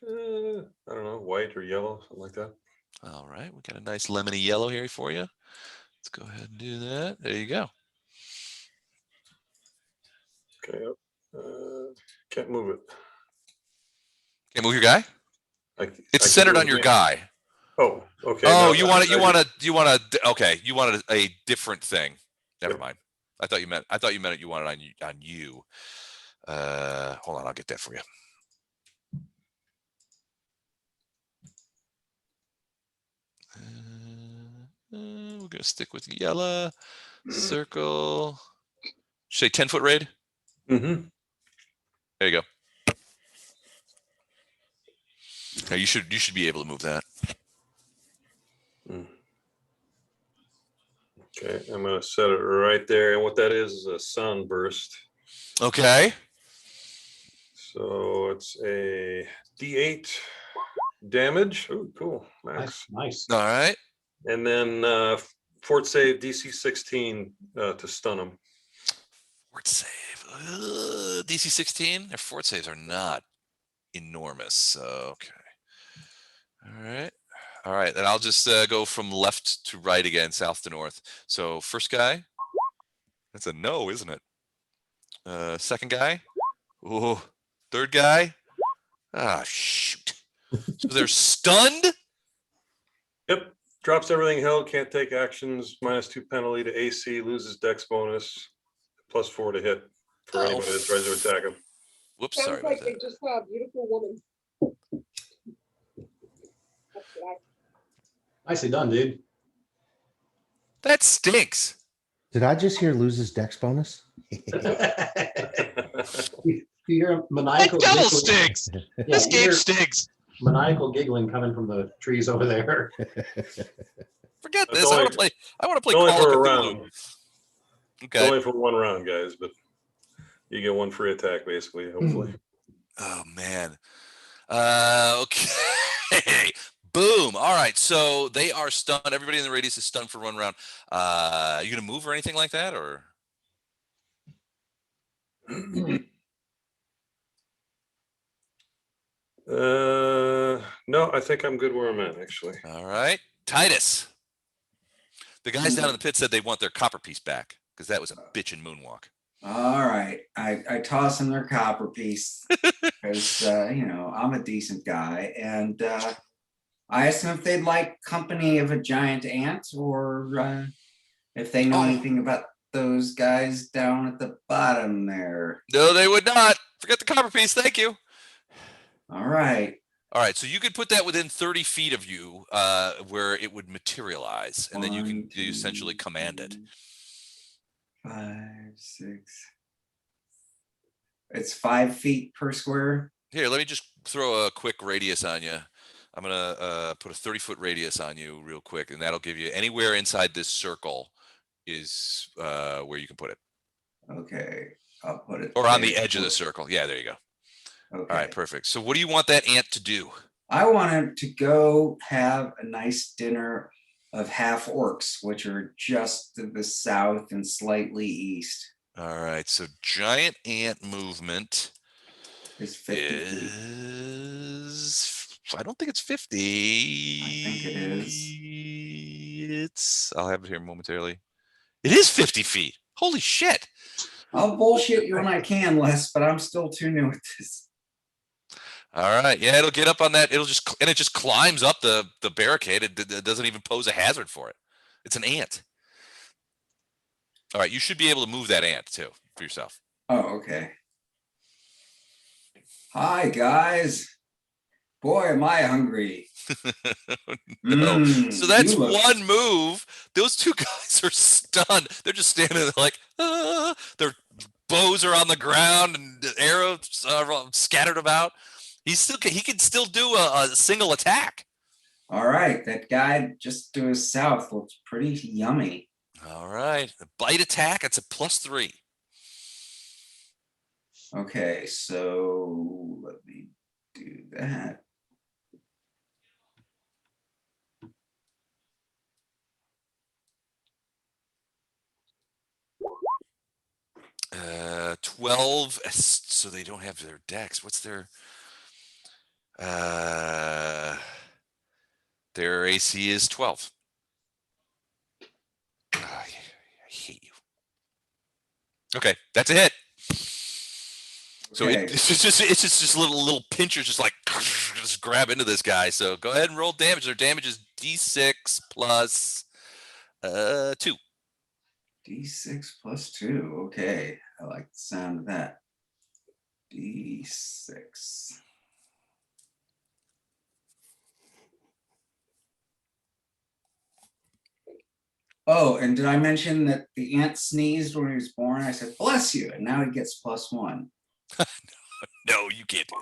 I don't know, white or yellow, something like that. All right, we got a nice lemony yellow here for you. Let's go ahead and do that. There you go. Okay. Can't move it. Can't move your guy. It's I centered can on move your it. guy. Oh, okay. Oh, no, you want to. Okay, you wanted a different thing. Never Yep. mind. I thought you meant it. You wanted on you. Hold on, I'll get that for you. We're gonna stick with yellow circle. Say 10-foot raid. Mm-hmm. There you go. Okay, you should be able to move that. Okay, I'm gonna set it right there, and what that is a sunburst. Okay. So it's a D8 damage. Oh, cool, max. Nice. All right. And then fort save DC 16 to stun him. Fort save. DC 16. Their fort saves are not enormous. Okay. All right. All right. Then I'll just go from left to right again, south to north. So first guy. That's a no, isn't it? Second guy. Oh, third guy. Ah, shoot. So they're stunned? Yep. Drops everything held, can't take actions, -2 penalty to AC, loses dex bonus, +4 to hit for anybody that tries to attack him. Whoops, Sounds sorry like about they that. just saw a beautiful woman. That's what Nicely done, dude. That stinks. Did I just hear loses dex bonus? You hear maniacal That double giggling. stinks. Yeah, This you game hear stinks. maniacal giggling coming from the trees over there. Forget It's this. I only- want to play. I want to play It's only Call of for a Cthulhu. round. It's Okay. only for one round, guys, but you get one free attack, basically, hopefully. Oh man. Okay. Boom. All right. So they are stunned. Everybody in the radius is stunned for 1 round. Are you gonna move or anything like that, or? No, I think I'm good where I'm at, actually. All right. Titus. The guys down in the pit said they want their copper piece back because that was a bitchin' moonwalk. All right, I toss them their copper piece because I'm a decent guy, and I asked them if they'd like company of a giant ant or if they know anything about those guys down at the bottom there. No, they would not. Forget the copper piece. Thank you. All right. All right, so you could put that within 30 feet of you, where it would materialize, and then you can essentially command it. 5, 6. It's 5 feet per square. Here, let me just throw a quick radius on you. I'm gonna put a 30-foot radius on you real quick, and that'll give you anywhere inside this circle is where you can put it, Okay, I'll put it. or on the there. edge of the circle. Yeah, there you go. Okay. All right, perfect. So what do you want that ant to do? I want him to go have a nice dinner of half orcs, which are just to the south and slightly east. All right, so giant ant movement Is 50 feet. is, I don't think it's 50. I think it is. I'll have it here momentarily. It is 50 feet. Holy shit. I'll bullshit you when I can, Les, but I'm still too new at this. All right. Yeah, it'll get up on that. It'll just, and it just climbs up the barricade. It doesn't even pose a hazard for it. It's an ant. All right. You should be able to move that ant too for yourself. Oh, okay. Hi, guys. Boy, am I hungry. No. So that's you look- one move. Those two guys are stunned. They're just standing there like, their bows are on the ground and the arrows are scattered about. He can still do a single attack. All right, that guy just to his south looks pretty yummy. All right. The bite attack, it's a +3. Okay, so let me do that. Uh, 12. So they don't have their decks. What's their AC is 12. I hate you. Okay, that's a hit. So Okay. it's just little pinchers, just like just grab into this guy. So go ahead and roll damage. Their damage is D6 plus 2. D6 plus 2. Okay, I like the sound of that. D6. Oh, and did I mention that the ant sneezed when he was born? I said, bless you, and now he gets +1. No, you can't do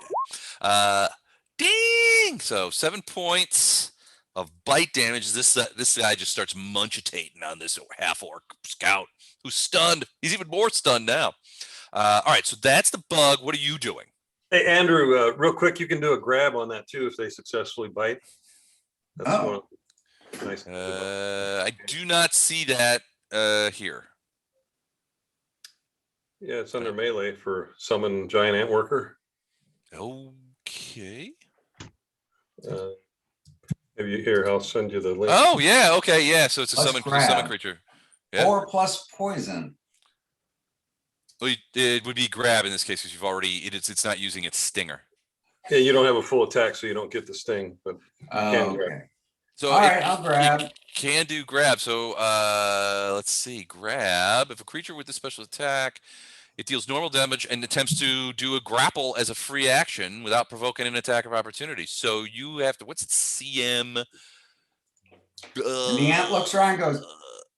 that. Ding! So 7 points of bite damage. This guy just starts munchitating on this half orc scout who's stunned. He's even more stunned now. All right, so that's the bug. What are you doing? Hey, Andrew, real quick, you can do a grab on that too if they successfully bite. That's Oh. nice. I do not see that here. Yeah, it's under melee for summon giant ant worker. Okay. Maybe here, I'll send you the link. Oh yeah, okay, yeah. So it's a Plus summon grab. creature. Yeah. Or plus poison. Well, it would be grab in this case because you've already it's not using its stinger. Yeah, you don't have a full attack, so you don't get the sting, but Oh, grab. okay. So All right, I'll grab. Can do grab. So let's see. Grab. If a creature with this special attack, it deals normal damage and attempts to do a grapple as a free action without provoking an attack of opportunity. So you have to. What's it? CM. And the ant looks around and goes,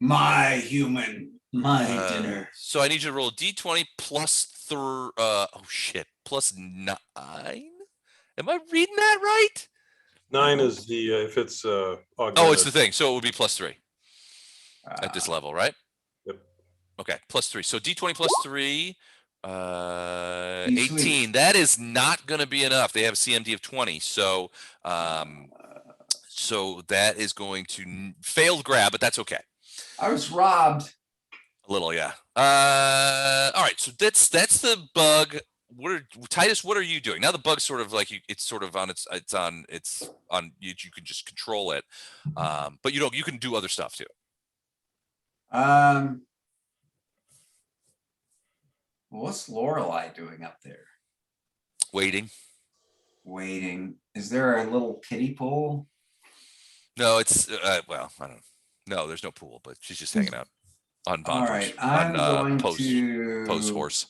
my human, my dinner. So I need you to roll a d20 plus oh shit, plus 9. Am I reading that right? 9 is the if it's Oh, augmented. it's the thing. So it would be +3 at this level, right? Yep. Okay, +3. So d20 plus 3, Sweet. 18. That is not going to be enough. They have a CMD of 20. So, so that is going to fail grab, but that's okay. I was robbed. A little, yeah. All right. So that's the bug. Titus? What are you doing now? The bug's sort of like it's sort of on you can just control it, but you can do other stuff too. What's Lorelei doing up there? Waiting. Waiting. Is there a little kiddie pool? No, it's well, I don't know. No, there's no pool, but she's just hanging out on All Bond right, I'm going to post horse.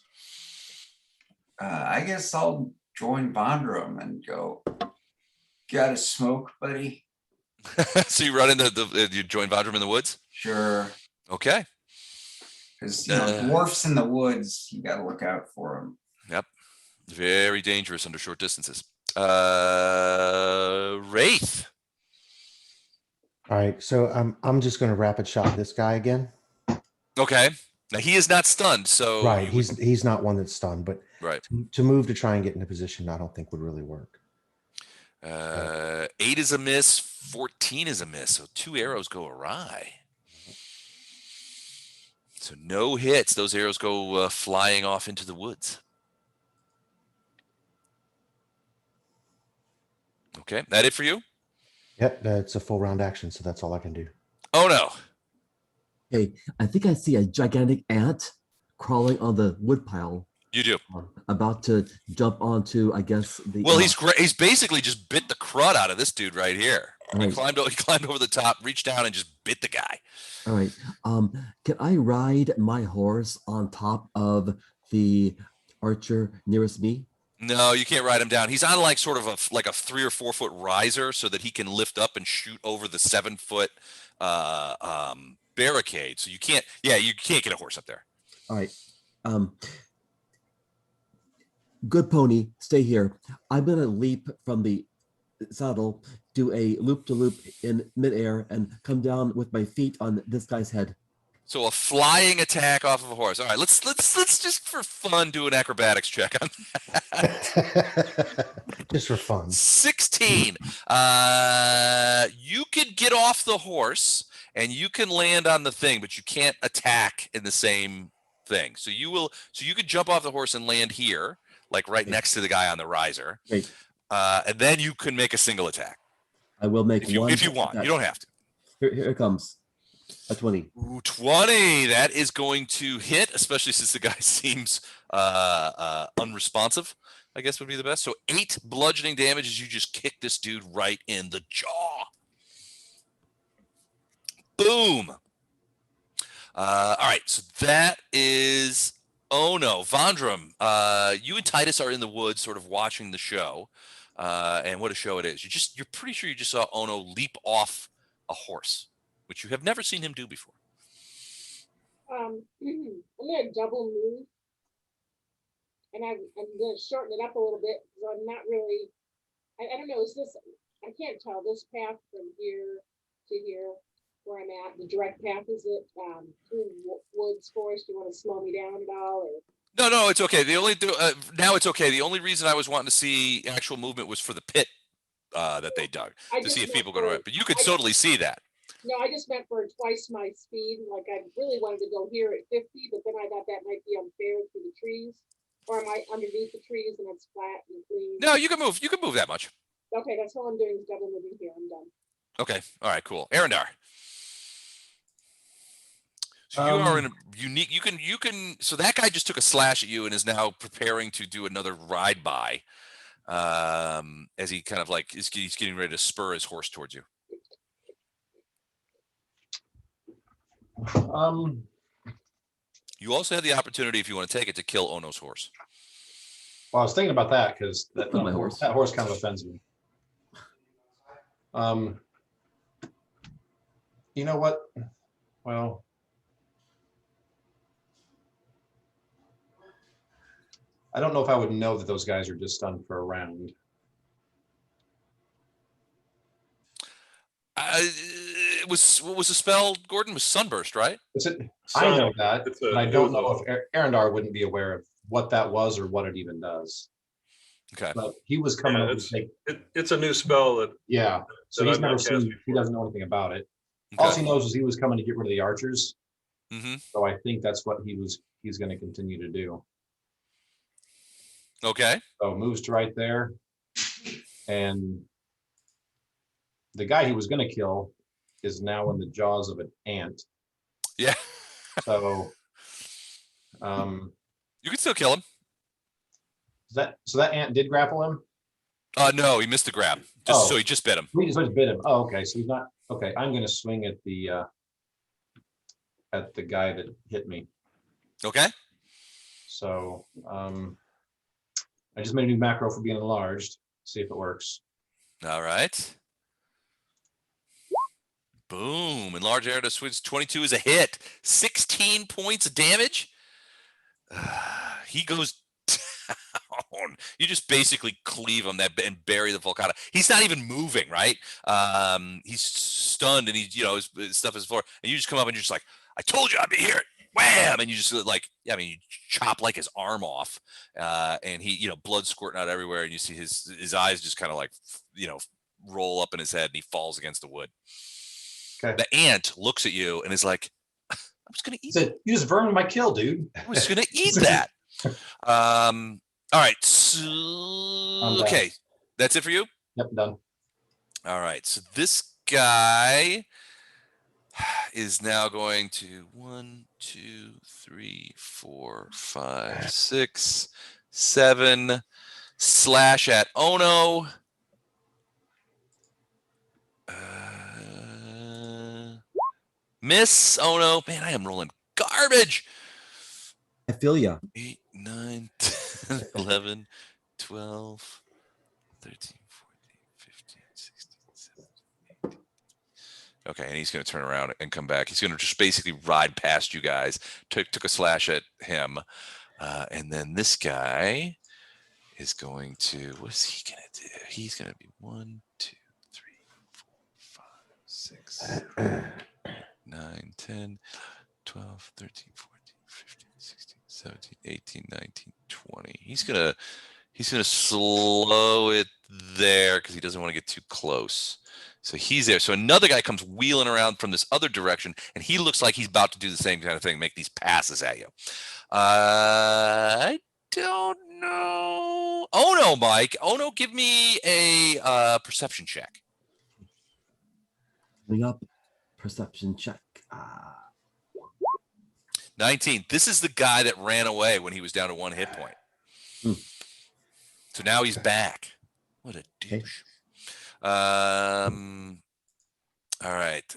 I guess I'll join Bondrum and go. Got a smoke, buddy? So you run into you join Vajram in the woods? Sure. Okay. Because dwarfs in the woods, you got to look out for them. Yep. Very dangerous under short distances. Wraith. All right, so I'm just going to rapid shot this guy again. Okay. Now he is not stunned, so Right, you would- he's not one that's stunned, but right. to move to try and get into position, I don't think would really work. 8 is a miss. 14 is a miss. So 2 arrows go awry. So no hits. Those arrows go flying off into the woods. Okay, that it for you? Yep, that's a full round action, so that's all I can do. Oh no. Hey, I think I see a gigantic ant crawling on the woodpile, You do. about to jump onto, I guess, the. Well, he's basically just bit the crud out of this dude right here. All He right. climbed over the top, reached down, and just bit the guy. All right. Can I ride my horse on top of the archer nearest me? No, you can't ride him down. He's on like sort of a 3 or 4 foot riser so that he can lift up and shoot over the 7 foot barricade. So you can't get a horse up there. All right. Good pony, stay here. I'm gonna leap from the saddle, do a loop to loop in midair, and come down with my feet on this guy's head. So a flying attack off of a horse. All right, let's just for fun do an acrobatics check on that. Just for fun. 16. You could get off the horse and you can land on the thing, but you can't attack in the same thing. So you could jump off the horse and land here, like right next to the guy on the riser. Great. And then you can make a single attack. I will make If you want. attack. You don't have to. Here it comes. A 20. Ooh, 20. That is going to hit, especially since the guy seems unresponsive, I guess would be the best. So 8 bludgeoning damage as you just kick this dude right in the jaw. Boom. All right, so that is Ono. Vondram, you and Titus are in the woods sort of watching the show. And what a show it is. You're pretty sure you just saw Ono leap off a horse, which you have never seen him do before. I'm gonna double move, and I'm gonna shorten it up a little bit because I'm not really. I don't know. Is this? I can't tell this path from here to here where I'm at. The direct path, is it through woods, forest? Do you want to slow me down at all? Or? No, it's okay. Now it's okay. The only reason I was wanting to see actual movement was for the pit that they dug to see if people go around. But you could totally see that. No, I just meant for twice my speed. Like I really wanted to go here at 50, but then I thought that might be unfair through the trees. Or am I underneath the trees and it's flat and clean? No, you can move. You can move that much. Okay, that's all I'm doing is double moving here. I'm done. Okay. All right. Cool. Arendar. So you are in a unique. You can. So that guy just took a slash at you and is now preparing to do another ride by, as he kind of like he's getting ready to spur his horse towards you. You also have the opportunity, if you want to take it, to kill Ono's horse. Well, I was thinking about that because that My horse. that horse kind of offends me. You know what? Well, I don't know if I would know that those guys are just stunned for a round. What was the spell, Gordon? It was Sunburst, right? I know that, It's but I don't know if Arendar wouldn't be aware of what that was or what it even does. Okay. But he was coming Yeah, up it's- with It's a new spell that yeah. So that he's I've never not cast seen. He before. doesn't know anything about it. All he knows is he was coming to get rid of the archers. Mm-hmm. So I think that's what he's going to continue to do. Okay. So moves to right there, and the guy he was going to kill is now in the jaws of an ant. Yeah. So, You can still kill him. so that ant did grapple him. No, he missed the grab. So he just bit him. We just bit him. Oh, okay. So he's not okay. I'm going to swing at the guy that hit me. Okay. So I just made a new macro for being enlarged. See if it works. All right. Boom. Enlarge area to switch. 22 is a hit. 16 points of damage. He goes You just basically cleave him and bury the Volcata. He's not even moving, right? He's stunned and his stuff is floor. And you just come up and you're just like, I told you I'd be here. Wham! And you just like, you chop like his arm off, and he, blood squirting out everywhere, and you see his eyes just kind of like, roll up in his head, and he falls against the wood. Okay. The ant looks at you and is like, I'm just gonna eat it. You just vermin my kill, dude. I'm just gonna eat that. All right. So, okay, that's it for you. Yep, done. All right. So this guy is now going to 1, 2, 3, 4, 5, 6, 7 slash at Ono. Miss Ono. Man, I am rolling garbage. I feel ya. 8, 9, 10, 11, 12, 13, 14, 15, 16, 17, 18. Okay, and he's going to turn around and come back. He's going to just basically ride past you guys. Took a slash at him. And then this guy is going to, what is he going to do? He's going to be 1, 2, 3, 4, 5, 6, 7, 9, 10, 12, 13, 14, 15, 16, 17, 18, 19, 20. He's going to slow it there because he doesn't want to get too close. So he's there. So another guy comes wheeling around from this other direction, and he looks like he's about to do the same kind of thing, make these passes at you. I don't know. Oh no, Mike. Oh no, give me a perception check. Coming up, perception check. 19. This is the guy that ran away when he was down to 1 hit point. So now he's back. What a douche. All right.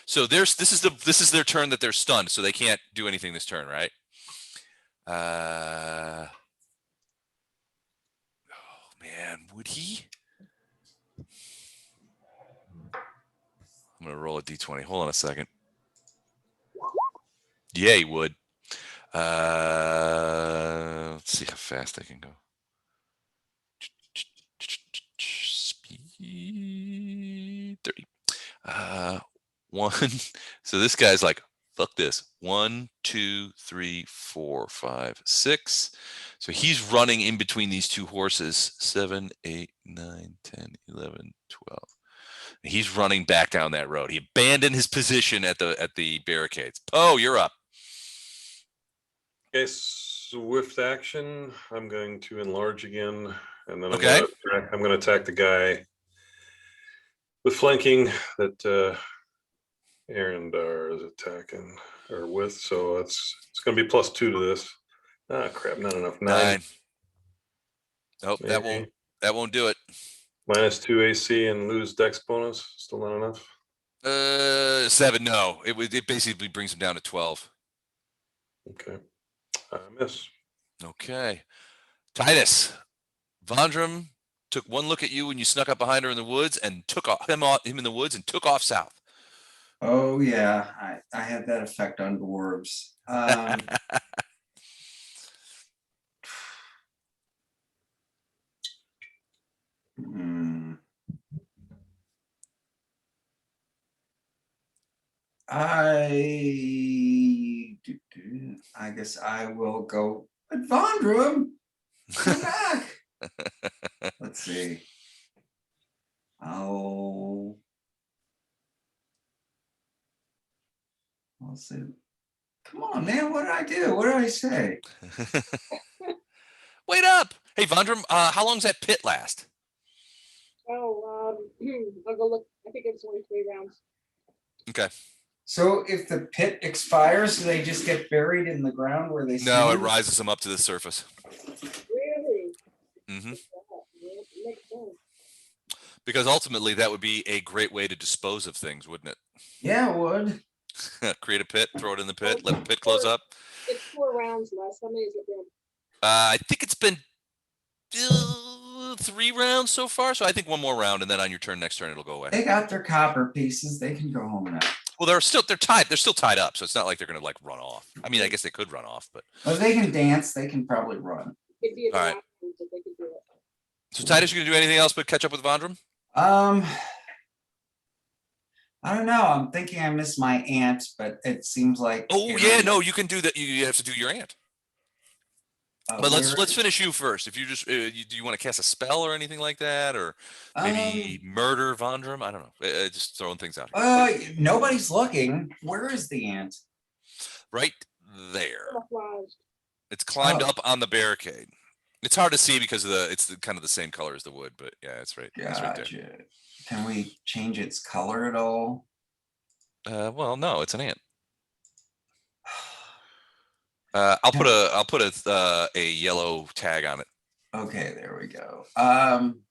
So this is their turn that they're stunned, so they can't do anything this turn, right? Oh man, would he? I'm gonna roll a d20. Hold on a second. Yeah, he would. Let's see how fast I can go. Speed 30. One. So this guy's like, fuck this. 1, 2, 3, 4, 5, 6. So he's running in between these two horses. 7, 8, 9, 10, 11, 12. He's running back down that road. He abandoned his position at the barricades. Poe, you're up. Okay, swift action. I'm going to enlarge again, and then Okay. I'm going to attack the guy with flanking that Arendar is attacking or with. So it's going to be +2 to this. Ah, crap, not enough. 9. Nope, Maybe. that won't do it. -2 AC and lose Dex bonus. Still not enough. 7. No, it basically brings him down to 12. Okay, I miss. Okay, Titus. Vondram took one look at you when you snuck up behind her in the woods and took him in the woods and took off south. Oh yeah, I had that effect on dwarves. I guess I will go. But Vondram, come back. Let's see. I'll say, come on, man. What did I do? What did I say? Wait up. Hey, Vondram, how long does that pit last? Oh, I'll go look. I think it's only 3 rounds. Okay. So if the pit expires, do they just get buried in the ground where they No, it stand? rises them up to the surface. Really? Mm-hmm. Yeah, makes sense. Because ultimately, that would be a great way to dispose of things, wouldn't it? Yeah, it would. Create a pit, throw it in the pit, let the pit close up. It's 4 rounds less. How many has it been? I think it's been 3 rounds so far. So I think one more round, and then on your turn, next turn, it'll go away. They got their copper pieces. They can go home now. Well, they're still tied up, so it's not like they're gonna like run off. I mean, I guess they could run off, but Well, they can dance. They can probably run. It'd be a All right. disaster, but they could do it. So Titus, you gonna do anything else but catch up with Vondram? I don't know. I'm thinking I missed my aunt, but it seems like. Oh yeah, no, you can do that. You have to do your aunt. But let's finish you first. If you just do you want to cast a spell or anything like that, or maybe murder Vondram? I don't know. Just throwing things out here. Nobody's looking. Where is the ant? Right there. Camouflage. It's climbed up on the barricade. It's hard to see because of it's kind of the same color as the wood, but yeah, it's right. It's right there. Gotcha. Can we change its color at all? Well, no, it's an ant. I'll put a yellow tag on it. Okay, there we go. I'm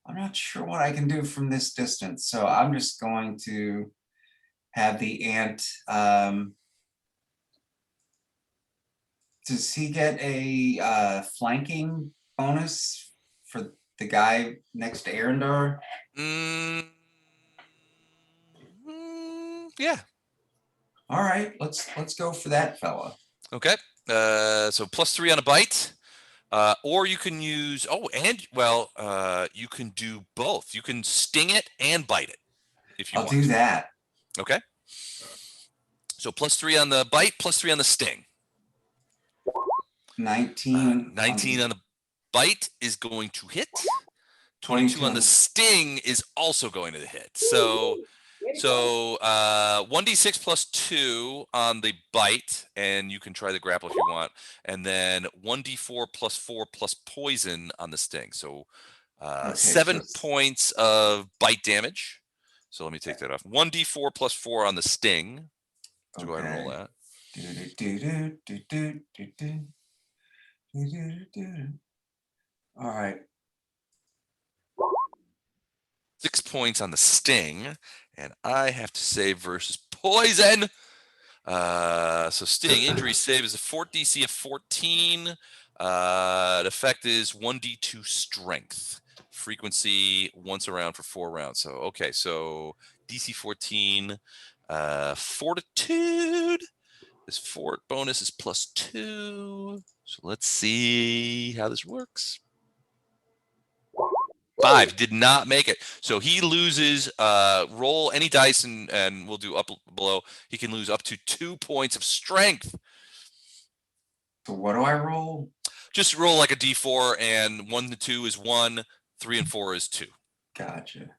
not sure what I can do from this distance, so I'm just going to have the ant. Does he get a flanking bonus for the guy next to Arendar? Yeah. All right, let's go for that fella. Okay. So +3 on a bite. Or you can use you can do both. You can sting it and bite it if you want. I'll do that. Okay. So +3 on the bite, +3 on the sting. 19. 19 on the bite is going to hit. 22 on the sting is also going to hit. So 1d6 +2 on the bite, and you can try the grapple if you want, and then 1d4 +4 plus poison on the sting. So 7 points of bite damage. So let me take that off. 1d4 +4 on the sting. So go ahead and roll that. All right. 6 points on the sting, and I have to save versus poison. So sting injury save is a fort DC of 14. The effect is 1d2 strength. Frequency once around for 4 rounds. So okay, so DC 14, fortitude. This fort bonus is +2. So let's see how this works. 5 did not make it. So he loses, roll any dice and we'll do up below. He can lose up to 2 points of strength. So what do I roll? Just roll like a D4, and 1 to 2 is 1, 3 and 4 is 2. Gotcha.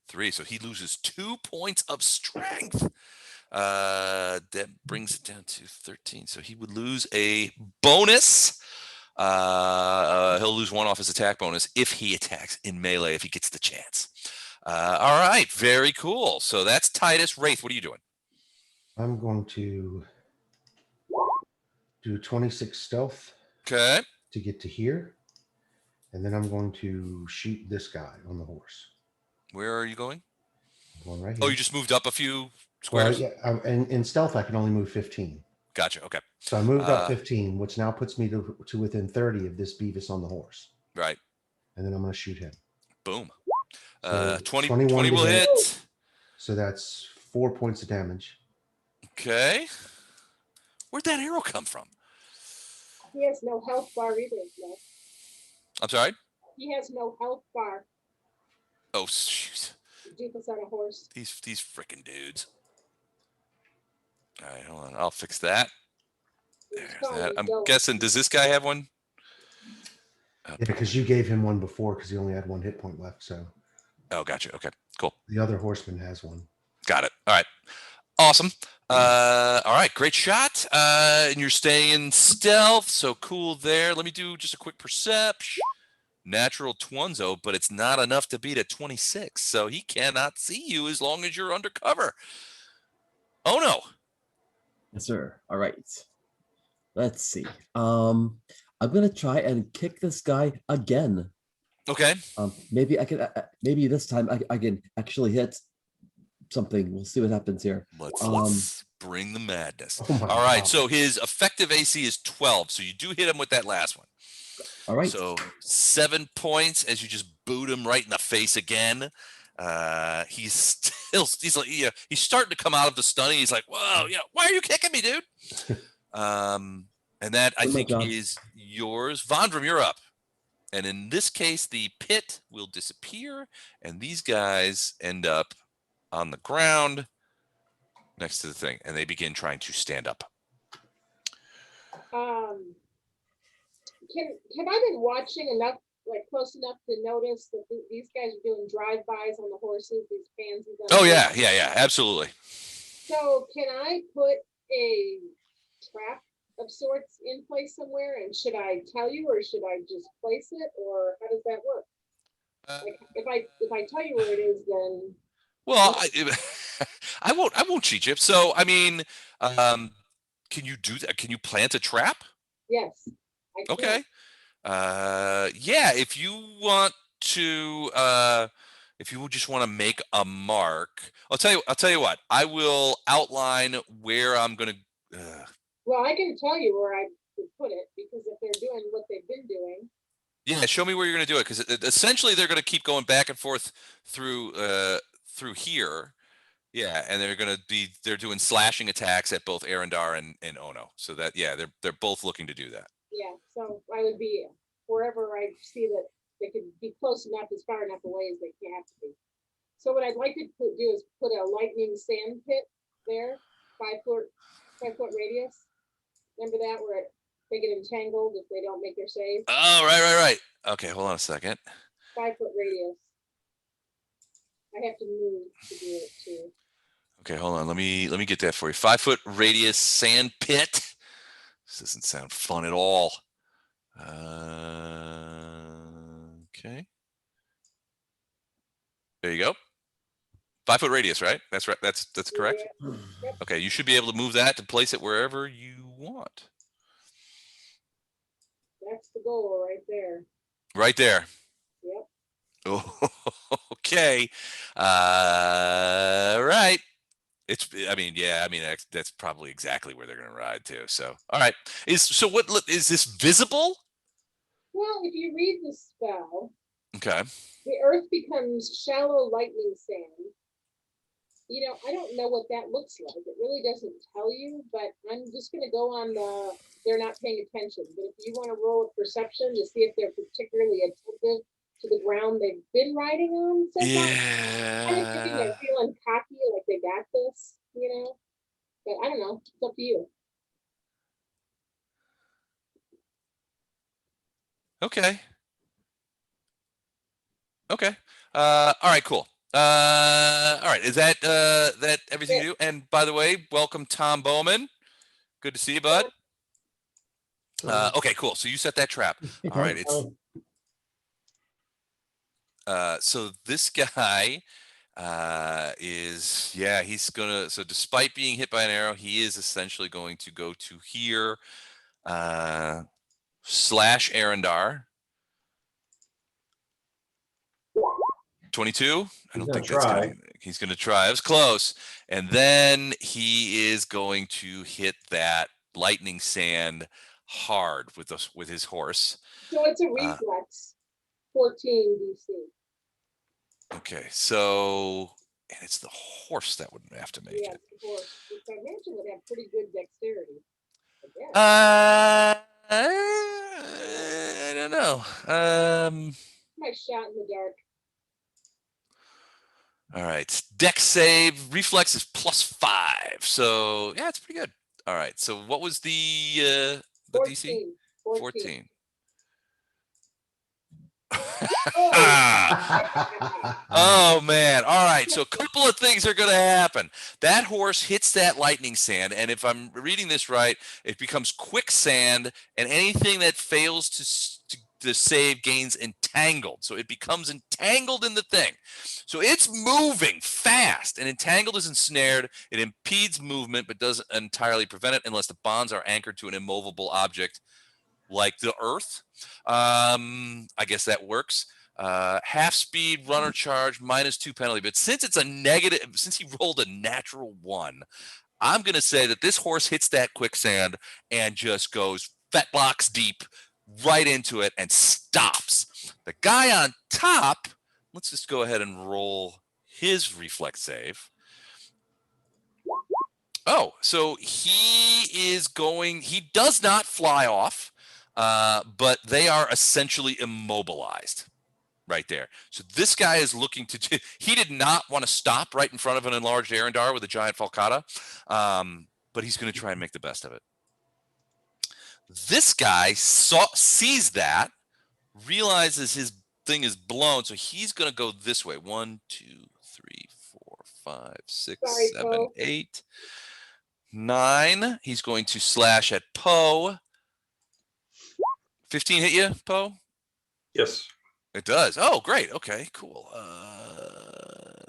3. So he loses 2 points of strength. That brings it down to 13. So he would lose a bonus. He'll lose 1 off his attack bonus if he attacks in melee, if he gets the chance. All right, very cool. So that's Titus. Wraith, what are you doing? I'm going to do 26 stealth. Okay. To get to here. And then I'm going to shoot this guy on the horse. Where are you going? I'm going right here. Oh, you just moved up a few squares? Well, yeah, in stealth, I can only move 15. Gotcha. Okay. So I moved up 15, which now puts me to within 30 of this Beavis on the horse. Right. And then I'm going to shoot him. Boom. So 20 21 will hit. So that's 4 points of damage. Okay. Where'd that arrow come from? He has no health bar either. No. I'm sorry? He has no health bar. Oh, shoot. Deepest on a horse. These freaking dudes. All right, hold on. I'll fix that. There's that. I'm guessing, does this guy have one? Yeah, because you gave him one before because he only had 1 hit point left. So. Oh, gotcha. Okay, cool. The other horseman has one. Got it. All right. Awesome. All right, great shot. And you're staying in stealth, so cool there. Let me do just a quick perception. Natural 20, but it's not enough to beat a 26, so he cannot see you as long as you're undercover. Oh no. Yes, sir. All right. Let's see. I'm gonna try and kick this guy again. Okay. Maybe I can. Maybe this time I can actually hit something. We'll see what happens here. Let's bring the madness. Oh all right. God. So his effective AC is 12. So you do hit him with that last one. All right. So 7 points as you just boot him right in the face again. He's still he's like, yeah, he's starting to come out of the stunning. He's like, whoa, yeah, why are you kicking me, dude? And that I Good luck, think John. is yours. Vondram, you're up. And in this case, the pit will disappear, and these guys end up on the ground next to the thing, and they begin trying to stand up. Can I been watching enough, like close enough to notice that these guys are doing drive-bys on the horses, these pansies? Oh yeah, absolutely. So can I put a trap of sorts in place somewhere, and should I tell you, or should I just place it, or how does that work? Like if I tell you where it is, then well, I won't cheat you. So I mean, can you do that? Can you plant a trap? yes. I can. Okay. Yeah, if you want to if you just want to make a mark, I'll tell you what, I will outline where I'm gonna Well, I can tell you where I could put it, because if they're doing what they've been doing. yeah, show me where you're gonna do it, because essentially they're gonna keep going back and forth through here. Yeah, and they're doing slashing attacks at both Arendar and Ono. So that, yeah, they're both looking to do that. Yeah, so I would be wherever I see that they could be close enough, as far enough away as they can have to be. So what I'd like to do is put a lightning sand pit there, 5 foot radius. Remember that, where they get entangled if they don't make their save? Oh, right. Okay, hold on a second. 5 foot radius. I have to move to do it too. Okay, hold on. Let me get that for you. 5 foot radius sand pit. This doesn't sound fun at all. Okay. There you go. 5 foot radius, right? That's right. That's correct. Yeah. Yep. Okay, you should be able to move that to place it wherever you want. That's the goal right there. Right there. Yep. Oh, okay. Right. That's probably exactly where they're going to ride to. So, all right. What is this visible? Well, if you read the spell, Okay. the earth becomes shallow lightning sand. You know, I don't know what that looks like. It really doesn't tell you, but I'm just going to go on they're not paying attention. But if you want to roll a perception to see if they're particularly attentive to the ground they've been riding on so far. Kind of thinking they're feeling cocky, like they got this, you know? But I don't know. It's up to you. Okay. All right, cool. All right. Is that everything you do? And by the way, welcome Tom Bowman. Good to see you, bud. Okay, cool. So you set that trap. All right. So this guy so despite being hit by an arrow, he is essentially going to go to here, slash Arendar. 22. I don't think that's gonna. He's going to try. It was close, and then he is going to hit that lightning sand hard with his horse. So it's a reflex, 14 DC. Okay, so and it's the horse that would have to make it. Yeah, it's the horse, which I imagine would have pretty good dexterity. I don't know. Nice shot in the dark. All right, dex save, reflex is +5, so yeah, it's pretty good. All right, so what was the 14, DC? 14. Oh man. All right. So a couple of things are going to happen. That horse hits that lightning sand, and if I'm reading this right, it becomes quicksand, and anything that fails to save gains entangled. So it becomes entangled in the thing. So it's moving fast, and entangled is ensnared. It impedes movement, but doesn't entirely prevent it unless the bonds are anchored to an immovable object like the earth. I guess that works. Half speed, runner charge, -2 penalty. But since it's a negative, since he rolled a natural 1, I'm going to say that this horse hits that quicksand and just goes fetlocks deep right into it and stops. The guy on top, let's just go ahead and roll his reflex save. Oh, so he does not fly off, but they are essentially immobilized right there. So this guy is looking to he did not want to stop right in front of an enlarged Arendar with a giant falcata, but he's going to try and make the best of it. This guy sees that, realizes his thing is blown, so he's going to go this way. 1, 2, 3, 4, 5, 6, Sorry, 7, Poe. 8, 9. He's going to slash at Poe. 15 hit you, Poe? Yes. It does. Oh, great. Okay, cool.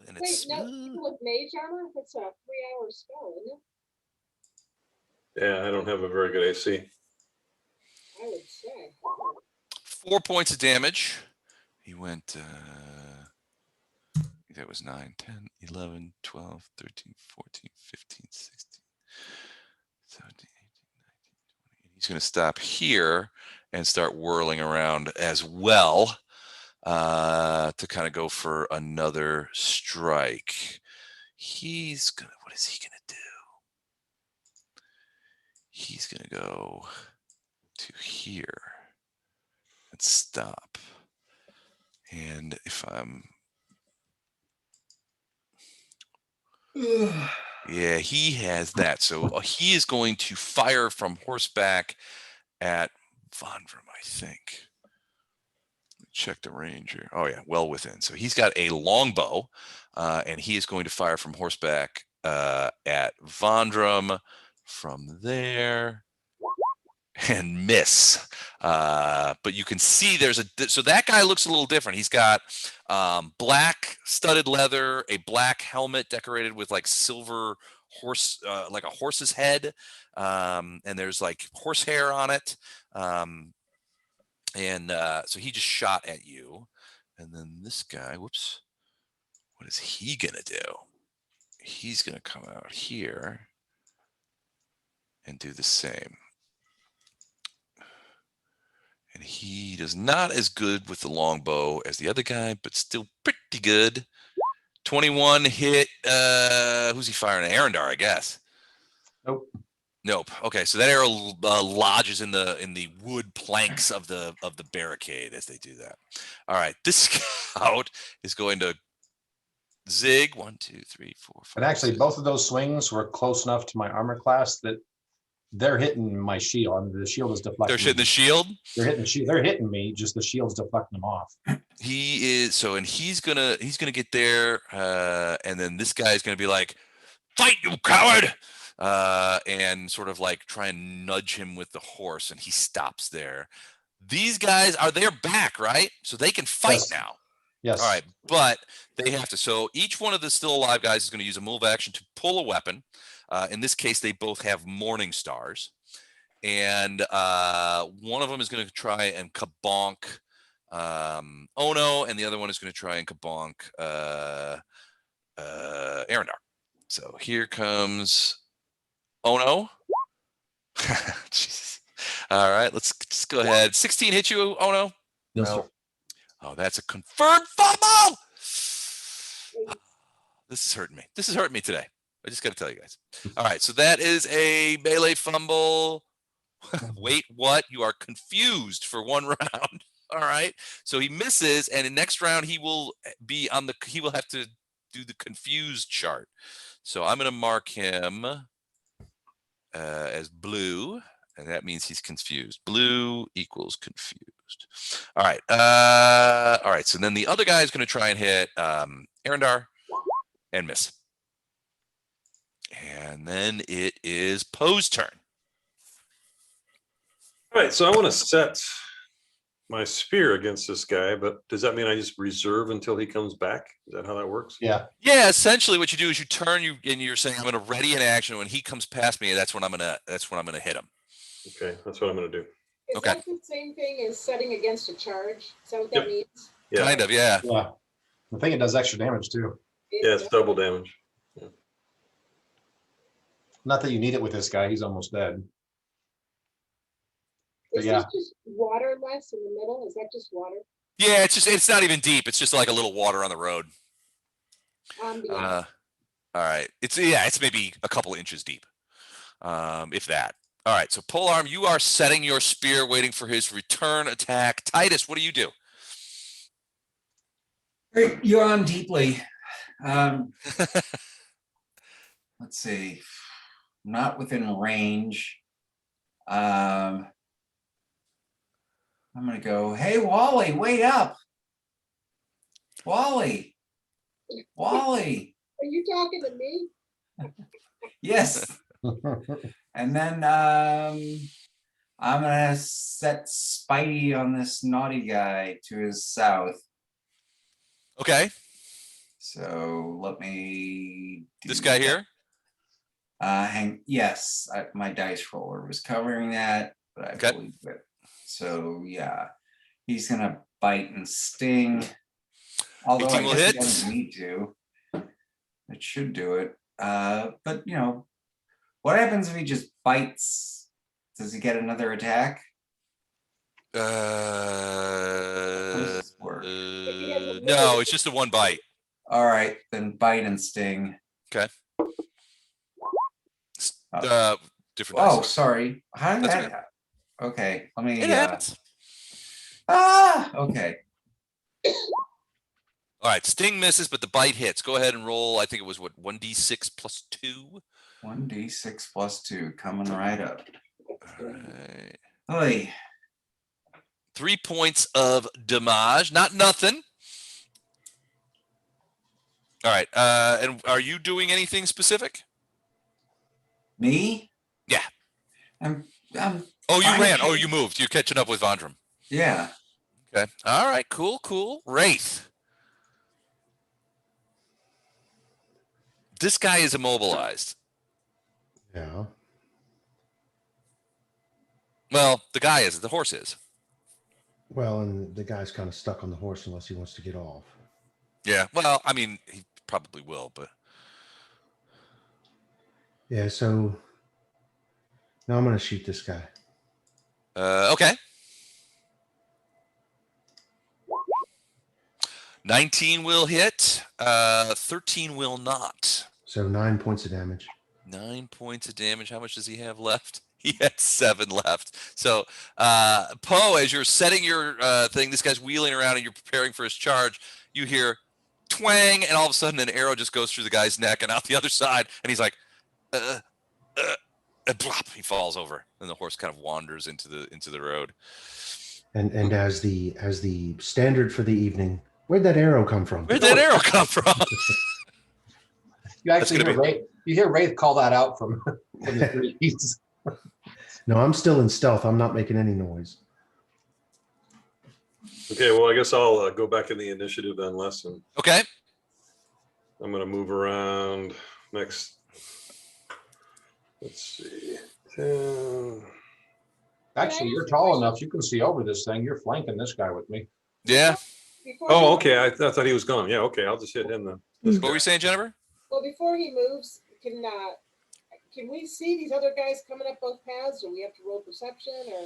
And Wait, it's no, with mage armor, it's a 3-hour spell, isn't it? Yeah, I don't have a very good AC. I would say. 4 points of damage. He went, that was 9, 10, 11, 12, 13, 14, 15, 16, 17, 18, 19, 20. He's going to stop here and start whirling around as well to kind of go for another strike. He's going to, what is he going to do? He's going to go to here and stop. And if I'm, yeah, he has that. So he is going to fire from horseback at Vondram, I think. Check the range here. Oh yeah, well within. So he's got a longbow, and he is going to fire from horseback at Vondram from there and miss. But you can see there's so that guy looks a little different. He's got black studded leather, a black helmet decorated with like silver horse, like a horse's head, and there's like horsehair on it. So he just shot at you. And then this guy, whoops, what is he gonna do? He's gonna come out here and do the same. And he does not as good with the longbow as the other guy, but still pretty good. 21 hit. Who's he firing? Arendar, I guess. Nope. Okay, so that arrow lodges in the wood planks of the barricade as they do that. All right, this scout is going to zig 1, 2, 3, 4, 5. And actually, 6. both of those swings were close enough to my armor class that they're hitting my shield. I mean, the shield is deflecting. They're hitting the shield. They're hitting the shield. They're hitting me. Just the shield's deflecting them off. He is so, and he's gonna get there, and then this guy is gonna be like, "Fight, you coward!" And sort of like try and nudge him with the horse, and he stops there. These guys they're back, right? So they can fight now. Yes. All right, but they have to. So each one of the still alive guys is going to use a move action to pull a weapon. In this case, they both have morning stars, and one of them is going to try and kabonk Ono, and the other one is going to try and kabonk Arendar. So here comes Ono. Jesus. All right, let's just go ahead. 16 hit you, Ono? No, sir. Oh, that's a confirmed fumble. This is hurting me. This is hurting me today. I just got to tell you guys. All right, so that is a melee fumble. Wait, what? You are confused for one round. All right, so he misses, and in next round he will be on the. He will have to do the confused chart. So I'm going to mark him as blue, and that means he's confused. Blue equals confused. All right. All right. So then the other guy is going to try and hit Arendar and miss. And then it is Poe's turn. All right, so I want to set my spear against this guy, but does that mean I just reserve until he comes back? Is that how that works? Yeah. Yeah, essentially what you do is you turn and you're saying I'm going to ready an action. When he comes past me, that's when I'm gonna hit him. Okay, that's what I'm going to do. Is Okay. that the same thing as setting against a charge? Is that what that Yep. means? Yeah, Kind of, yeah. Yeah. I think it does extra damage too. yeah, it's double damage. Not that you need it with this guy. He's almost dead. Is Yeah. this just waterless in the middle? Is that just water? Yeah, it's not even deep. It's just like a little water on the road. Yeah. All right. It's maybe a couple inches deep, if that. All right. So polearm, you are setting your spear, waiting for his return attack. Titus, what do you do? Great, you're on deeply. Let's see. Not within range. I'm gonna go, hey Wally, wait up. Wally. Wally. Are you talking to me? Yes. And then I'm gonna set Spidey on this naughty guy to his south. Okay. So let me do This guy here? Yes, my dice roller was covering that, but I Okay. believe it. So yeah, he's gonna bite and sting. Although 18 I will guess hit. he doesn't need to. It should do it. But you know, what happens if he just bites? Does he get another attack? How does this work? No, it's just a one bite. All right, then bite and sting. Okay. Oh. Different Oh, dice. sorry. How did That's that okay. happen? Okay, let me. It happens. Okay. All right, sting misses, but the bite hits. Go ahead and roll. I think it was what, 1d6 plus 2? 1d6 plus 2 coming right up. All right. Oy. 3 points of damage. Not nothing. All right. And are you doing anything specific? Me? Yeah. I'm Oh, you trying to ran. Oh, keep- you moved. You're catching up with Vondram. Yeah. Okay. All right. Cool. Wraith. This guy is immobilized. Yeah. Well, the guy is. The horse is. Well, and the guy's kind of stuck on the horse unless he wants to get off. Yeah. Well, I mean, he probably will, but. Yeah, so now I'm going to shoot this guy. Okay. 19 will hit. 13 will not. So 9 points of damage. 9 points of damage. How much does he have left? He had 7 left. So, Poe, as you're setting your thing, this guy's wheeling around and you're preparing for his charge. You hear twang, and all of a sudden an arrow just goes through the guy's neck and out the other side, and he's like, and plop, he falls over, and the horse kind of wanders into the road. And as the standard for the evening, where'd that arrow come from? Where'd that arrow come from? You actually gonna hear Wraith, you hear Wraith call that out from the trees. No, I'm still in stealth. I'm not making any noise. Okay, well, I guess I'll go back in the initiative then, lesson. Okay. I'm gonna move around next. Let's see. 10. Actually, you're tall enough. You can see over this thing. You're flanking this guy with me. Yeah. Before Oh, he- okay. I thought he was gone. Yeah, okay. I'll just hit him then. What were you saying, Jennifer? Well, before he moves, can we see these other guys coming up both paths, or we have to roll perception, or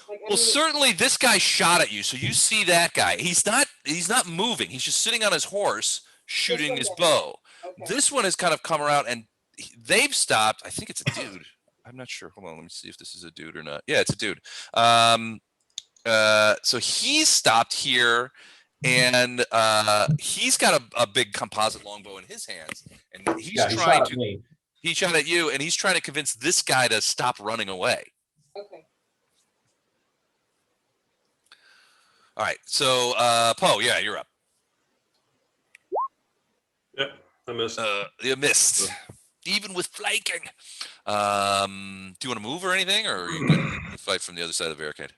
like? Well, certainly this guy shot at you, so you see that guy. He's not moving. He's just sitting on his horse shooting one his does. bow. Okay. This one has kind of come around, and they've stopped. I think it's a dude. I'm not sure. Hold on, let me see if this is a dude or not. Yeah, it's a dude. So he's stopped here, and he's got a big composite longbow in his hands, and he's Yeah, he trying shot to. at me. He shot at you, and he's trying to convince this guy to stop running away. Okay. All right, so Poe, yeah, you're up. Yep, I missed. You missed, even with flanking. Do you want to move or anything, or are you good to fight from the other side of the barricade?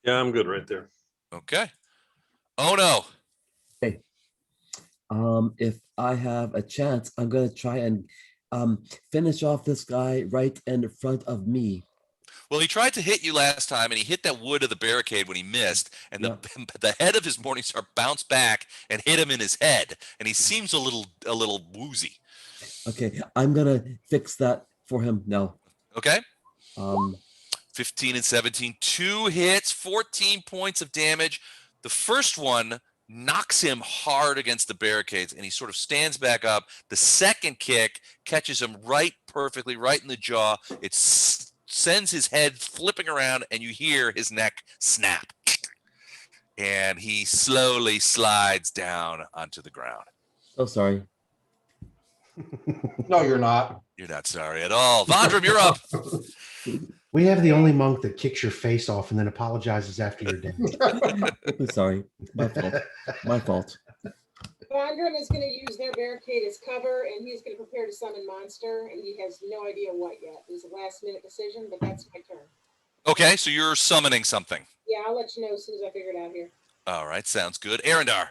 Yeah, I'm good right there. Okay. Oh no. If I have a chance, I'm gonna try and finish off this guy right in front of me. Well, he tried to hit you last time, and he hit that wood of the barricade when he missed, and the head of his Morning Star bounced back and hit him in his head, and he seems a little woozy. Okay, I'm gonna fix that for him now. Okay. 15 and 17, 2 hits, 14 points of damage. The first one knocks him hard against the barricades, and he sort of stands back up. The second kick catches him perfectly right in the jaw. It sends his head flipping around, and you hear his neck snap. And he slowly slides down onto the ground. So sorry. No, you're not. You're not sorry at all. Vondram, you're up. We have the only monk that kicks your face off and then apologizes after you're dead. I'm sorry. My fault. My fault. Vondram is going to use their barricade as cover, and he's going to prepare to summon monster, and he has no idea what yet. It was a last-minute decision, but that's my turn. Okay, so you're summoning something. Yeah, I'll let you know as soon as I figure it out here. All right, sounds good. Arendar,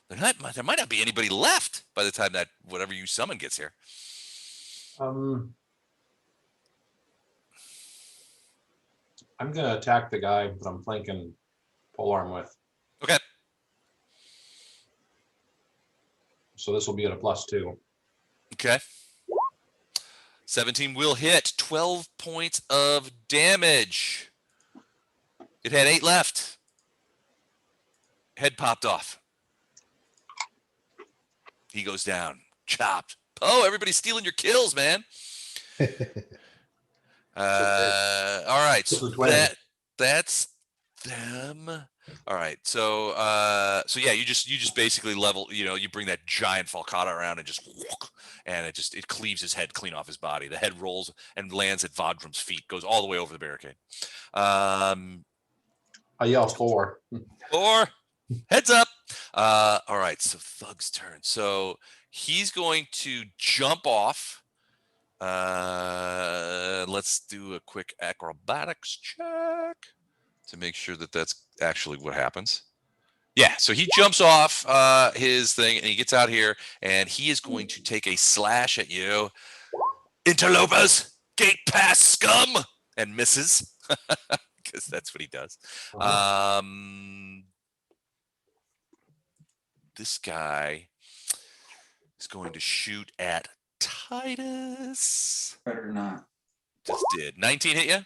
there might not be anybody left by the time that whatever you summon gets here. I'm gonna attack the guy that I'm flanking polearm with. Okay. So this will be at a +2. Okay. 17 will hit. 12 points of damage. It had 8 left. Head popped off. He goes down. Chopped. Oh, everybody's stealing your kills, man. All right. So that's them. All right. So yeah, you just basically level, you bring that giant falcata around and just and it cleaves his head clean off his body. The head rolls and lands at Vodrum's feet, goes all the way over the barricade. I yell 4. 4. Heads up. All right, so Thug's turn. So he's going to jump off. Let's do a quick acrobatics check to make sure that that's actually what happens. Yeah, so he jumps off his thing, and he gets out here, and he is going to take a slash at you. Interlopers, gate pass scum, and misses, because that's what he does. This guy is going to shoot at Titus. Better not. Just did. 19 hit you?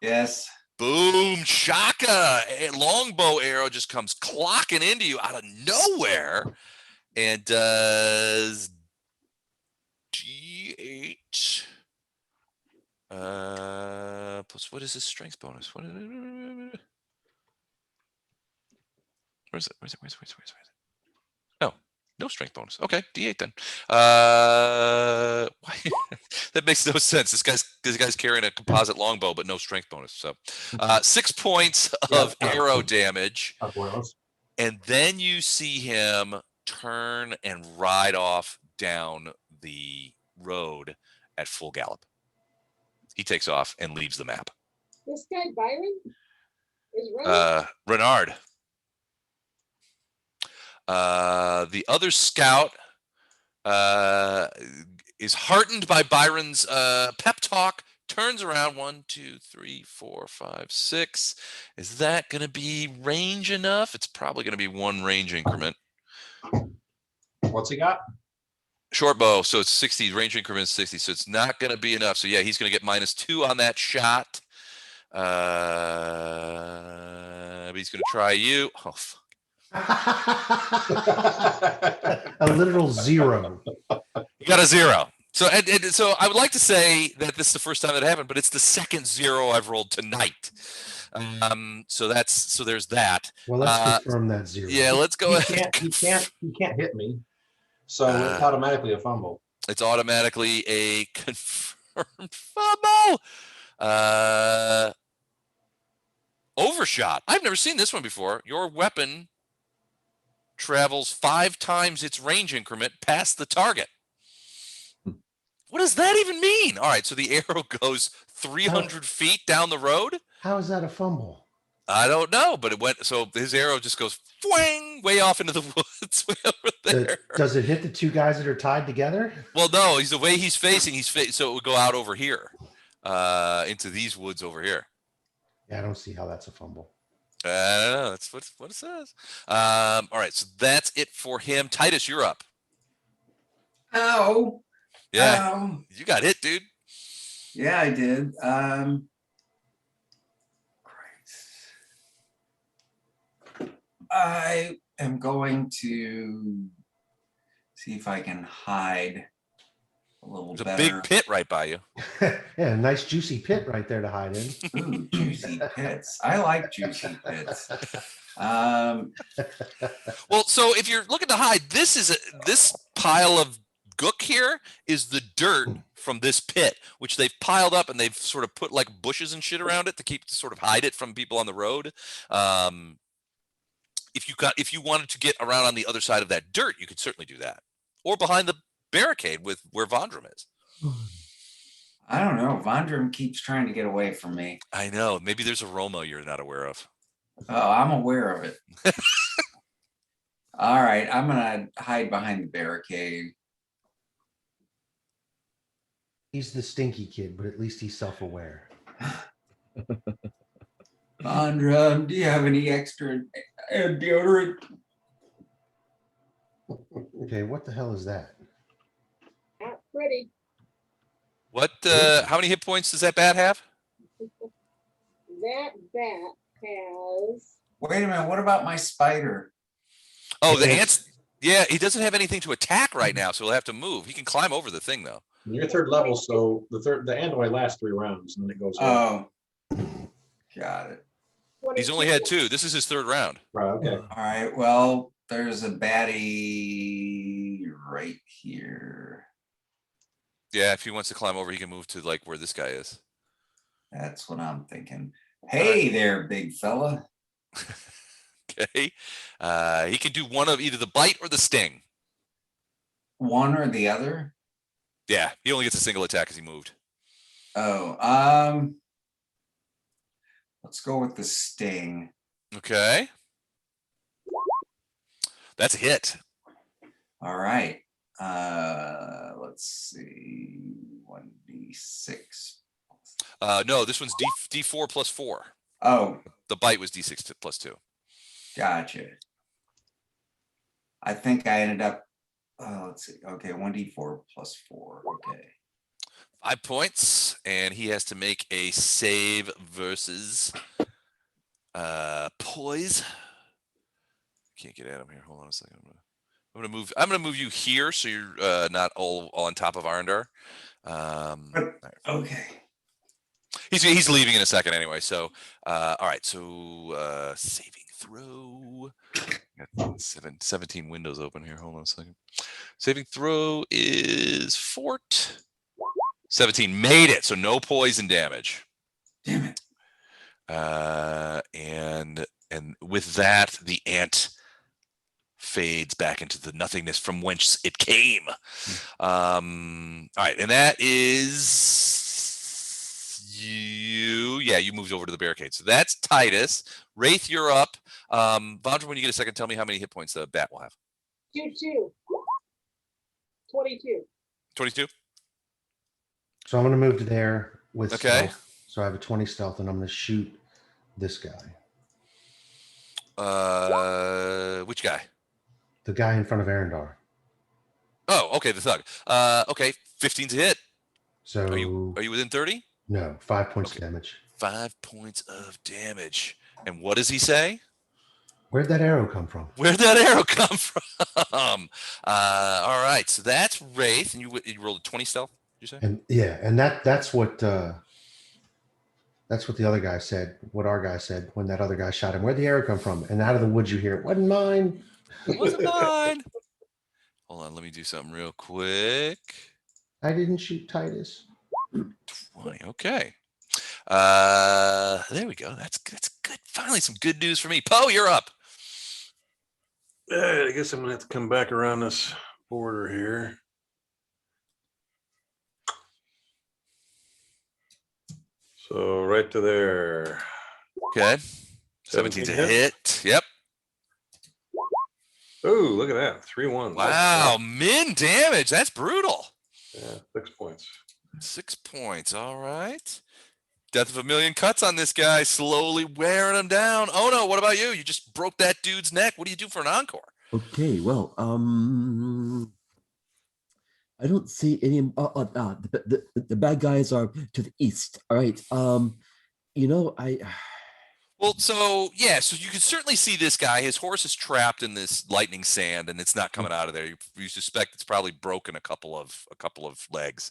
Yes. Boom, shaka. A longbow arrow just comes clocking into you out of nowhere and does D8. Plus, what is his strength bonus? What is it? Where's it? Oh, no strength bonus. Okay, D8 then. That makes no sense. This guy's carrying a composite longbow, but no strength bonus. So 6 points of arrow damage. And then you see him turn and ride off down the road at full gallop. He takes off and leaves the map. This guy Byron is running. Renard. The other scout is heartened by Byron's pep talk, turns around. 1, 2, 3, 4, 5, 6. Is that going to be range enough? It's probably going to be 1 range increment. What's he got? Short bow, so it's 60. Range increment is 60, so it's not going to be enough. So yeah, he's going to get -2 on that shot. But he's going to try you. Oh, fuck. A literal 0. You got a 0. So so I would like to say that this is the first time that happened, but it's the second 0 I've rolled tonight. So there's that. Well, let's confirm that 0. Yeah, let's go ahead. He can't hit me. So it's automatically a fumble. It's automatically a confirmed fumble. Overshot. I've never seen this one before. Your weapon travels 5 times its range increment past the target. What does that even mean? All right, so the arrow goes 300 feet down the road. How is that a fumble? I don't know, but it went. So his arrow just goes whang, way off into the woods, way over there. Does it hit the 2 guys that are tied together? Well, no. He's the way he's facing. So it would go out over here, into these woods over here. Yeah, I don't see how that's a fumble. I don't know. That's what it says. All right, so that's it for him. Titus, you're up. Ow. Yeah, you got hit, dude. Yeah, I did. I am going to see if I can hide a little There's a better. big pit right by you. Yeah, nice juicy pit right there to hide in. Ooh, juicy pits. I like juicy pits. Well, so if you're looking to hide, this pile of gook here is the dirt from this pit, which they've piled up and they've sort of put like bushes and shit around it to sort of hide it from people on the road. If you wanted to get around on the other side of that dirt, you could certainly do that, or behind the barricade with where Vondram is. I don't know. Vondram keeps trying to get away from me. I know. Maybe there's a Roma you're not aware of. Oh, I'm aware of it. All right, I'm gonna hide behind the barricade. He's the stinky kid, but at least he's self-aware. Vondram, do you have any extra deodorant? Okay, what the hell is that? Not pretty. What? How many hit points does that bat have? That bat has. Wait a minute, what about my spider? Oh, the ants. Yeah, he doesn't have anything to attack right now, so he'll have to move. He can climb over the thing though. You're third level, so the Andoi lasts 3 rounds, and then it goes. Oh, got it. He's only had 2. This is his 3rd round. Right. Okay. All right, well, there's a baddie right here. Yeah, if he wants to climb over, he can move to like where this guy is. That's what I'm thinking. Hey there, big fella. Okay. He can do one of either the bite or the sting. One or the other? Yeah, he only gets a single attack as he moved. Oh, let's go with the sting. Okay. That's a hit. All right. Let's see. 1d6. No, this one's D4 plus 4. Oh, The bite was D6 plus 2. gotcha. I think I ended up, let's see. Okay, 1d4 plus 4. Okay. 5 points, and he has to make a save versus poise. Can't get at him here. Hold on a second. I'm gonna move you here so you're not all on top of Arndar. Okay. He's leaving in a second anyway. So all right. So saving throw. Got 17 windows open here. Hold on a second. Saving throw is fort. 17 made it. So no poison damage. Damn it. And with that, the ant fades back into the nothingness from whence it came. All right, and that is you. Yeah, you moved over to the barricade. So that's Titus. Wraith, you're up. Vondra, when you get a second, tell me how many hit points the bat will have. 22. 22. 22? So I'm going to move to there with Okay. stealth. So I have a 20 stealth, and I'm going to shoot this guy. Which guy? The guy in front of Arendar. Oh, okay, the thug. Okay, 15's a hit. So Are you within 30? No, 5 points of damage. 5 points of damage. And what does he say? Where'd that arrow come from? Where'd that arrow come from? All right, so that's Wraith, and you rolled a 20 stealth, did you say? And yeah, and that's what the other guy said. What our guy said when that other guy shot him. Where'd the arrow come from? And out of the woods, you hear it wasn't mine. It wasn't mine. Hold on, let me do something real quick. I didn't shoot Titus. 20. Okay. There we go. That's good. Finally, some good news for me. Poe, you're up. I guess I'm gonna have to come back around this border here. So right to there. Okay. 17's a hit. Yep. Oh, look at that. 3-1. Wow, min damage. That's brutal. Yeah, 6 points. 6 points. All right. Death of a million cuts on this guy, slowly wearing him down. Oh no, what about you? You just broke that dude's neck. What do you do for an encore? Okay, well, I don't see any. The bad guys are to the east. All right. You know, Well, so yeah, so you can certainly see this guy. His horse is trapped in this lightning sand, and it's not coming out of there. You suspect it's probably broken a couple of legs.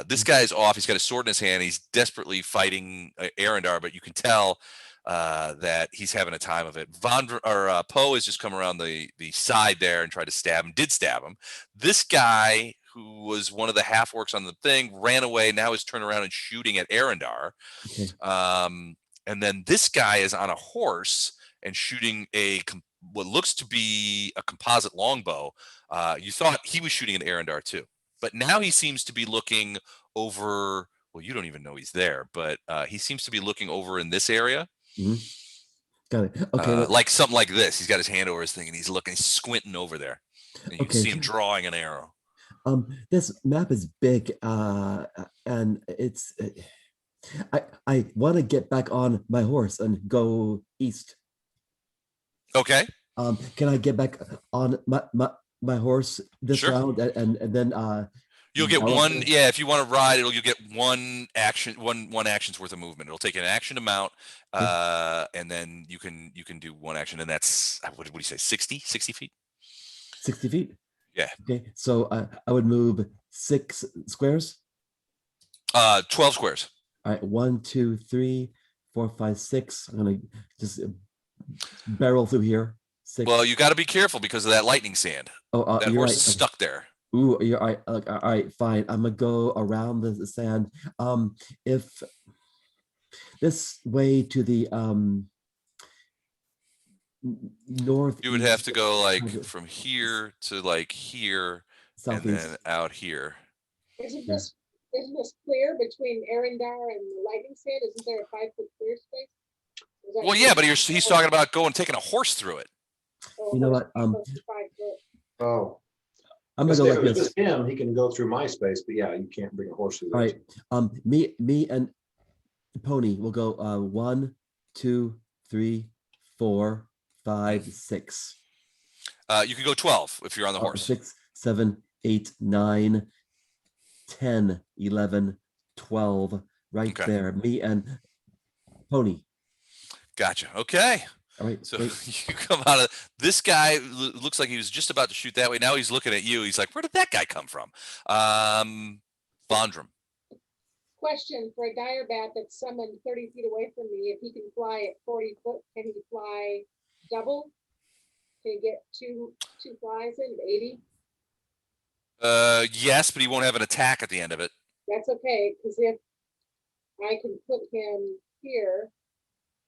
This guy's off. He's got a sword in his hand. He's desperately fighting Arendar, but you can tell that he's having a time of it. Poe has just come around the side there and tried to stab him. Did stab him. This guy, who was one of the half orcs on the thing, ran away. Now is turned around and shooting at Arendar. Okay. And then this guy is on a horse and shooting what looks to be a composite longbow. You thought he was shooting an Arendar too, but now he seems to be looking over. Well, you don't even know he's there, but he seems to be looking over in this area. Mhm. Got it. Okay. Like something like this. He's got his hand over his thing and he's looking, he's squinting over there. And you can see him drawing an arrow. This map is big, and it's. I want to get back on my horse and go east. Okay. Can I get back on my horse this Sure. round and then You'll get I'll- one. Yeah, if you want to ride, you'll get one action, one action's worth of movement. It'll take an action to mount, and then you can do one action, and that's what do you say, 60 feet? 60 feet? Yeah. Okay, so I would move 6 squares. 12 squares. All right, 1, 2, 3, 4, 5, 6. I'm gonna just barrel through here. 6. Well, you got to be careful because of that lightning sand. Oh, That you're horse right. is stuck there. Ooh, you're right. All right, fine. I'm gonna go around the sand. If this way to the north, You would have to go like from here to like here, southeast. and then out here. Isn't this clear between Arendar and the lightning sand? Isn't there a 5-foot clear space? Is that Well, yeah, but he's talking about taking a horse through it. Oh, You know what, close to 5 foot. Oh, I'm gonna go like if this. it's him, he can go through my space, but yeah, you can't bring a horse through All there. right. Me and Pony will go 1, 2, 3, 4, 5, 6. You can go 12 if you're on the horse. 6, 7, 8, 9, 10, 11, 12. Right Okay. there. Me and Pony. Gotcha. Okay. All right. So great. you come out of this guy looks like he was just about to shoot that way. Now he's looking at you. He's like, where did that guy come from? Vondram. Question for a dire bat that's summoned 30 feet away from me. If he can fly at 40 foot, can he fly double? Can he get two flies in at 80? Yes, but he won't have an attack at the end of it. That's okay, because if I can put him here,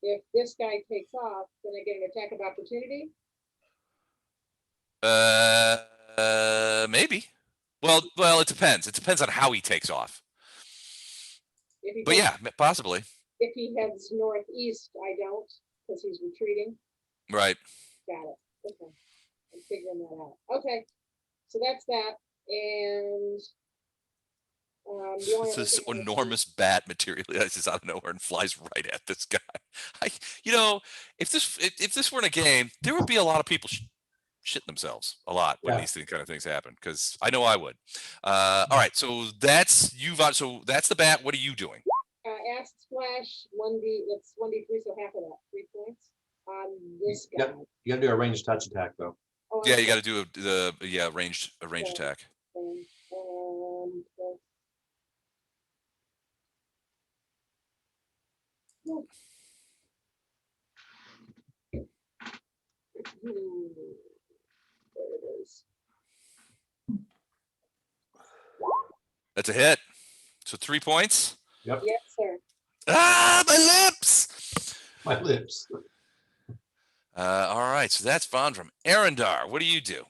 if this guy takes off, then I get an attack of opportunity. Maybe. Well, it depends. It depends on how he takes off. If he But goes- yeah, possibly. if he heads northeast, I don't, because he's retreating. Right. Got it. Okay. I'm figuring that out. Okay. So that's that. And the only other This thing I was- enormous bat materializes out of nowhere and flies right at this guy. If this were in a game, there would be a lot of people shitting themselves a lot when Yeah. these kind of things happen, because I know I would. All right, so that's so that's the bat. What are you doing? acid splash, 1d, that's 1d3, so half of that, 3 points on this guy. Yep. You gotta do a ranged touch attack though. Oh, Yeah, I'm you got to do a ranged attack. sorry. There it is. That's a hit. So 3 points. Yes, sir. Ah, my lips. My lips. All right, so that's Vondram. Arendar, what do you do?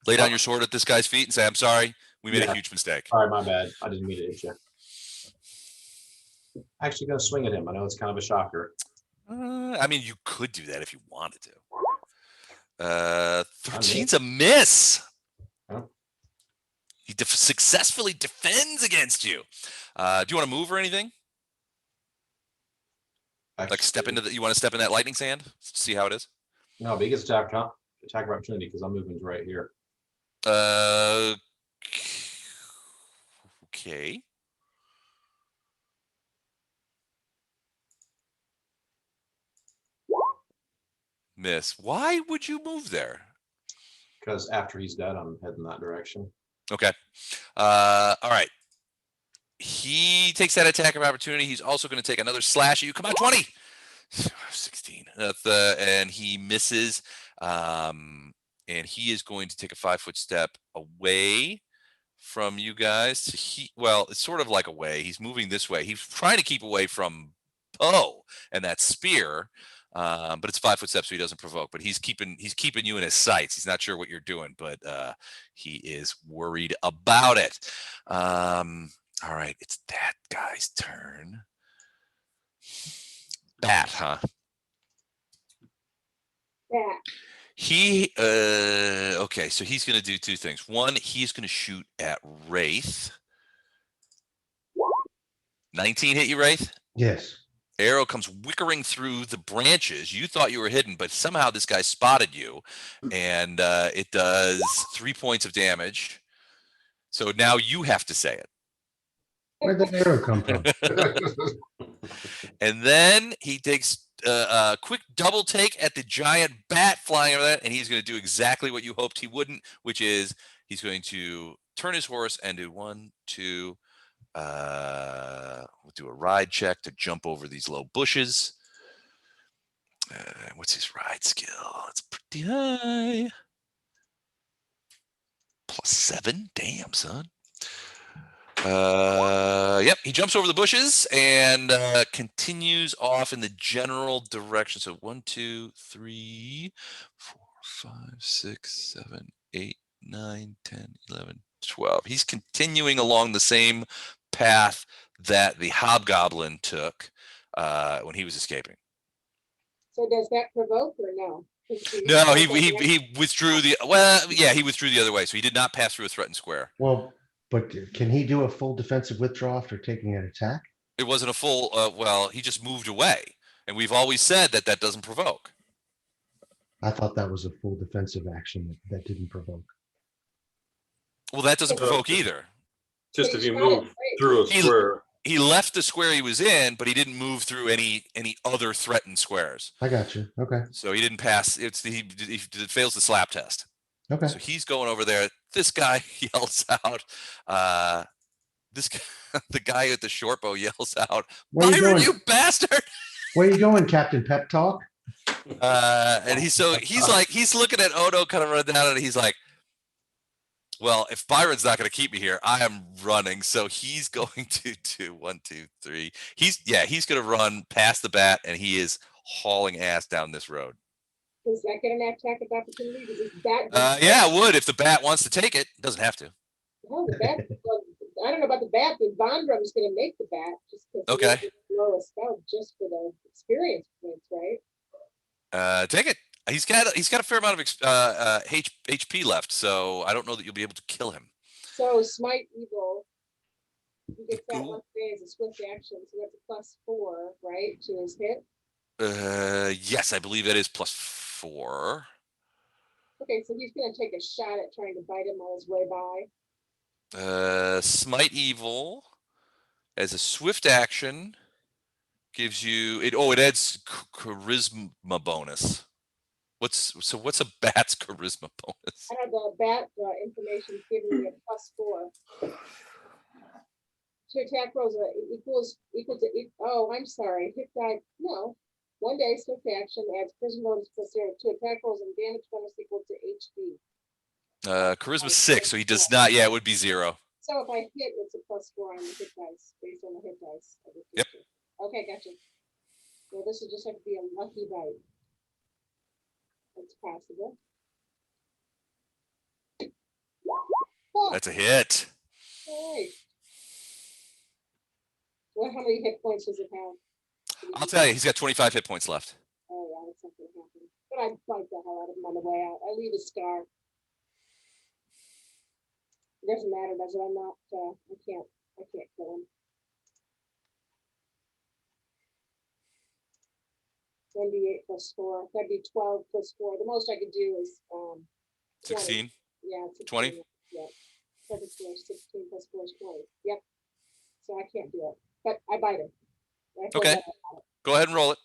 Lay down your sword at this guy's feet and say, I'm sorry, we made a Yeah. huge mistake. All right, my bad. I didn't mean to hit you. Actually gonna swing at him. I know it's kind of a shocker. I mean, you could do that if you wanted to. 13's miss. a miss. Huh? He successfully defends against you. Do you want to move or anything? Like step into you want to step in that lightning sand? See how it is? No, but he gets attack of opportunity because I'm moving to right here. Okay. Miss. Why would you move there? Because after he's dead, I'm heading that direction. Okay. All right. He takes that attack of opportunity. He's also going to take another slash at you. Come on, 20. 16. And he misses. And he is going to take a 5-foot step away from you guys. Well, it's sort of like away. He's moving this way. He's trying to keep away from Poe and that spear. But it's 5-foot step, so he doesn't provoke. But he's keeping you in his sights. He's not sure what you're doing, but he is worried about it. All right, it's that guy's turn. Bat, huh? Bat. He okay, so he's gonna do two things. One, he's gonna shoot at Wraith. 19 hit you, Wraith? Yes. Arrow comes whickering through the branches. You thought you were hidden, but somehow this guy spotted you, and it does 3 points of damage. So now you have to say it. Where'd the arrow come from? And then he takes a quick double take at the giant bat flying over that, and he's going to do exactly what you hoped he wouldn't, which is he's going to turn his horse and do 1, 2. We'll do a ride check to jump over these low bushes. What's his ride skill? It's pretty high. +7. Damn, son. Yep, he jumps over the bushes and continues off in the general direction. So 1, 2, 3, 4, 5, 6, 7, 8, 9, 10, 11, 12. He's continuing along the same path that the hobgoblin took when he was escaping. So does that provoke or no? No, he withdrew he withdrew the other way. So he did not pass through a threatened square. Well, but can he do a full defensive withdrawal after taking an attack? It wasn't a full, he just moved away. And we've always said that doesn't provoke. I thought that was a full defensive action that didn't provoke. Well, that doesn't provoke either. Just if you move through a square. He left the square he was in, but he didn't move through any other threatened squares. I got you. Okay. So he didn't pass. He fails the slap test. Okay. So he's going over there. This guy yells out. The guy at the short bow yells out, "Byron, you bastard!" Where you going, Captain Pep Talk? And he's looking at Odo kind of run down, and he's like, well, if Byron's not going to keep me here, I am running. So he's going to do 1, 2, 3. He's going to run past the bat, and he is hauling ass down this road. Does that get an attack of opportunity? Does this bat? Yeah, it would if the bat wants to take it. It doesn't have to. No, the bat. I don't know about the bat, but Bondrum is going to make the bat just because. Okay. Blow a spell just for the experience points, right? Take it. He's got a fair amount of HP left, so I don't know that you'll be able to kill him. So smite evil. He gets that one day as a swift action, so that's a +4, right, to his hit. Yes, I believe that is +4. Okay, so he's going to take a shot at trying to bite him on his way by. Smite evil as a swift action gives you it. Oh, it adds charisma bonus. What's a bat's charisma bonus? I have the bat information giving me a +4. To attack rolls equal to. Oh, I'm sorry. Hit die. No. 1 day swift action adds charisma bonus +0 to attack rolls and damage bonus equal to HP. Charisma 6, so he does not. Yeah, it would be 0. So if I hit, it's a +4 on the hit dice based on the hit dice. Yep. Okay, gotcha. Well, this will just have to be a lucky bite. That's possible. Oh, That's a hit. all right. Well, how many hit points does it have? I'll tell you, he's got 25 hit points left. Oh, yeah, that's something happened. But I bite the hell out of him on the way out. I leave a scar. It doesn't matter, does it? I'm not. I can't kill him. 1d8 +4. That'd be 12 +4. The most I could do is 16. Yeah, 16, 20. Yeah, 16 +4 is 20. Yep. So I can't do it, but I bite him. Okay. Go ahead and roll it.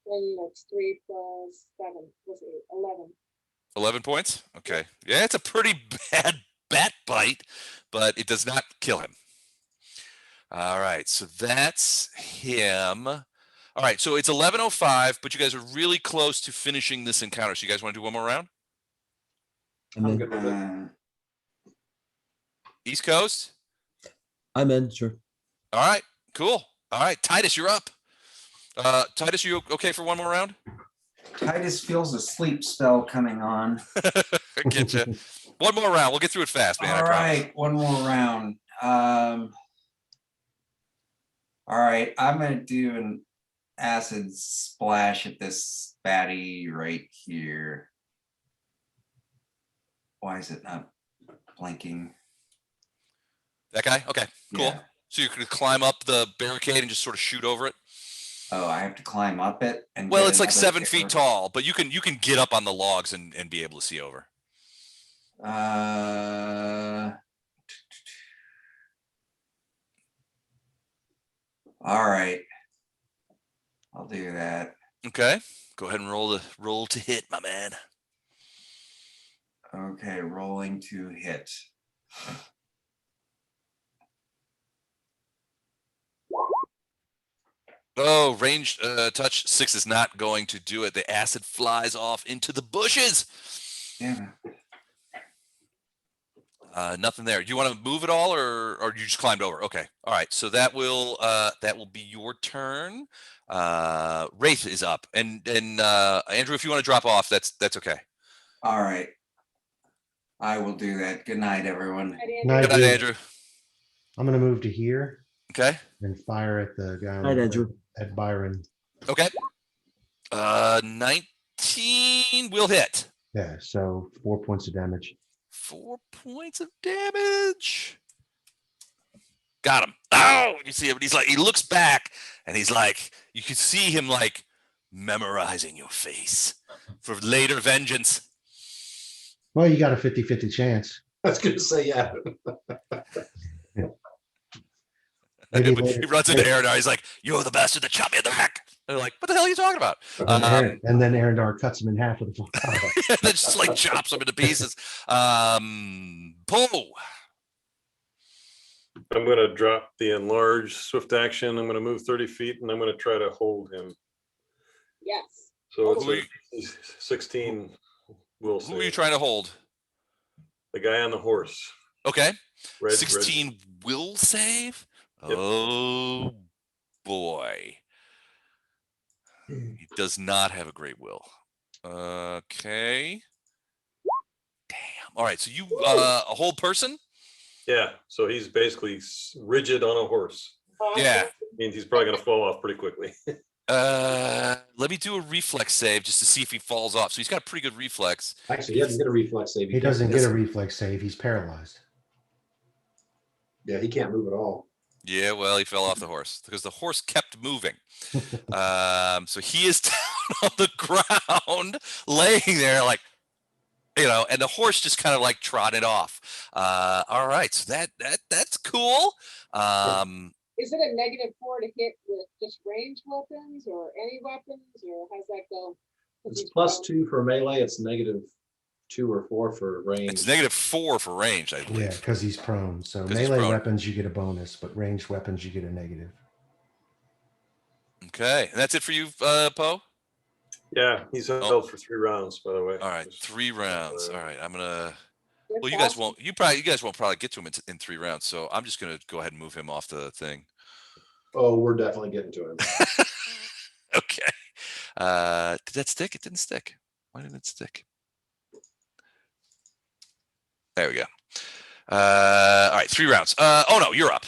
Then that's 3 plus 7, was it 11? 11 points. Okay. Yeah, it's a pretty bad bat bite, but it does not kill him. All right. So that's him. All right. So it's 11:05, but you guys are really close to finishing this encounter. So you guys want to do one more round? I'm I'm in. good with it. East Coast? I'm in. Sure. All right. Cool. All right. Titus, you're up. Titus, you okay for one more round? Titus feels a sleep spell coming on. Get you. One more round. We'll get through it fast, man. All I promise. right, one more round. All right, I'm gonna do an acid splash at this baddie right here. Why is it not blinking? That guy? Okay, cool. Yeah. So you could climb up the barricade and just sort of shoot over it. Oh, I have to climb up it and Well, get it's like another 7 arrow. feet tall, but you can get up on the logs and be able to see over. All right. I'll do that. Okay. Go ahead and roll to hit, my man. Okay, rolling to hit. Oh, range touch 6 is not going to do it. The acid flies off into the bushes. Damn it. Nothing there. Do you want to move at all, or you just climbed over? Okay. All right. So that will be your turn. Wraith is up, and Andrew, if you want to drop off, that's okay. All right. I will do that. Good night, everyone. Night, Good night, Andrew. Andrew. I'm gonna move to here Okay. and fire at the guy Night, Andrew. at Byron. Okay. 19 will hit. Yeah, so 4 points of damage. 4 points of damage. Got him. Oh, you see him. He's like, he looks back and he's like, you can see him like memorizing your face for later vengeance. Well, you got a 50-50 chance. I was gonna say, yeah. Maybe He later- runs into Aaron. He's like, "You're the bastard that shot me in the back." They're like, "What the hell are you talking about?" and then Arendar cuts him in half with a full power. And then just like chops him into pieces. Poe. I'm going to drop the enlarge swift action. I'm going to move 30 feet and I'm going to try to hold him. Yes. So Who are it's a 16 will Who are you save. trying to hold? The guy on the horse. Okay. Red, 16 will save. Yep. Oh boy. He does not have a great will. Okay. Damn. All right. So you a whole person? Yeah. So he's basically rigid on a horse. Yeah. Means he's probably going to fall off pretty quickly. Let me do a reflex save just to see if he falls off. So he's got a pretty good reflex. Actually, he doesn't get a reflex save. He doesn't get a can't- reflex save. He's paralyzed. Yeah, he can't move at all. Yeah, well, he fell off the horse because the horse kept moving. So he is down on the ground, laying there like, and the horse just kind of like trotted off. All right, so that's cool. Is it a -4 to hit with just ranged weapons or any weapons, or how's that go? It's +2 for melee. It's -2 or 4 for range. It's -4 for range, I believe. Yeah, because he's prone. So 'Cause he's melee prone. weapons, you get a bonus, but ranged weapons, you get a negative. Okay, and that's it for you, Poe? Yeah, he's held for 3 rounds, by the way. All right, 3 rounds. All right, I'm gonna. That's Well, you guys awesome. won't. You guys won't probably get to him in 3 rounds. So I'm just gonna go ahead and move him off the thing. Oh, we're definitely getting to him. Okay. Did that stick? It didn't stick. Why didn't it stick? There we go. All right, 3 rounds. Oh no, you're up.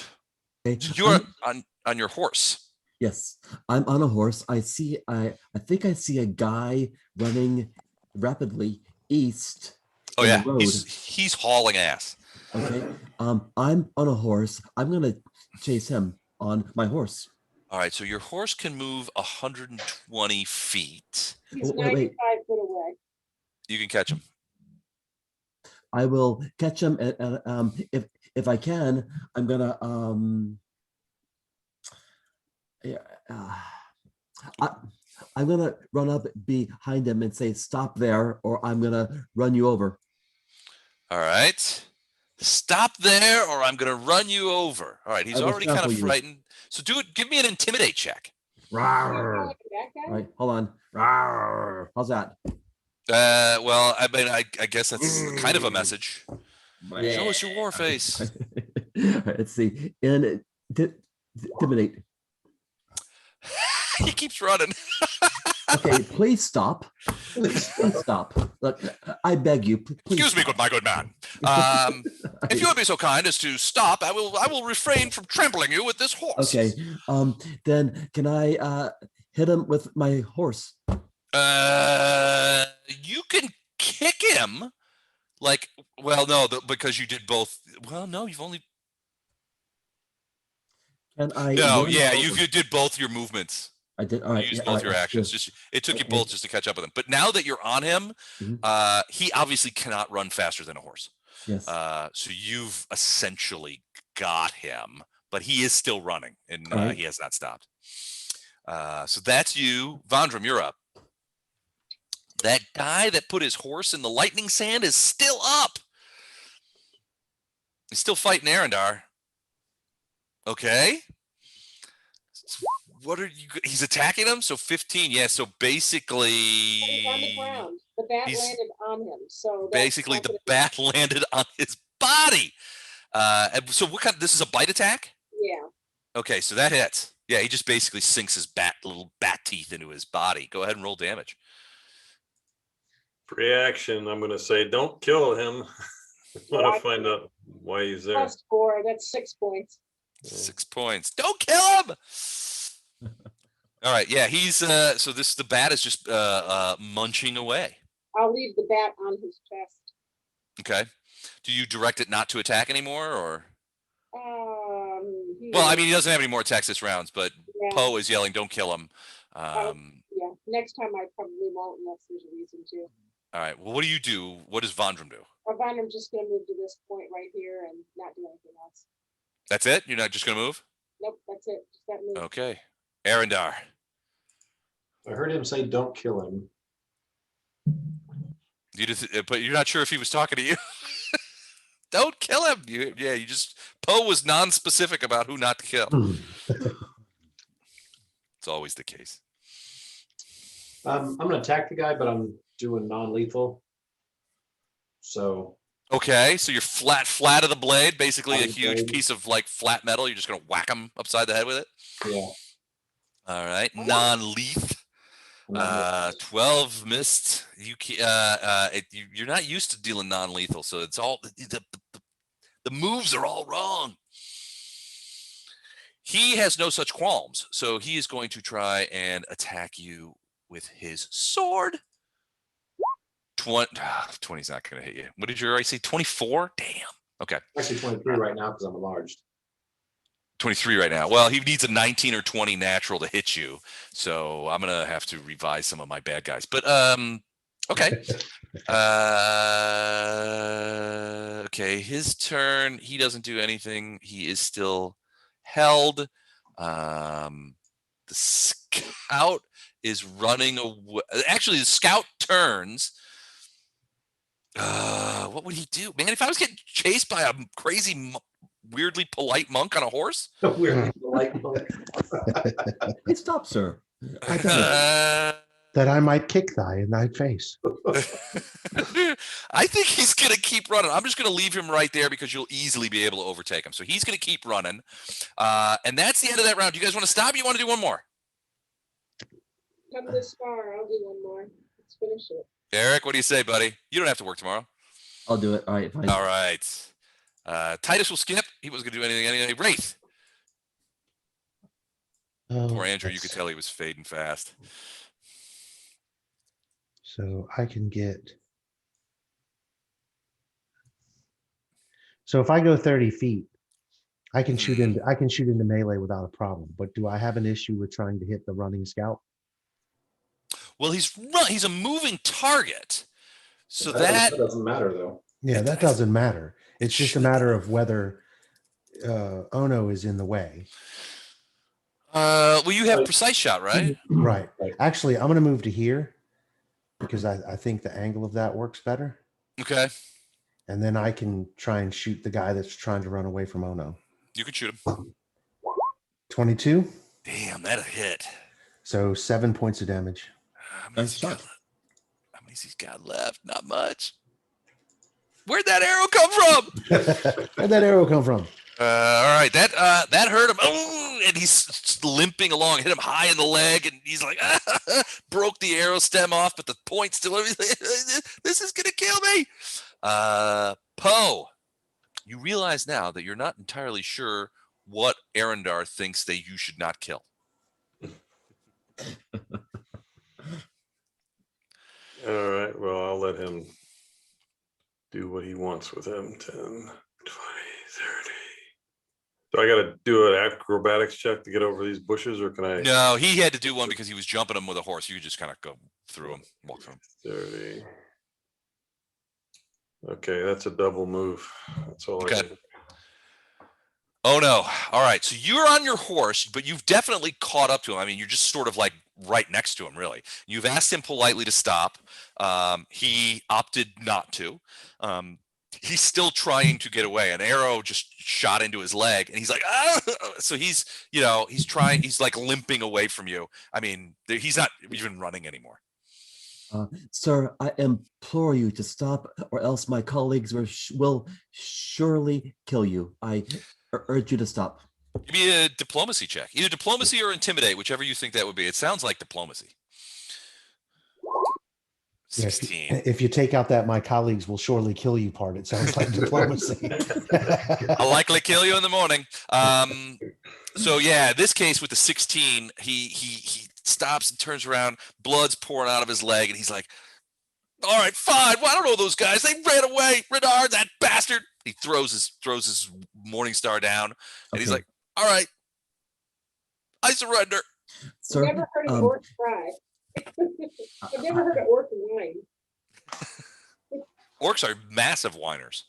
Okay. You're on your horse. Yes, I'm on a horse. I think I see a guy running rapidly east. Oh in the yeah, road. he's hauling ass. Okay. I'm on a horse. I'm gonna chase him on my horse. All right, so your horse can move 120 feet. He's Oh, wait. 95 foot away. You can catch him. I will catch him, and if I can, I'm gonna Yeah. I'm gonna run up behind him and say, "Stop there," or I'm gonna run you over. All right. Stop there, or I'm going to run you over. All right. He's I will already kind trample of you. frightened. So do it. Give me an intimidate check. Rawr. That guy? All right, hold on. Rawr. How's that? Well, I mean, I guess that's kind of a message. Show us your war face. All right, let's see. And intimidate. He keeps running. Okay, please stop. Please stop. Look, I beg you. Please Excuse me, stop. my good man. If you would be so kind as to stop, I will refrain from trampling you with this horse. Okay. Then can I hit him with my horse? You can kick him. Like, well, no, because you did both. Well, no, you've only. Can I? No, run yeah, over? you did both your movements. I did. All right. You used yeah, both all your right, actions. good. Just it took you Okay. both just to catch up with him. But now that you're on him, Mhm. he obviously cannot run faster than a horse. Yes. So you've essentially got him, but he is still running, and All right. he has not stopped. So that's you, Vandram. You're up. That guy that put his horse in the lightning sand is still up. He's still fighting Arendar. Okay. What are you? He's attacking him. So 15. Yeah. So basically, He's on the ground. The bat he's- landed on him. So that's basically not the gonna be- bat landed on his body. And so what kind? This is a bite attack. Yeah. Okay, so that hits. Yeah, he just basically sinks his little bat teeth into his body. Go ahead and roll damage. Reaction, I'm gonna say, don't kill him. I want to find out why he's there. Plus 4. That's 6 points. 6 points. Don't kill him. All right, yeah, he's so the bat is just munching away. I'll leave the bat on his chest. Okay. Do you direct it not to attack anymore, or? He- Well, I mean, he doesn't have any more attacks this round, but yeah, Poe is yelling, "Don't kill him." yeah. Next time I probably won't unless there's a reason to. All right. Well, what do you do? What does Vandram do? I'm just gonna move to this point right here and not do anything else. That's it? You're not just gonna move? Nope, that's it. Just that move. Okay. Arendar. I heard him say, "Don't kill him." You just, but you're not sure if he was talking to you. Don't kill him. You just Poe was non-specific about who not to kill. It's always the case. I'm gonna attack the guy, but I'm doing non-lethal. So Okay, so you're flat of the blade, basically a Flat of the huge blade. piece of like flat metal. You're just gonna whack him upside the head with it. yeah. All right, non-leth. 12 missed. You're not used to dealing non-lethal, so it's all the moves are all wrong. He has no such qualms, so he is going to try and attack you with his sword. 20's not going to hit you. What did your AC? 24? Damn. Okay. Actually 23 right now because I'm enlarged. 23 right now. Well, he needs a 19 or 20 natural to hit you. So I'm going to have to revise some of my bad guys. But okay. Okay, his turn. He doesn't do anything. He is still held. The scout is running away. Actually, the scout turns. What would he do? Man, if I was getting chased by a crazy weirdly polite monk on a horse? Weirdly polite. Hey, stop, sir. I got it. That I might kick thy in thy face. I think he's going to keep running. I'm just going to leave him right there because you'll easily be able to overtake him. So he's going to keep running. And that's the end of that round. You guys want to stop? You want to do one more? Come this far, I'll do one more. Let's finish it. Eric, what do you say, buddy? You don't have to work tomorrow. I'll do it. All right, fine. All right. Titus will skip. He wasn't going to do anything anyway. Wraith. Oh, Poor Andrew, you could that's- tell he was fading fast. So I can get. So if I go 30 feet, I can shoot into melee without a problem. But do I have an issue with trying to hit the running scout? Well, he's a moving target. So That doesn't matter though. Yeah, that doesn't matter. It's just a matter of whether Ono is in the way. Well, you have Right. precise shot, right? Right. Right. Actually, I'm going to move to here because I think the angle of that works better. Okay, And then I can try and shoot the guy that's trying to run away from Ono. you can shoot him. 22. Damn, that a hit. So 7 points of damage. How many's Nice he got shot. left? How many's he's got left? Not much. Where'd that arrow come from? Where'd that arrow come from? All right, that hurt him. Oh, and he's limping along, hit him high in the leg, and he's like, broke the arrow stem off, but the point still. This is gonna kill me. Poe, you realize now that you're not entirely sure what Arendar thinks that you should not kill. All right. Well, I'll let him do what he wants with him. 10, 20, 30. So I got to do an acrobatics check to get over these bushes, or can I? No, he had to do one because he was jumping him with a horse. You could just kind of go through him, walk through him. 30. Okay, that's a double move. That's all. Okay. I can. Oh no. All right. So you're on your horse, but you've definitely caught up to him. I mean, you're just sort of like right next to him, really. You've asked him politely to stop. He opted not to. He's still trying to get away. An arrow just shot into his leg, and he's like, ah! So he's trying, he's like limping away from you. I mean, he's not even running anymore. Sir, I implore you to stop, or else my colleagues will surely kill you. I urge you to stop. Give me a diplomacy check. Either diplomacy or intimidate, whichever you think that would be. It sounds like diplomacy. Yeah, 16. if you take out that my colleagues will surely kill you part, it sounds like diplomacy. I'll likely kill you in the morning. So yeah, this case with the 16, he stops and turns around, blood's pouring out of his leg, and he's like, all right, fine. Well, I don't know those guys. They ran away. Renard, that bastard. He throws his morning star down, and he's Okay. like, all right, I surrender. I've Sir, never heard an orc cry. I've never heard an orc whine. Orcs are massive whiners.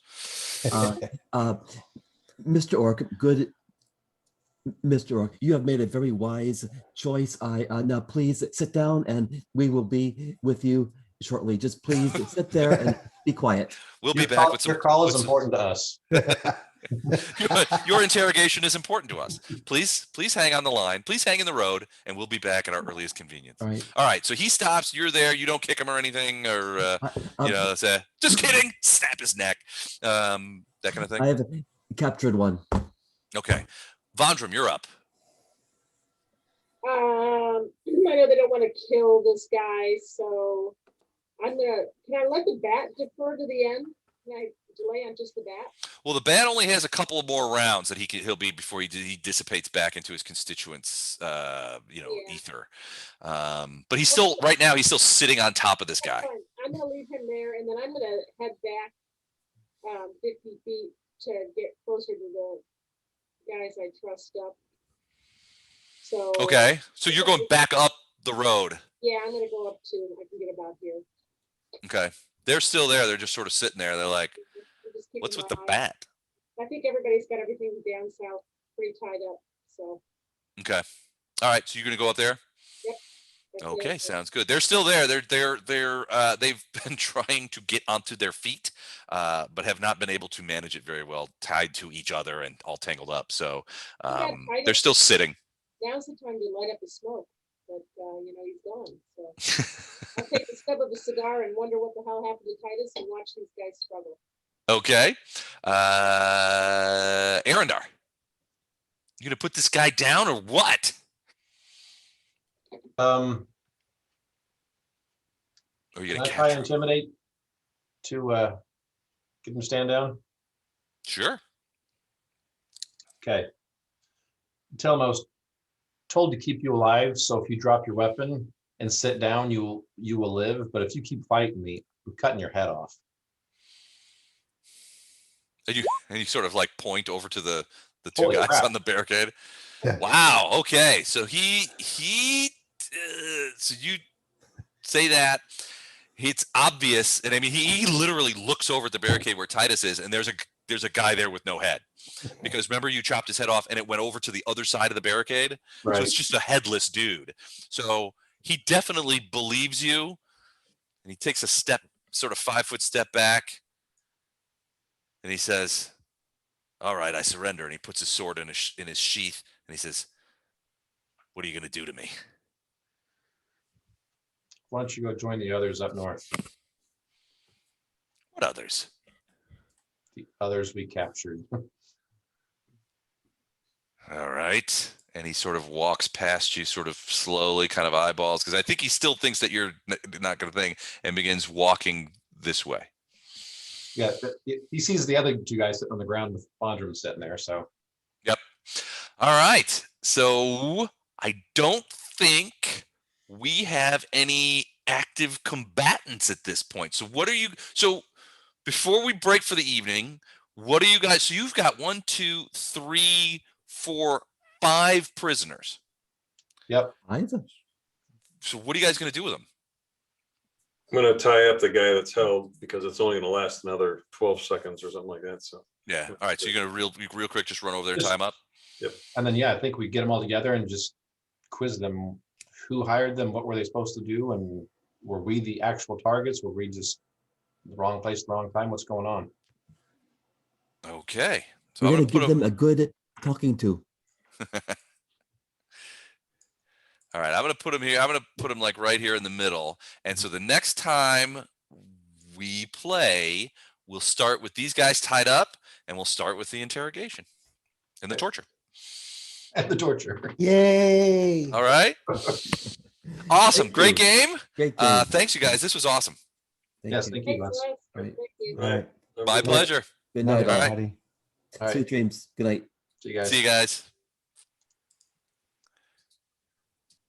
Mr. Orc, good. Mr. Orc, you have made a very wise choice. Now please sit down, and we will be with you shortly. Just please sit there and be quiet. We'll be Your back call, with some. your call is with some- important to us. Your interrogation is important to us. Please hang on the line. Please hang in the road, and we'll be back at our earliest convenience. All right. All right. So he stops. You're there. You don't kick him or anything, or I, say, just kidding. Snap his neck. That kind of thing. I have captured one. Okay. Vondram, you're up. I know they don't want to kill this guy, so can I let the bat defer to the end? Can I delay on just the bat? Well, the bat only has a couple of more rounds that he'll be before he dissipates back into his constituents, ether. But he's still right now. He's still sitting on top of this guy. Fine. I'm gonna leave him there, and then I'm gonna head back 50 feet to get closer to the guys I trussed up. So Okay. So you're going back up the road. yeah, I'm gonna go up to. I can get about here. Okay. They're still there. They're just sort of sitting there. They're like, I'm just keeping what's with my the eye- bat? I think everybody's got everything down south pretty tied up. So Okay. All right. So you're going to go up there? that's Okay, it. sounds good. They're still there. They've been trying to get onto their feet, but have not been able to manage it very well, tied to each other and all tangled up. So they're still sitting. Now's the time to light up the smoke, but he's gone. So I'll take the stub of a cigar and wonder what the hell happened to Titus and watch these guys struggle. Okay. Arendar, you gonna put this guy down or what? Or are you Can gonna I try and capture him? intimidate to get him to stand down? Sure. Okay. Tell him I was told to keep you alive, so if you drop your weapon and sit down, you will live. But if you keep fighting me, I'm cutting your head off. And you sort of like point over to the two Holy guys crap. on the barricade. Yeah. Wow. Okay. So so you say that it's obvious, and I mean he literally looks over at the barricade where Titus is, and there's there's a guy there with no head. Because remember, you chopped his head off and it went over to the other side of the barricade. So Right. it's just a headless dude. So he definitely believes you, and he takes a step, sort of 5-foot step back, and he says, "All right, I surrender." And he puts his sword in his sheath, and he says, "What are you going to do to me?" Why don't you go join the others up north? What others? The others we captured. All right. And he sort of walks past you, sort of slowly, kind of eyeballs, because I think he still thinks that you're not going to think, and begins walking this way. Yeah, he sees the other two guys sitting on the ground with Bondrum sitting there. So, Yep. All right. So I don't think we have any active combatants at this point. So what are you? So before we break for the evening, what are you guys? So you've got 1, 2, 3, 4, 5 prisoners. yep. So what are you guys going to do with them? I'm gonna tie up the guy that's held because it's only gonna last another 12 seconds or something like that. So Yeah. All right. So you're going to real quick, just run over there and Just- tie them up. And then, yeah, I think we get them all together and just quiz them. Who hired them? What were they supposed to do? And were we the actual targets? Were we just the wrong place, the wrong time? What's going on? Okay. So We're I'm gonna gonna give them a good talking to. All right, I'm going to put him here. I'm going to put him like right here in the middle. And so the next time we play, we'll start with these guys tied up, and we'll start with the interrogation and the torture. And the torture. Yay! All right. Awesome. Thank Great you. game. Great game. Thanks, you guys. This was awesome. Yes, you. thank you, Thanks, Les. Les. Right. Thank you. All right. My pleasure. Good Night, night, all. right. everybody. All Sweet right. dreams. Good night. See you guys. See you guys.